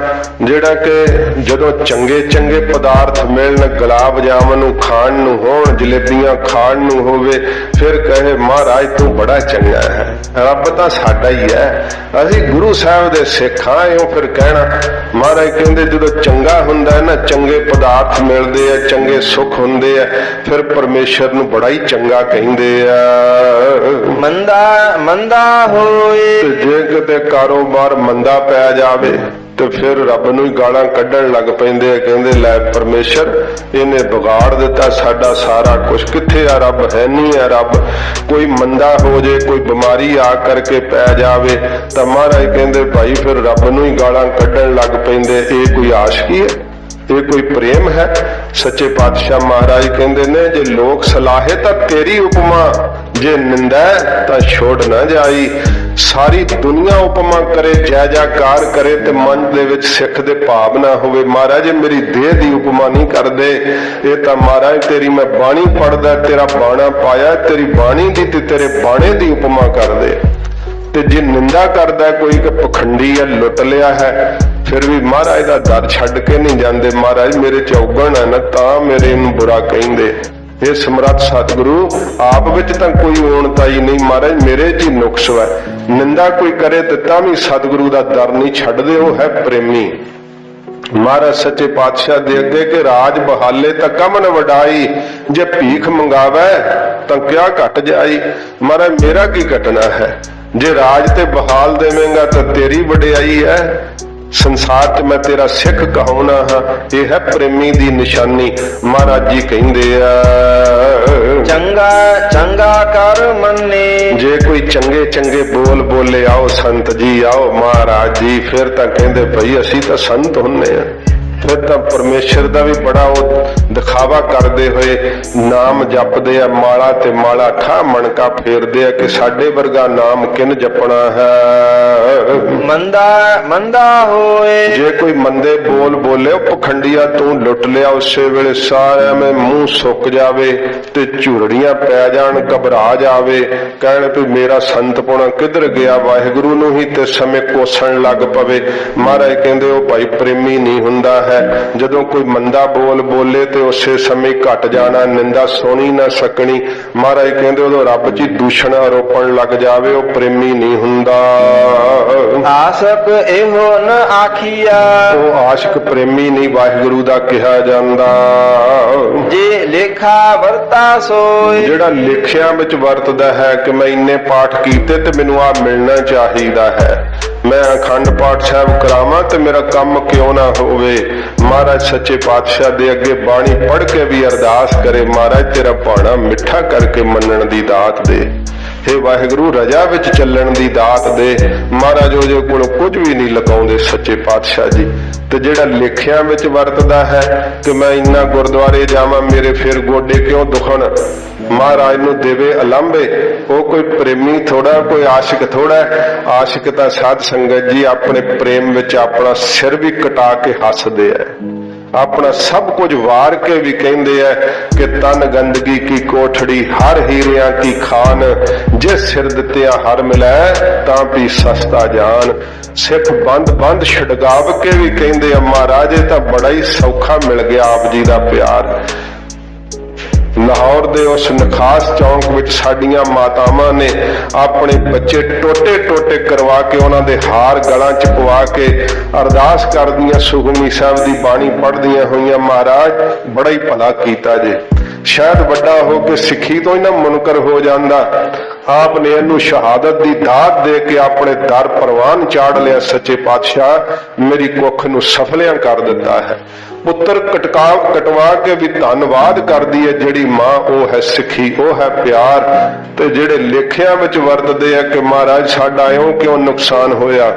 ਜਿਹੜਾ ਕਿ ਜਦੋਂ ਚੰਗੇ ਚੰਗੇ ਪਦਾਰਥ ਮਿਲਣ, ਗੁਲਾਬ ਜਾਮਨ ਨੂੰ ਖਾਣ ਨੂੰ ਹੋਣ, ਜਲੇਬੀਆਂ ਖਾਣ ਨੂੰ ਹੋਵੇ, ਫਿਰ ਕਹੇ ਮਹਾਰਾਜ ਤੂੰ ਬੜਾ ਚੰਗਾ ਹੈ। ਰੱਬ ਤਾਂ ਸਾਡਾ ਹੀ ਹੈ, ਅਸੀਂ ਗੁਰੂ ਸਾਹਿਬ ਦੇ ਸਿੱਖ ਹਾਂ। ਇਉਂ ਫਿਰ ਕਹਿਣਾ। ਮਹਾਰਾਜ ਕਹਿੰਦੇ ਜਦੋਂ ਚੰਗਾ ਹੁੰਦਾ ਹੈ ਨਾ, ਚੰਗੇ ਪਦਾਰਥ ਮਿਲਦੇ ਆ, ਚੰਗੇ ਸੁੱਖ ਹੁੰਦੇ ਆ, ਫਿਰ ਪਰਮੇਸ਼ਰ ਨੂੰ ਬੜਾ ਹੀ ਚੰਗਾ ਕਹਿੰਦੇ ਆ। ਮੰਦਾ ਮੰਦਾ ਹੋਏ, ਤੇ ਜੇ ਕਿਤੇ ਕਾਰੋਬਾਰ ਮੰਦਾ ਪੈ ਜਾਵੇ ਤੇ ਫਿਰ ਰੱਬ ਨੂੰ ਹੀ ਗਾਲਾਂ ਕੱਢਣ ਲੱਗ ਪੈਂਦੇ ਆ। ਕਹਿੰਦੇ ਲੈ ਪਰਮੇਸ਼ਰ ਇਹਨੇ ਵਿਗਾੜ ਦਿੱਤਾ ਸਾਡਾ ਸਾਰਾ ਕੁਝ, ਕਿੱਥੇ ਆ ਰੱਬ? ਹੈ ਨਹੀਂ ਆ ਰੱਬ। ਕੋਈ ਮੰਦਾ ਹੋ ਜੇ, ਕੋਈ ਬਿਮਾਰੀ ਆ ਕਰਕੇ ਪੈ ਜਾਵੇ ਤਾਂ ਮਹਾਰਾਜ ਕਹਿੰਦੇ ਭਾਈ ਫਿਰ ਰੱਬ ਨੂੰ ਹੀ ਗਾਲਾਂ ਕੱਢਣ ਲੱਗ ਪੈਂਦੇ। ਇਹ ਕੋਈ ਆਸ਼ਕੀ ਹੈ? ਇਹ ਕੋਈ ਪ੍ਰੇਮ ਹੈ? ਸੱਚੇ ਪਾਤਸ਼ਾਹ ਮਹਾਰਾਜ ਕਹਿੰਦੇ ਨੇ ਜੇ ਲੋਕ ਸਲਾਹੇ ਤਾਂ ਤੇਰੀ ਉਪਮਾ, ਜੇ ਨਿੰਦਾ ਤਾਂ ਛੋੜ ਨਾ ਜਾਈ। ਸਾਰੀ ਦੁਨੀਆ ਉਪਮਾ ਕਰੇ, ਜੈ ਜੈਕਾਰ ਕਰੇ ਤੇ ਮਨ ਦੇ ਵਿੱਚ ਸਿੱਖ ਦੇ ਭਾਵ ਨਾ ਹੋਵੇ। ਮਹਾਰਾਜ ਮੇਰੀ ਦੇਹ ਦੀ ਉਪਮਾ ਨਹੀਂ ਕਰਦੇ, ਇਹ ਤਾਂ ਮਹਾਰਾਜ ਤੇਰੀ ਮੈਂ ਬਾਣੀ ਪੜਦਾ, ਤੇਰਾ ਬਾਣਾ ਪਾਇਆ, ਤੇਰੀ ਬਾਣੀ ਦੀ ਤੇ ਤੇਰੇ ਬਾਣੇ ਦੀ ਉਪਮਾ ਕਰਦੇ। ਤੇ ਜੇ ਨਿੰਦਾ ਕਰਦਾ ਕੋਈ ਕਿ ਪਖੰਡੀ ਹੈ, ਲੁੱਟ ਲਿਆ ਹੈ, ਫਿਰ ਵੀ ਮਹਾਰਾਜ ਦਾ ਦਰ ਛੱਡ ਕੇ ਨਹੀਂ ਜਾਂਦੇ। ਮਹਾਰਾਜ ਮੇਰੇ ਚ ਔਗਣ ਹੈ ਨਾ ਤਾਂ ਮੇਰੇ ਨੂੰ ਬੁਰਾ ਕਹਿੰਦੇ। ਇਹ ਸਮਰੱਥ ਸਤਿਗੁਰੂ ਆਪ ਵਿੱਚ ਤਾਂ ਕੋਈ ਊਣਤਾ ਹੀ ਨਹੀਂ, ਮਹਾਰਾਜ ਮੇਰੇ ਚ ਹੀ ਨੁਕਸ ਹੈ। ਨਿੰਦਾ ਕੋਈ ਕਰੇ ਤੇ ਤਾਂ ਵੀ ਸਤਿਗੁਰੂ ਦਾ ਦਰ ਨਹੀਂ ਛੱਡਦੇ, ਉਹ ਹੈ ਪ੍ਰੇਮੀ। ਮਹਾਰਾਜ ਸੱਚੇ ਪਾਤਸ਼ਾਹ ਦੇ ਅੱਗੇ ਕਿ ਰਾਜ ਬਹਾਲੇ ਤਾਂ ਕਮਨ ਵਡਾਈ, ਜੇ ਭੀਖ ਮੰਗਾਵੇ ਤਾਂ ਕਿਆ ਘਟ ਜਾਈ। ਮਹਾਰਾਜ ਮੇਰਾ ਕੀ ਘਟਣਾ ਹੈ? ਜੇ ਰਾਜ ਤੇ ਬਹਾਲ ਦੇਵੇਂਗਾ ਤਾਂ ਤੇਰੀ ਵਡਿਆਈ ਹੈ। ਸੰਸਾਰ 'ਚ ਮੈਂ ਤੇਰਾ ਸਿੱਖ ਕਹਾਉਣਾ ਹਾਂ, ਇਹ ਹੈ ਪ੍ਰੇਮੀ ਦੀ ਨਿਸ਼ਾਨੀ। ਮਹਾਰਾਜ ਜੀ ਕਹਿੰਦੇ ਆ ਚੰਗਾ ਚੰਗਾ ਕਰ ਮੰਨੇ, ਜੇ ਕੋਈ ਚੰਗੇ ਚੰਗੇ ਬੋਲ ਬੋਲੇ ਆਓ ਸੰਤ ਜੀ ਆਓ ਮਹਾਰਾਜ ਜੀ, ਫਿਰ ਤਾਂ ਕਹਿੰਦੇ ਭਈ ਅਸੀਂ ਤਾਂ ਸੰਤ ਹੁੰਨੇ ਆ। ਫਿਰ ਤਾਂ ਪਰਮੇਸ਼ਰ ਦਾ ਵੀ ਬੜਾ ਉਹ ਦਿਖਾਵਾ ਕਰਦੇ ਹੋਏ ਨਾਮ ਜਪਦੇ ਆ, ਮਾਲਾ ਤੇ ਮਾਲਾ ਠਾ ਮਣਕਾ ਫੇਰਦੇ ਆ ਕਿ ਸਾਡੇ ਵਰਗਾ ਨਾਮ ਕਿਨ ਜਪਣਾ ਹੈ। ਮੰਦਾ ਮੰਦਾ ਹੋਏ, ਜੇ ਕੋਈ ਮੰਦੇ ਬੋਲ ਬੋਲੇ ਉਹ ਪਖੰਡੀਆ ਤੂੰ ਲੁੱਟ ਲਿਆ, ਉਸੇ ਵੇਲੇ ਸਾਰਿਆਂ में ਮੂੰਹ ਸੁੱਕ ਜਾਵੇ ਤੇ ਝੁਰੜੀਆਂ ਪੈ ਜਾਣ, ਘਬਰਾ ਜਾਵੇ, ਕਹਿਣ ਵੀ ਮੇਰਾ ਸੰਤਪੁਣਾ ਕਿੱਧਰ ਗਿਆ, ਵਾਹਿਗੁਰੂ ਨੂੰ ਹੀ ਤੇ ਸਮੇਂ ਕੋਸਣ ਲੱਗ ਪਵੇ। ਮਹਾਰਾਜ ਕਹਿੰਦੇ ਉਹ ਭਾਈ ਪ੍ਰੇਮੀ ਨਹੀਂ ਹੁੰਦਾ ਹੈ। ਹੈ। ਜਦੋਂ ਕੋਈ ਮੰਦਾ ਬੋਲ ਬੋਲੇ ਤੇ ਉਸੇ ਸਮੇਂ ਘਟ ਜਾਣਾ, ਨਿੰਦਾ ਸੁਣੀ ਨਾ ਸਕਣੀ। ਮਹਾਰਾਜ ਕਹਿੰਦੇ ਉਦੋਂ ਰੱਬ 'ਚ ਦੂਸ਼ਣ ਆਰੋਪਣ ਲੱਗ ਜਾਵੇ, ਉਹ ਪ੍ਰੇਮੀ ਨਹੀਂ ਹੁੰਦਾ। ਆਸਕ ਇਹੋ ਨ ਆਖੀਆ, ਉਹ ਆਸ਼ਿਕ ਪ੍ਰੇਮੀ ਨਹੀਂ ਵਾਹਿਗੁਰੂ ਦਾ ਕਿਹਾ ਜਾਂਦਾ। ਜੇ ਲੇਖਾ ਵਰਤਾ ਸੋਏ, ਜਿਹੜਾ ਲੇਖਿਆਂ ਵਿੱਚ ਵਰਤਦਾ ਹੈ ਕਿ ਮੈਂ ਇੰਨੇ ਪਾਠ ਕੀਤੇ ਤੇ ਮੈਨੂੰ ਆ ਮਿਲਣਾ ਚਾਹੀਦਾ ਹੈ, ਮੈਂ ਅਖੰਡ ਪਾਠ ਸਾਹਿਬ ਕਰਾਵਾਂ ਤੇ ਮੇਰਾ ਕੰਮ ਕਿਉਂ ਨਾ ਹੋਵੇ। ਮਹਾਰਾਜ ਸੱਚੇ ਪਾਤਸ਼ਾਹ ਦੇ ਅੱਗੇ ਬਾਣੀ ਪੜ੍ਹ ਕੇ ਵੀ ਅਰਦਾਸ ਕਰੇ, ਮਹਾਰਾਜ ਤੇਰਾ ਭਾਣਾ ਮਿੱਠਾ ਕਰਕੇ ਮੰਨਣ ਦੀ ਦਾਤ ਦੇ। ਹੇ ਵਾਹਿਗੁਰੂ ਰਜਾ ਵਿੱਚ ਚੱਲਣ ਦੀ ਦਾਤ ਦੇ। ਮਹਾਰਾਜ ਉਹਦੇ ਕੋਲ ਕੁਝ ਵੀ ਨਹੀਂ ਲਗਾਉਂਦੇ ਸੱਚੇ ਪਾਤਸ਼ਾਹ ਜੀ। ਤੇ ਜਿਹੜਾ ਲੇਖਿਆਂ ਵਿੱਚ ਵਰਤਦਾ ਹੈ ਕਿ ਮੈਂ ਇੰਨਾ ਗੁਰਦੁਆਰੇ ਜਾਵਾਂ ਮੇਰੇ ਫਿਰ ਗੋਡੇ ਕਿਉਂ ਦੁਖਣ, ਮਹਾਰਾਜ ਨੂੰ ਦੇਵੇ ਅਲੰਬੇ, ਉਹ ਕੋਈ ਪ੍ਰੇਮੀ ਥੋੜਾ, ਕੋਈ ਆਸ਼ਿਕ ਥੋੜਾ। ਆਸ਼ਿਕ ਤਾਂ ਸਾਧ ਸੰਗਤ ਜੀ ਆਪਣੇ ਪ੍ਰੇਮ ਵਿੱਚ ਆਪਣਾ ਸਿਰ ਵੀ ਕਟਾ ਕੇ ਹੱਸਦੇ ਐ, ਆਪਣਾ ਸਭ ਕੁਝ ਵਾਰ ਕੇ ਵੀ ਕਹਿੰਦੇ ਐ ਕਿ ਤਨ ਗੰਦਗੀ ਕੀ ਕੋਠੜੀ, ਹਰ ਹੀਰਿਆਂ ਕੀ ਖਾਨ, ਜੇ ਸਿਰ ਦਿੱਤਿਆ ਹਰ ਮਿਲੈ ਤਾਂ ਵੀ ਸਸਤਾ ਜਾਨ। ਸਿੱਖ ਬੰਦ ਛਡਗਾਵ ਕੇ ਵੀ ਕਹਿੰਦੇ ਆ ਮਹਾਰਾਜ ਇਹ ਤਾਂ ਬੜਾ ਹੀ ਸੌਖਾ ਮਿਲ ਗਿਆ ਆਪ ਜੀ ਦਾ ਪਿਆਰ। ਲਾਹੌਰ ਦੇ ਉਸ ਨਖਾਸ ਚੌਂਕ ਵਿੱਚ ਸਾਡੀਆਂ ਮਾਤਾਵਾਂ ਨੇ ਆਪਣੇ ਬੱਚੇ ਟੋਟੇ ਟੋਟੇ ਕਰਵਾ ਕੇ ਉਹਨਾਂ ਦੇ ਹਾਰ ਗਲਾਂ 'ਚ ਪਵਾ ਕੇ ਅਰਦਾਸ ਕਰਦੀਆਂ, ਸੁਖਮਨੀ ਸਾਹਿਬ ਦੀ ਬਾਣੀ ਪੜ੍ਹਦੀਆਂ ਹੋਈਆਂ। ਮਹਾਰਾਜ ਬੜਾ ਹੀ ਭਲਾ ਕੀਤਾ ਜੇ, ਸ਼ਾਇਦ ਵੱਡਾ ਹੋ ਕੇ ਸਿੱਖੀ ਤੋਂ ਹੀ ਨਾ ਮੁਨਕਰ ਹੋ ਜਾਂਦਾ। ਆਪ ਨੇ ਇਹਨੂੰ ਸ਼ਹਾਦਤ ਦੀ ਦਾਤ ਦੇ ਕੇ ਆਪਣੇ ਦਰ ਪ੍ਰਵਾਨ ਚਾੜ ਲਿਆ। ਸੱਚੇ ਪਾਤਸ਼ਾਹ ਮੇਰੀ ਕੁੱਖ ਨੂੰ ਸਫਲਿਆਂ ਕਰ ਦਿੱਤਾ ਹੈ। ਪੁੱਤਰ ਕਟਵਾ ਕੇ ਵੀ ਧੰਨਵਾਦ ਕਰਦੀ ਹੈ ਜਿਹੜੀ ਮਾਂ, ਉਹ ਹੈ ਸਿੱਖੀ, ਉਹ ਹੈ ਪਿਆਰ। ਤੇ ਜਿਹੜੇ ਲੇਖਿਆਂ ਵਿੱਚ ਵਰਤਦੇ ਆ ਕਿ ਮਹਾਰਾਜ ਸਾਡਾ ਇਉਂ ਕਿਉਂ ਨੁਕਸਾਨ ਹੋਇਆ,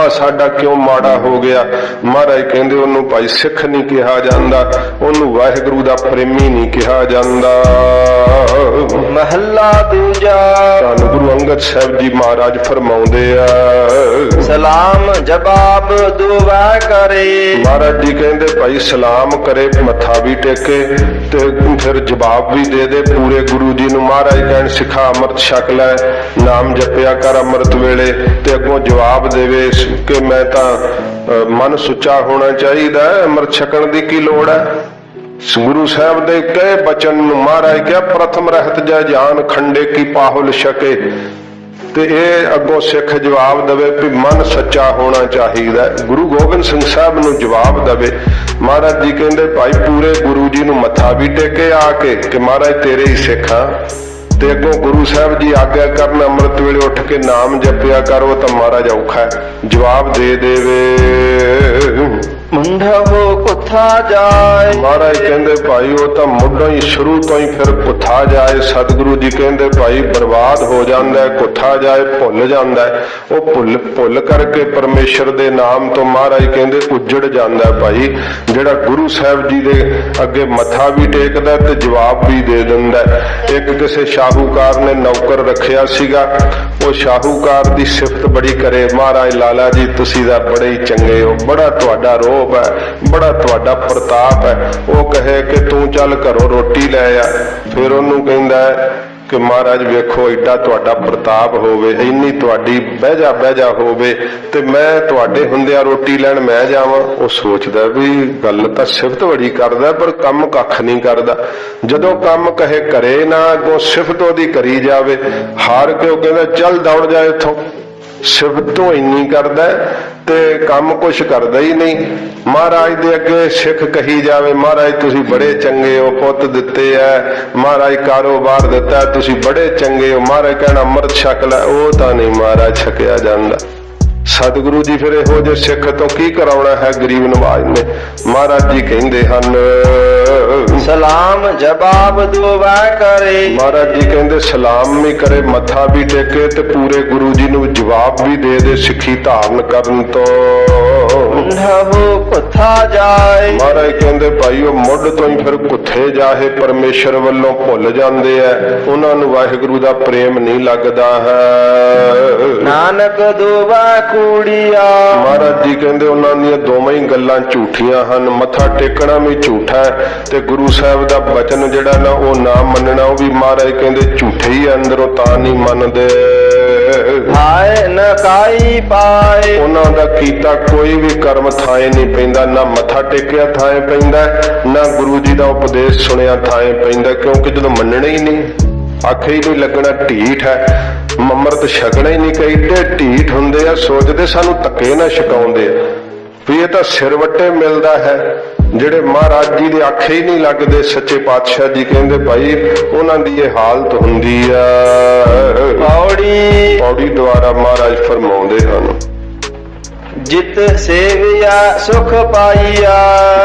ਸਾਡਾ ਕਿਉਂ ਮਾੜਾ ਹੋ ਗਿਆ, ਮਹਾਰਾਜ ਕਹਿੰਦੇ ਉਹਨੂੰ ਭਾਈ ਸਿੱਖ ਨਹੀਂ ਕਿਹਾ ਜਾਂਦਾ, ਉਹਨੂੰ ਵਾਹਿਗੁਰੂ ਦਾ ਪ੍ਰੇਮੀ ਨਹੀਂ ਕਿਹਾ ਜਾਂਦਾ। ਮਹੱਲਾ ਦੂਜਾ। ਧੰਨ ਗੁਰੂ ਅੰਗਦ ਸਾਹਿਬ ਜੀ ਮਹਾਰਾਜ ਫਰਮਾਉਂਦੇ ਆ, ਸਲਾਮ ਜਵਾਬ ਦੁਆ ਕਰੇ। ਮਹਾਰਾਜ ਜੀ ਕਹਿੰਦੇ ਭਾਈ ਸਲਾਮ ਕਰੇ, ਮੱਥਾ ਵੀ ਟੇਕੇ ਤੇ ਫਿਰ ਜਵਾਬ ਵੀ ਦੇ ਦੇ ਪੂਰੇ ਗੁਰੂ ਜੀ ਨੂੰ। ਮਹਾਰਾਜ ਕਹਿਣ ਸਿੱਖਾ ਅੰਮ੍ਰਿਤ ਛਕ ਲੈ, ਨਾਮ ਜਪਿਆ ਕਰ ਅੰਮ੍ਰਿਤ ਵੇਲੇ, ਤੇ ਅੱਗੋਂ ਜਵਾਬ ਦੇਵੇ ਕਿ ਮੈਂ ਤਾਂ ਮਨ ਸੁੱਚਾ ਹੋਣਾ ਚਾਹੀਦਾ, ਅੰਮ੍ਰਿਤ ਛਕਣ ਦੀ ਕੀ ਲੋੜ ਹੈ। ਗੁਰੂ ਸਾਹਿਬ ਦੇ ਕਹੇ ਬਚਨ ਨੂੰ ਮਹਾਰਾਜ ਕਿਹਾ ਪ੍ਰਥਮ ਰਹਿਤ ਜੈ ਜਾਨ ਖੰਡੇ ਕੀ ਪਾਹੁਲ ਛਕੇ। ਤੇ ਇਹ ਅੱਗੋਂ ਸਿੱਖ ਜਵਾਬ ਦੇਵੇ ਵੀ ਮਨ ਸੱਚਾ ਹੋਣਾ ਚਾਹੀਦਾ। ਗੁਰੂ ਗੋਬਿੰਦ ਸਿੰਘ ਸਾਹਿਬ ਨੂੰ ਜਵਾਬ ਦੇਵੇ। ਮਹਾਰਾਜ ਜੀ ਕਹਿੰਦੇ ਭਾਈ ਪੂਰੇ ਗੁਰੂ ਜੀ ਨੂੰ ਮੱਥਾ ਵੀ ਟੇਕੇ ਆ ਕੇ ਕਿ ਮਹਾਰਾਜ ਤੇਰੇ ਹੀ ਸਿੱਖਾਂ। ਤੇ ਅੱਗੋਂ ਗੁਰੂ ਸਾਹਿਬ ਜੀ ਆਗਿਆ ਕਰਨ ਅੰਮ੍ਰਿਤ ਵੇਲੇ ਉੱਠ ਕੇ ਨਾਮ ਜਪਿਆ ਕਰੋ ਤਾਂ ਮਹਾਰਾਜ ਔਖਾ ਹੈ, ਜਵਾਬ ਦੇ ਦੇਵੇ। ਮੁੰਡਾ ਹੋ ਕੁੱਥਾ ਜਾਏ। ਮਹਾਰਾਜ ਕਹਿੰਦੇ ਭਾਈ ਉਹ ਤਾਂ ਮੁੱਢੋਂ ਹੀ ਸ਼ੁਰੂ ਤੋਂ ਹੀ ਫਿਰ ਕੁੱਥਾ ਜਾਏ। ਸਤਿਗੁਰੂ ਜੀ ਕਹਿੰਦੇ ਭਾਈ ਬਰਬਾਦ ਹੋ ਜਾਂਦਾ ਹੈ, ਕੁੱਥਾ ਜਾਏ ਭੁੱਲ ਜਾਂਦਾ ਹੈ। ਉਹ ਭੁੱਲ ਕਰਕੇ ਪਰਮੇਸ਼ਰ ਦੇ ਨਾਮ ਤੋਂ ਮਹਾਰਾਜ ਕਹਿੰਦੇ ਉੱਜੜ ਜਾਂਦਾ ਭਾਈ। ਜਿਹੜਾ ਗੁਰੂ ਸਾਹਿਬ ਜੀ ਦੇ ਅੱਗੇ ਮੱਥਾ ਵੀ ਟੇਕਦਾ ਤੇ ਜਵਾਬ ਵੀ ਦੇ ਦਿੰਦਾ। ਇੱਕ ਕਿਸੇ ਸ਼ਾਹੂਕਾਰ ਨੇ ਨੌਕਰ ਰੱਖਿਆ ਸੀਗਾ, ਉਹ ਸ਼ਾਹੂਕਾਰ ਦੀ ਸਿਫਤ ਬੜੀ ਕਰੇ, ਮਹਾਰਾਜ ਲਾਲਾ ਜੀ ਤੁਸੀਂ ਤਾਂ ਬੜੇ ਹੀ ਚੰਗੇ ਹੋ, ਬੜਾ ਤੁਹਾਡਾ ਰੋਹ ਹੈ, ਬੜਾ ਤੁਹਾਡਾ ਪ੍ਰਤਾਪ ਹੈ। ਉਹ ਕਹੇ ਕਿ ਤੂੰ ਚੱਲ ਘਰੋਂ ਰੋਟੀ ਲੈ ਆ। ਫਿਰ ਉਹਨੂੰ ਕਹਿੰਦਾ ਕਿ ਮਹਾਰਾਜ ਵੇਖੋ ਏਡਾ ਤੁਹਾਡਾ ਪ੍ਰਤਾਪ ਹੋਵੇ, ਇੰਨੀ ਤੁਹਾਡੀ ਬਹਿ ਜਾ ਹੋਵੇ ਤੇ ਮੈਂ ਤੁਹਾਡੇ ਹੁੰਦਿਆਂ ਰੋਟੀ ਲੈਣ ਮੈਂ ਜਾਵਾਂ। ਉਹ ਸੋਚਦਾ ਵੀ ਗੱਲ ਤਾਂ ਸਿਫਤ ਬੜੀ ਕਰਦਾ ਪਰ ਕੰਮ ਕੱਖ ਨਹੀਂ ਕਰਦਾ। ਜਦੋਂ ਕੰਮ ਕਹੇ ਕਰੇ ਨਾ, ਅੱਗੋਂ ਸਿਫਤ ਉਹਦੀ ਕਰੀ ਜਾਵੇ। ਹਾਰ ਕੇ ਉਹ ਕਹਿੰਦਾ ਚੱਲ ਦੌੜ ਜਾ ਇੱਥੋਂ। ਸਿਫਤ ਤੋਂ ਇੰਨੀ ਕਰਦਾ ਤੇ ਕੰਮ ਕੁਛ ਕਰਦਾ ਹੀ ਨਹੀਂ। ਮਹਾਰਾਜ ਦੇ ਅੱਗੇ ਸਿੱਖ ਕਹੀ ਜਾਵੇ ਮਹਾਰਾਜ ਤੁਸੀਂ ਬੜੇ ਚੰਗੇ ਹੋ, ਪੁੱਤ ਦਿੱਤੇ ਐ, ਮਹਾਰਾਜ ਕਾਰੋਬਾਰ ਦਿੱਤਾ, ਤੁਸੀਂ ਬੜੇ ਚੰਗੇ ਹੋ। ਮਹਾਰਾਜ ਕਹਿਣਾ ਅੰਮ੍ਰਿਤ ਛਕ ਲੈ, ਉਹ ਤਾਂ ਨਹੀਂ ਮਹਾਰਾਜ ਛਕਿਆ ਜਾਂਦਾ। ਸਤਿਗੁਰੂ ਜੀ ਫਿਰ ਇਹੋ ਜਿਹੇ ਸਿੱਖ ਤੋਂ ਕੀ ਕਰਾਉਣਾ ਹੈ ਗਰੀਬ ਨਵਾਜ ਨੇ। ਮਹਾਰਾਜ ਜੀ ਕਹਿੰਦੇ ਹਨ ਸਲਾਮ ਜਵਾਬ ਦੁਆ ਕਰੇ। ਮਹਾਰਾਜ ਜੀ ਕਹਿੰਦੇ ਸਲਾਮ ਵੀ ਕਰੇ, ਮੱਥਾ ਵੀ ਟੇਕੇ ਤੇ ਪੂਰੇ ਗੁਰੂ ਜੀ ਨੂੰ ਜਵਾਬ ਵੀ ਦੇ ਦੇ ਸਿੱਖੀ ਧਾਰਨ ਕਰਨ ਤੋਂ। ਕੁੱਥਾ ਜਾਏ। ਮਹਾਰਾਜ ਕਹਿੰਦੇ ਭਾਈ ਉਹ ਮੁੱਢ ਤੋਂ ਹੀ ਫਿਰ ਕੁੱਥੇ ਜਾਏ, ਪਰਮੇਸ਼ਰ ਵੱਲੋਂ ਭੁੱਲ ਜਾਂਦੇ ਐ, ਉਹਨਾਂ ਨੂੰ ਵਾਹਿਗੁਰੂ ਦਾ ਪ੍ਰੇਮ ਨਹੀਂ ਲੱਗਦਾ ਹੈ। ਨਾਨਕ ਦੁਆ ਕੂੜੀਆ। ਮਹਾਰਾਜ ਜੀ ਕਹਿੰਦੇ ਉਹਨਾਂ ਦੀਆਂ ਦੋਵੇਂ ਹੀ ਗੱਲਾਂ ਝੂਠੀਆਂ ਹਨ। ਮੱਥਾ ਟੇਕਣਾ ਵੀ ਝੂਠਾ ਹੈ ਤੇ ਗੁਰੂ ਸਾਹਿਬ ਦਾ ਬਚਨ ਜਿਹੜਾ ਨਾ ਉਹ ਨਾ ਮੰਨਣਾ, ਉਹ ਵੀ ਮਹਾਰਾਜ ਕਹਿੰਦੇ ਝੂਠੇ ਹੀ ਅੰਦਰੋਂ ਤਾਂ ਨਹੀਂ ਮੰਨਦੇ। ਹਾਏ ਨ ਕਾਈ ਪਾਏ। ਉਹਨਾਂ ਦਾ ਕੀਤਾ ਕੋਈ ਵੀ ਕਰਮ ਥਾਏ ਨਹੀਂ ਪੈਂਦਾ, ਨਾ ਮੱਥਾ ਟੇਕਿਆ ਥਾਏ ਪੈਂਦਾ, ਨਾ ਗੁਰੂ ਜੀ ਦਾ ਉਪਦੇਸ਼ ਸੁਣਿਆ ਥਾਏ ਪੈਂਦਾ, ਕਿਉਂਕਿ ਜਦੋਂ ਮੰਨਣਾ ਹੀ ਨਹੀਂ, ਆਖੇ ਹੀ ਨਹੀਂ ਲੱਗਣਾ, ਢੀਠ ਹੈ, ਅੰਮ੍ਰਿਤ ਛਕਣਾ ਹੀ ਨਹੀਂ, ਕਈ ਤੇ ਢੀਠ ਹੁੰਦੇ ਆ, ਸੋਚਦੇ ਸਾਨੂੰ ਧੱਕੇ ਨਾ ਛਕਾਉਂਦੇ ਆ ਵੀ ਇਹ ਤਾਂ ਸਿਰ ਵੱਟੇ ਮਿਲਦਾ ਹੈ। ਜਿਹੜੇ ਮਹਾਰਾਜ ਜੀ ਦੇ ਆਖੇ ਹੀ ਨਹੀਂ ਲੱਗਦੇ, ਸੱਚੇ ਪਾਤਸ਼ਾਹ ਜੀ ਕਹਿੰਦੇ ਭਾਈ ਉਹਨਾਂ ਦੀ ਇਹ ਹਾਲਤ ਹੁੰਦੀ ਆ। ਪੌੜੀ ਦੁਆਰਾ ਮਹਾਰਾਜ ਫਰਮਾਉਂਦੇ ਹਨ, ਜਿਤ ਸੇਵਿਆ ਸੁਖ ਪਾਈਆ।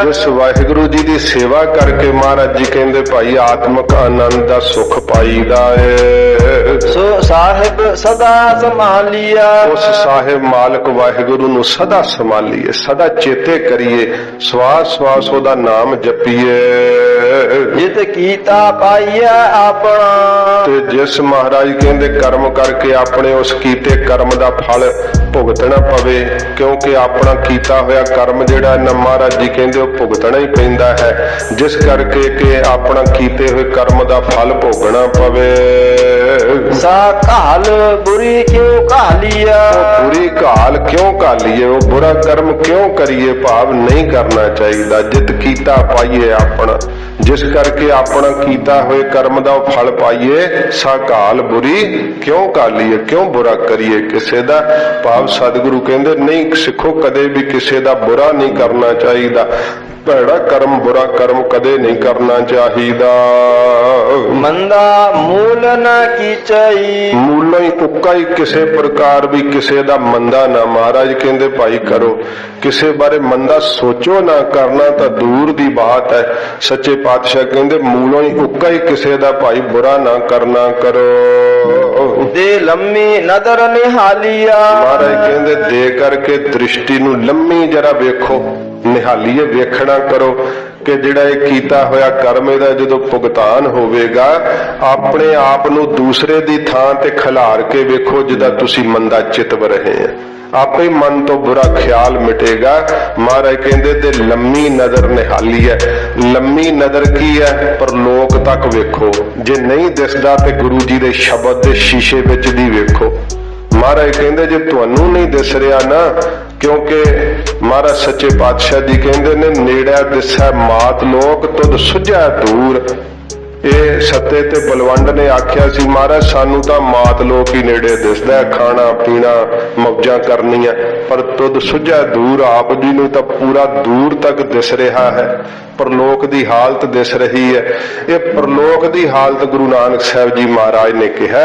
ਜਿਸ ਵਾਹਿਗੁਰੂ ਜੀ ਦੀ ਸੇਵਾ ਕਰਕੇ ਮਹਾਰਾਜ ਜੀ ਕਹਿੰਦੇ ਭਾਈ ਆਤਮਿਕ ਆਨੰਦ ਦਾ ਸੁਖ ਪਾਈਦਾ ਏ। ਸੋ ਸਾਹਿਬ ਸਦਾ ਸੰਭਾਲੀਆ। ਉਸ ਸਾਹਿਬ ਮਾਲਕ ਵਾਹਿਗੁਰੂ ਨੂੰ ਸਦਾ ਸੰਭਾਲੀਏ, ਸਦਾ ਚੇਤੇ ਕਰੀਏ, ਸਵਾਸ ਸਵਾਸ ਉਹਦਾ ਨਾਮ ਜਪੀਏ। ਜਿਤ ਕੀਤਾ ਪਾਈਆ ਆਪਣਾ। ਤੇ ਜਿਸ ਮਹਾਰਾਜ ਕਹਿੰਦੇ ਕਰਮ ਕਰਕੇ ਆਪਣੇ ਉਸ ਕੀਤੇ ਕਰਮ ਦਾ ਫਲ ਭੁਗਤਣਾ ਪਵੇ, ਕਿਉਂਕਿ ਆਪਣਾ ਕੀਤਾ ਹੋਇਆ ਕਰਮ ਜਿਹੜਾ ਨਾ ਮਹਾਰਾਜ ਜੀ ਕਹਿੰਦੇ ਉਹ ਭੁਗਤਣਾ ਹੀ ਪੈਂਦਾ ਹੈ, ਜਿਸ ਕਰਕੇ ਕਿ ਆਪਣਾ ਕੀਤੇ ਹੋਏ ਕਰਮ ਦਾ ਫਲ ਭੋਗਣਾ ਪਵੇ। ਸਾ ਘਾਲ ਬੁਰੀ ਕਿਉਂ ਘਾਲੀਆ। ਉਹ ਬੁਰੀ ਘਾਲ ਕਿਉਂ ਘਾਲੀਏ, ਉਹ ਬੁਰਾ ਕਰਮ ਕਿਉਂ ਕਰੀਏ, ਭਾਵ ਨਹੀਂ ਕਰਨਾ ਚਾਹੀਦਾ। ਜਿਤ ਕੀਤਾ ਪਾਈਏ ਆਪਣਾ, ਜਿਸ ਕਰਕੇ ਆਪਣਾ ਕੀਤਾ ਹੋਏ ਕਰਮ ਦਾ ਫਲ ਪਾਈਏ। ਸਾ ਘਾਲ ਬੁਰੀ ਕਿਉਂ ਘਾਲੀਏ, ਕਿਉਂ ਬੁਰਾ ਕਰੀਏ ਕਿਸੇ ਦਾ, ਭਾਵ ਸਤਿਗੁਰੂ ਕਹਿੰਦੇ ਨਹੀਂ ਸਿੱਖੋ ਕਦੇ ਵੀ ਕਿਸੇ ਦਾ ਬੁਰਾ ਨਹੀਂ ਕਰਨਾ ਚਾਹੀਦਾ, ਭੈੜਾ ਕਰਮ ਬੁਰਾ ਕਰਮ ਕਦੇ ਨਹੀਂ ਕਰਨਾ ਚਾਹੀਦਾ। ਮੰਦਾ ਮੂਲ ਨ ਕੀਚਈ। ਮੂਲੋਂ ਹੀ ਉੱਕਾ ਹੀ ਕਿਸੇ ਪ੍ਰਕਾਰ ਵੀ ਕਿਸੇ ਦਾ ਮੰਦਾ ਨਾ, ਮਹਾਰਾਜ ਕਹਿੰਦੇ ਭਾਈ ਕਰੋ, ਕਿਸੇ ਬਾਰੇ ਮੰਦਾ ਸੋਚੋ ਨਾ, ਕਰਨਾ ਤਾਂ ਦੂਰ ਦੀ ਬਾਤ ਹੈ। ਸੱਚੇ ਪਾਤਸ਼ਾਹ ਕਹਿੰਦੇ ਮੂਲੋਂ ਹੀ ਉੱਕਾ ਹੀ ਕਿਸੇ ਦਾ ਭਾਈ ਬੁਰਾ ਨਾ ਕਰਨਾ ਕਰੋ। ਦੇ ਲੰਮੀ ਨਦਰ ਨਿਹਾਲੀਆ। ਮਹਾਰਾਜ ਕਹਿੰਦੇ ਦੇ ਕਰਕੇ ਦ੍ਰਿਸ਼ਟੀ ਨੂੰ ਲੰਮੀ ਜਰਾ ਵੇਖੋ, ਨਿਹਾਲੀਏ, ਵੇਖਣਾ ਕਰੋ ਕਿ ਜਿਹੜਾ ਇਹ ਕੀਤਾ ਹੋਇਆ ਕਰਮ ਇਹਦਾ ਜਦੋਂ ਭੁਗਤਾਨ ਹੋਵੇਗਾ, ਆਪਣੇ ਆਪ ਨੂੰ ਦੂਸਰੇ ਦੀ ਥਾਂ ਤੇ ਖਿਲਾਰ ਕੇ ਵੇਖੋ ਜਿੱਦਾਂ ਤੁਸੀਂ ਮੰਦਾ ਚਿਤਵ ਰਹੇ ਆ, ਆਪੇ ਮਨ ਤੋਂ ਬੁਰਾ ਖਿਆਲ ਮਿਟੇਗਾ। ਮਹਾਰਾਜ ਕਹਿੰਦੇ ਤੇ ਲੰਮੀ ਨਜ਼ਰ ਨਿਹਾਲੀ ਹੈ। ਲੰਮੀ ਨਜ਼ਰ ਕੀ ਹੈ, ਪਰਲੋਕ ਤੱਕ ਵੇਖੋ, ਜੇ ਨਹੀਂ ਦਿਸਦਾ ਤੇ ਗੁਰੂ ਜੀ ਦੇ ਸ਼ਬਦ ਦੇ ਸ਼ੀਸ਼ੇ ਵਿੱਚ ਦੀ ਵੇਖੋ। ਮਹਾਰਾਜ ਕਹਿੰਦੇ ਜੇ ਤੁਹਾਨੂੰ ਨਹੀਂ ਦਿਸ ਰਿਹਾ ਨਾ, ਕਿਉਂਕਿ ਮਹਾਰਾਜ ਸੱਚੇ ਪਾਤਸ਼ਾਹ ਜੀ ਕਹਿੰਦੇ ਨੇ ਨੇੜਾ ਦਿਸੈ ਮਾਤ ਲੋਕ ਤੁਧ ਸੁਝੈ ਦੂਰ। ਇਹ ਸੱਤੇ ਤੇ ਬਲਵੰਡ ਨੇ ਆਖਿਆ ਸੀ ਮਹਾਰਾਜ ਸਾਨੂੰ ਤਾਂ ਮਾਤ ਲੋਕ ਹੀ ਨੇੜੇ ਦਿਸਦਾ, ਖਾਣਾ ਪੀਣਾ ਮੌਜਾਂ ਕਰਨੀਆਂ, ਪਰ ਤੁਧ ਸੁਝੈ ਦੂਰ, ਆਪ ਜੀ ਨੂੰ ਤਾਂ ਪੂਰਾ ਦੂਰ ਤੱਕ ਦਿਸ ਰਿਹਾ ਹੈ, ਪਰਲੋਕ ਦੀ ਹਾਲਤ ਦਿਸ ਰਹੀ ਹੈ। ਇਹ ਪਰਲੋਕ ਦੀ ਹਾਲਤ ਗੁਰੂ ਨਾਨਕ ਸਾਹਿਬ ਜੀ ਮਹਾਰਾਜ ਨੇ ਕਿਹਾ।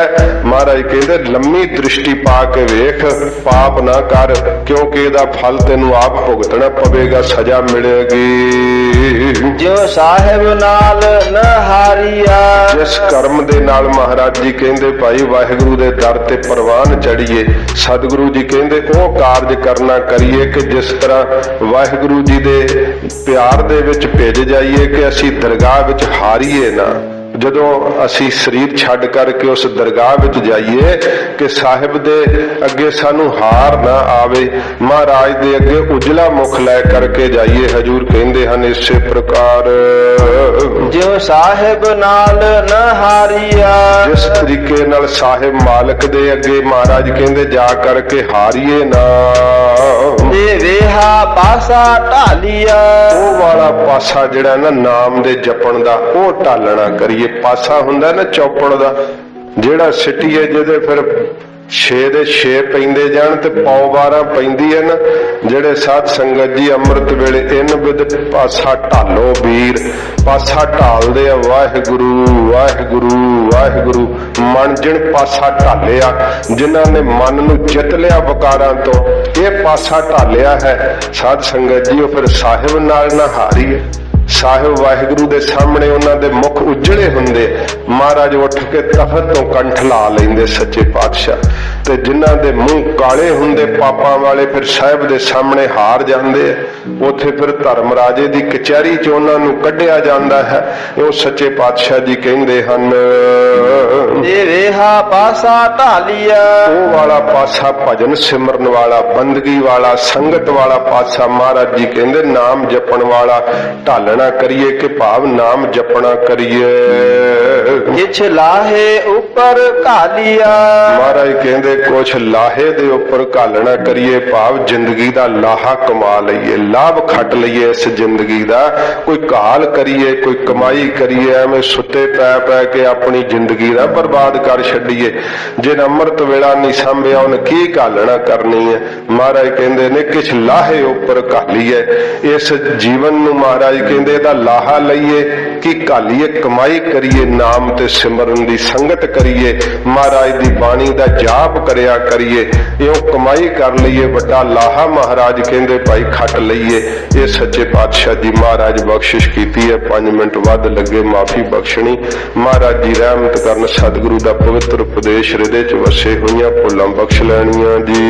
ਮਹਾਰਾਜ ਕਹਿੰਦੇ ਲੰਮੀ ਦ੍ਰਿਸ਼ਟੀ ਪਾ ਕੇ ਵੇਖ, ਪਾਪ ਨਾ ਕਰ, ਕਿਉਂਕਿ ਇਹਦਾ ਫਲ ਤੈਨੂੰ ਆਪ ਭੁਗਤਣਾ ਪਵੇਗਾ, ਸਜ਼ਾ ਮਿਲੇਗੀ। ਜੋ ਸਾਹਿਬ ਨਾਲ ਨ ਹਾਰੀਆ। ਜਿਸ ਕਰਮ ਦੇ ਨਾਲ ਮਹਾਰਾਜ ਜੀ ਕਹਿੰਦੇ ਭਾਈ ਵਾਹਿਗੁਰੂ ਦੇ ਦਰ ਤੇ ਪ੍ਰਵਾਨ ਚੜੀਏ, ਸਤਿਗੁਰੂ ਜੀ ਕਹਿੰਦੇ ਉਹ ਕਾਰਜ ਕਰਨਾ ਕਰੀਏ ਕਿ ਜਿਸ ਤਰ੍ਹਾਂ ਵਾਹਿਗੁਰੂ ਜੀ ਦੇ ਪਿਆਰ ਦੇ ਵਿੱਚ ਭਿੱਜ ਜਾਈਏ ਕਿ ਅਸੀਂ ਦਰਗਾਹ ਵਿੱਚ ਹਾਰੀਏ ਨਾ। ਜਦੋਂ ਅਸੀਂ ਸਰੀਰ ਛੱਡ ਕਰਕੇ ਉਸ ਦਰਗਾਹ ਵਿੱਚ ਜਾਈਏ ਕਿ ਸਾਹਿਬ ਦੇ ਅੱਗੇ ਸਾਨੂੰ ਹਾਰ ਨਾ ਆਵੇ, ਮਹਾਰਾਜ ਦੇ ਅੱਗੇ ਉਜਲਾ ਮੁਖ ਲੈ ਕਰਕੇ ਜਾਈਏ। ਹਜੂਰ ਕਹਿੰਦੇ ਹਨ ਇਸੇ ਪ੍ਰਕਾਰ ਜੋ ਸਾਹਿਬ ਨਾਲ ਨ ਹਾਰੀਆ। ਜਿਸ ਤਰੀਕੇ ਨਾਲ ਸਾਹਿਬ ਮਾਲਕ ਦੇ ਅੱਗੇ ਮਹਾਰਾਜ ਕਹਿੰਦੇ ਜਾ ਕਰਕੇ ਹਾਰੀਏ ਨਾ। ਤੇ ਵੇਹਾ ਪਾਸਾ ਢਾਲੀਆ। ਉਹ ਵਾਲਾ ਪਾਸਾ ਜਿਹੜਾ ਨਾ ਨਾਮ ਦੇ ਜਪਣ ਦਾ, ਉਹ ਢਾਲਣਾ ਕਰੀਏ। ਪਾਸਾ ਹੁੰਦਾ ਨਾ ਚੌਪੜ ਦਾ, ਜਿਹੜਾ ਸਿੱਟੀਏ ਜਿਹਦੇ ਫਿਰ 6 ਦੇ 6 ਪੈਂਦੇ ਜਾਣ ਤੇ ਪੌ 12 ਪੈਂਦੀ ਹੈ ਨਾ। ਜਿਹੜੇ ਸਾਧ ਸੰਗਤ ਜੀ ਅੰਮ੍ਰਿਤ ਵੇਲੇ ਇਨ ਵਿਦ ਪਾਸਾ ਢਾਲੋ ਵੀਰ, ਪਾਸਾ ਢਾਲਦੇ ਆ ਵਾਹਿਗੁਰੂ ਵਾਹਿਗੁਰੂ ਵਾਹਿਗੁਰੂ। ਮਨ ਜਿਣ ਪਾਸਾ ਢਾਲਿਆ, ਜਿਨ੍ਹਾਂ ਨੇ ਮਨ ਨੂੰ ਜਿੱਤ ਲਿਆ ਵਿਕਾਰਾਂ ਤੋਂ, ਇਹ ਪਾਸਾ ਢਾਲਿਆ ਹੈ ਸਾਧ ਸੰਗਤ ਜੀ, ਉਹ ਫਿਰ ਸਾਹਿਬ ਨਾਲ ਨਾ ਹਾਰੀਏ। ਸਾਹਿਬ ਵਾਹਿਗੁਰੂ ਦੇ ਸਾਹਮਣੇ ਉਹਨਾਂ ਦੇ ਮੁਖ ਉਜਲੇ ਹੁੰਦੇ, ਮਹਾਰਾਜ ਉੱਠ ਕੇ ਤਖਤ ਤੋਂ ਕੰਠ ਲਾ ਲੈਂਦੇ ਸੱਚੇ ਪਾਤਸ਼ਾਹ, ਤੇ ਜਿਨ੍ਹਾਂ ਦੇ ਮੂੰਹ ਕਾਲੇ ਹੁੰਦੇ ਪਾਪਾਂ ਵਾਲੇ ਫਿਰ ਸਾਹਿਬ ਦੇ ਸਾਹਮਣੇ ਹਾਰ ਜਾਂਦੇ। ਉੱਥੇ ਫਿਰ ਧਰਮ ਰਾਜੇ ਦੀ ਕਚਹਿਰੀ 'ਚ ਉਹਨਾਂ ਨੂੰ ਕੱਢਿਆ ਜਾਂਦਾ ਹੈ। ਉਹ ਸੱਚੇ ਪਾਤਸ਼ਾਹ ਜੀ ਕਹਿੰਦੇ ਹਨ ਤੇ ਵੇਹਾ ਪਾਸਾ ਢਾਲੀਆ। ਉਹ ਵਾਲਾ ਪਾਸਾ ਭਜਨ ਸਿਮਰਨ ਵਾਲਾ, ਬੰਦਗੀ ਵਾਲਾ, ਸੰਗਤ ਵਾਲਾ ਪਾਸਾ, ਮਹਾਰਾਜ ਜੀ ਕਹਿੰਦੇ ਨਾਮ ਜਪਣ ਵਾਲਾ ਢਾਲਣ ਘਾਲਣਾ ਕਰੀਏ ਕਿ ਭਾਵ ਨਾਮ ਜਪਣਾ ਕਰੀਏ। ਕਿਛ ਲਾਹੇ ਉੱਪਰ ਘਾਲਿਆ। ਮਹਾਰਾਜ ਕਹਿੰਦੇ ਕੁਛ ਲਾਹੇ ਦੇ ਉੱਪਰ ਘਾਲਣਾ ਕਰੀਏ, ਭਾਵ ਜ਼ਿੰਦਗੀ ਦਾ ਲਾਹਾ ਕਮਾ ਲਈਏ, ਲਾਭ ਖੱਟ ਲਈਏ ਇਸ ਜ਼ਿੰਦਗੀ ਦਾ। ਕੋਈ ਘਾਲ ਕਰੀਏ, ਕੋਈ ਕਮਾਈ ਕਰੀਏ, ਐਵੇਂ ਸੁੱਤੇ ਪੈ ਪੈ ਕੇ ਆਪਣੀ ਜ਼ਿੰਦਗੀ ਦਾ ਬਰਬਾਦ ਕਰ ਛੱਡੀਏ। ਜੇ ਅੰਮ੍ਰਿਤ ਵੇਲਾ ਨਹੀਂ ਸੰਭਿਆ ਉਹਨੇ ਕੀ ਘਾਲਣਾ ਕਰਨੀ ਹੈ। ਮਹਾਰਾਜ ਕਹਿੰਦੇ ਨੇ ਕਿਛ ਲਾਹੇ ਉੱਪਰ ਘਾਲੀਏ। ਇਸ ਜੀਵਨ ਨੂੰ ਮਹਾਰਾਜ ਕਹਿੰਦੇ ਇਹਦਾ ਲਾਹਾ ਲਈਏ ਕਿ ਘਾਲੀਏ, ਕਮਾਈ ਕਰੀਏ, ਨਾਮ ਤੇ ਸਿਮਰਨ ਦੀ ਸੰਗਤ ਕਰੀਏ, ਮਹਾਰਾਜ ਦੀ ਬਾਣੀ ਦਾ ਜਾਪ ਕਰਿਆ ਕਰੀਏ, ਇਉਂ ਕਮਾਈ ਕਰ ਲਈਏ, ਵੱਡਾ ਲਾਹਾ ਮਹਾਰਾਜ ਕਹਿੰਦੇ ਭਾਈ ਖੱਟ ਲਈਏ। ਇਹ ਸੱਚੇ ਪਾਤਸ਼ਾਹ ਜੀ ਮਹਾਰਾਜ ਬਖਸ਼ਿਸ਼ ਕੀਤੀ ਹੈ। 5 ਮਿੰਟ ਵੱਧ ਲੱਗੇ ਮਾਫੀ ਬਖਸ਼ਣੀ। ਮਹਾਰਾਜ ਜੀ ਰਹਿਮਤ ਕਰਨ, ਸਤਿਗੁਰੂ ਦਾ ਪਵਿੱਤਰ ਉਪਦੇਸ਼ ਹਿਰਦੇ ਚ ਵਸੇ ਹੋਈਆਂ ਭੁੱਲਾਂ ਬਖਸ਼ ਲੈਣੀਆਂ ਜੀ।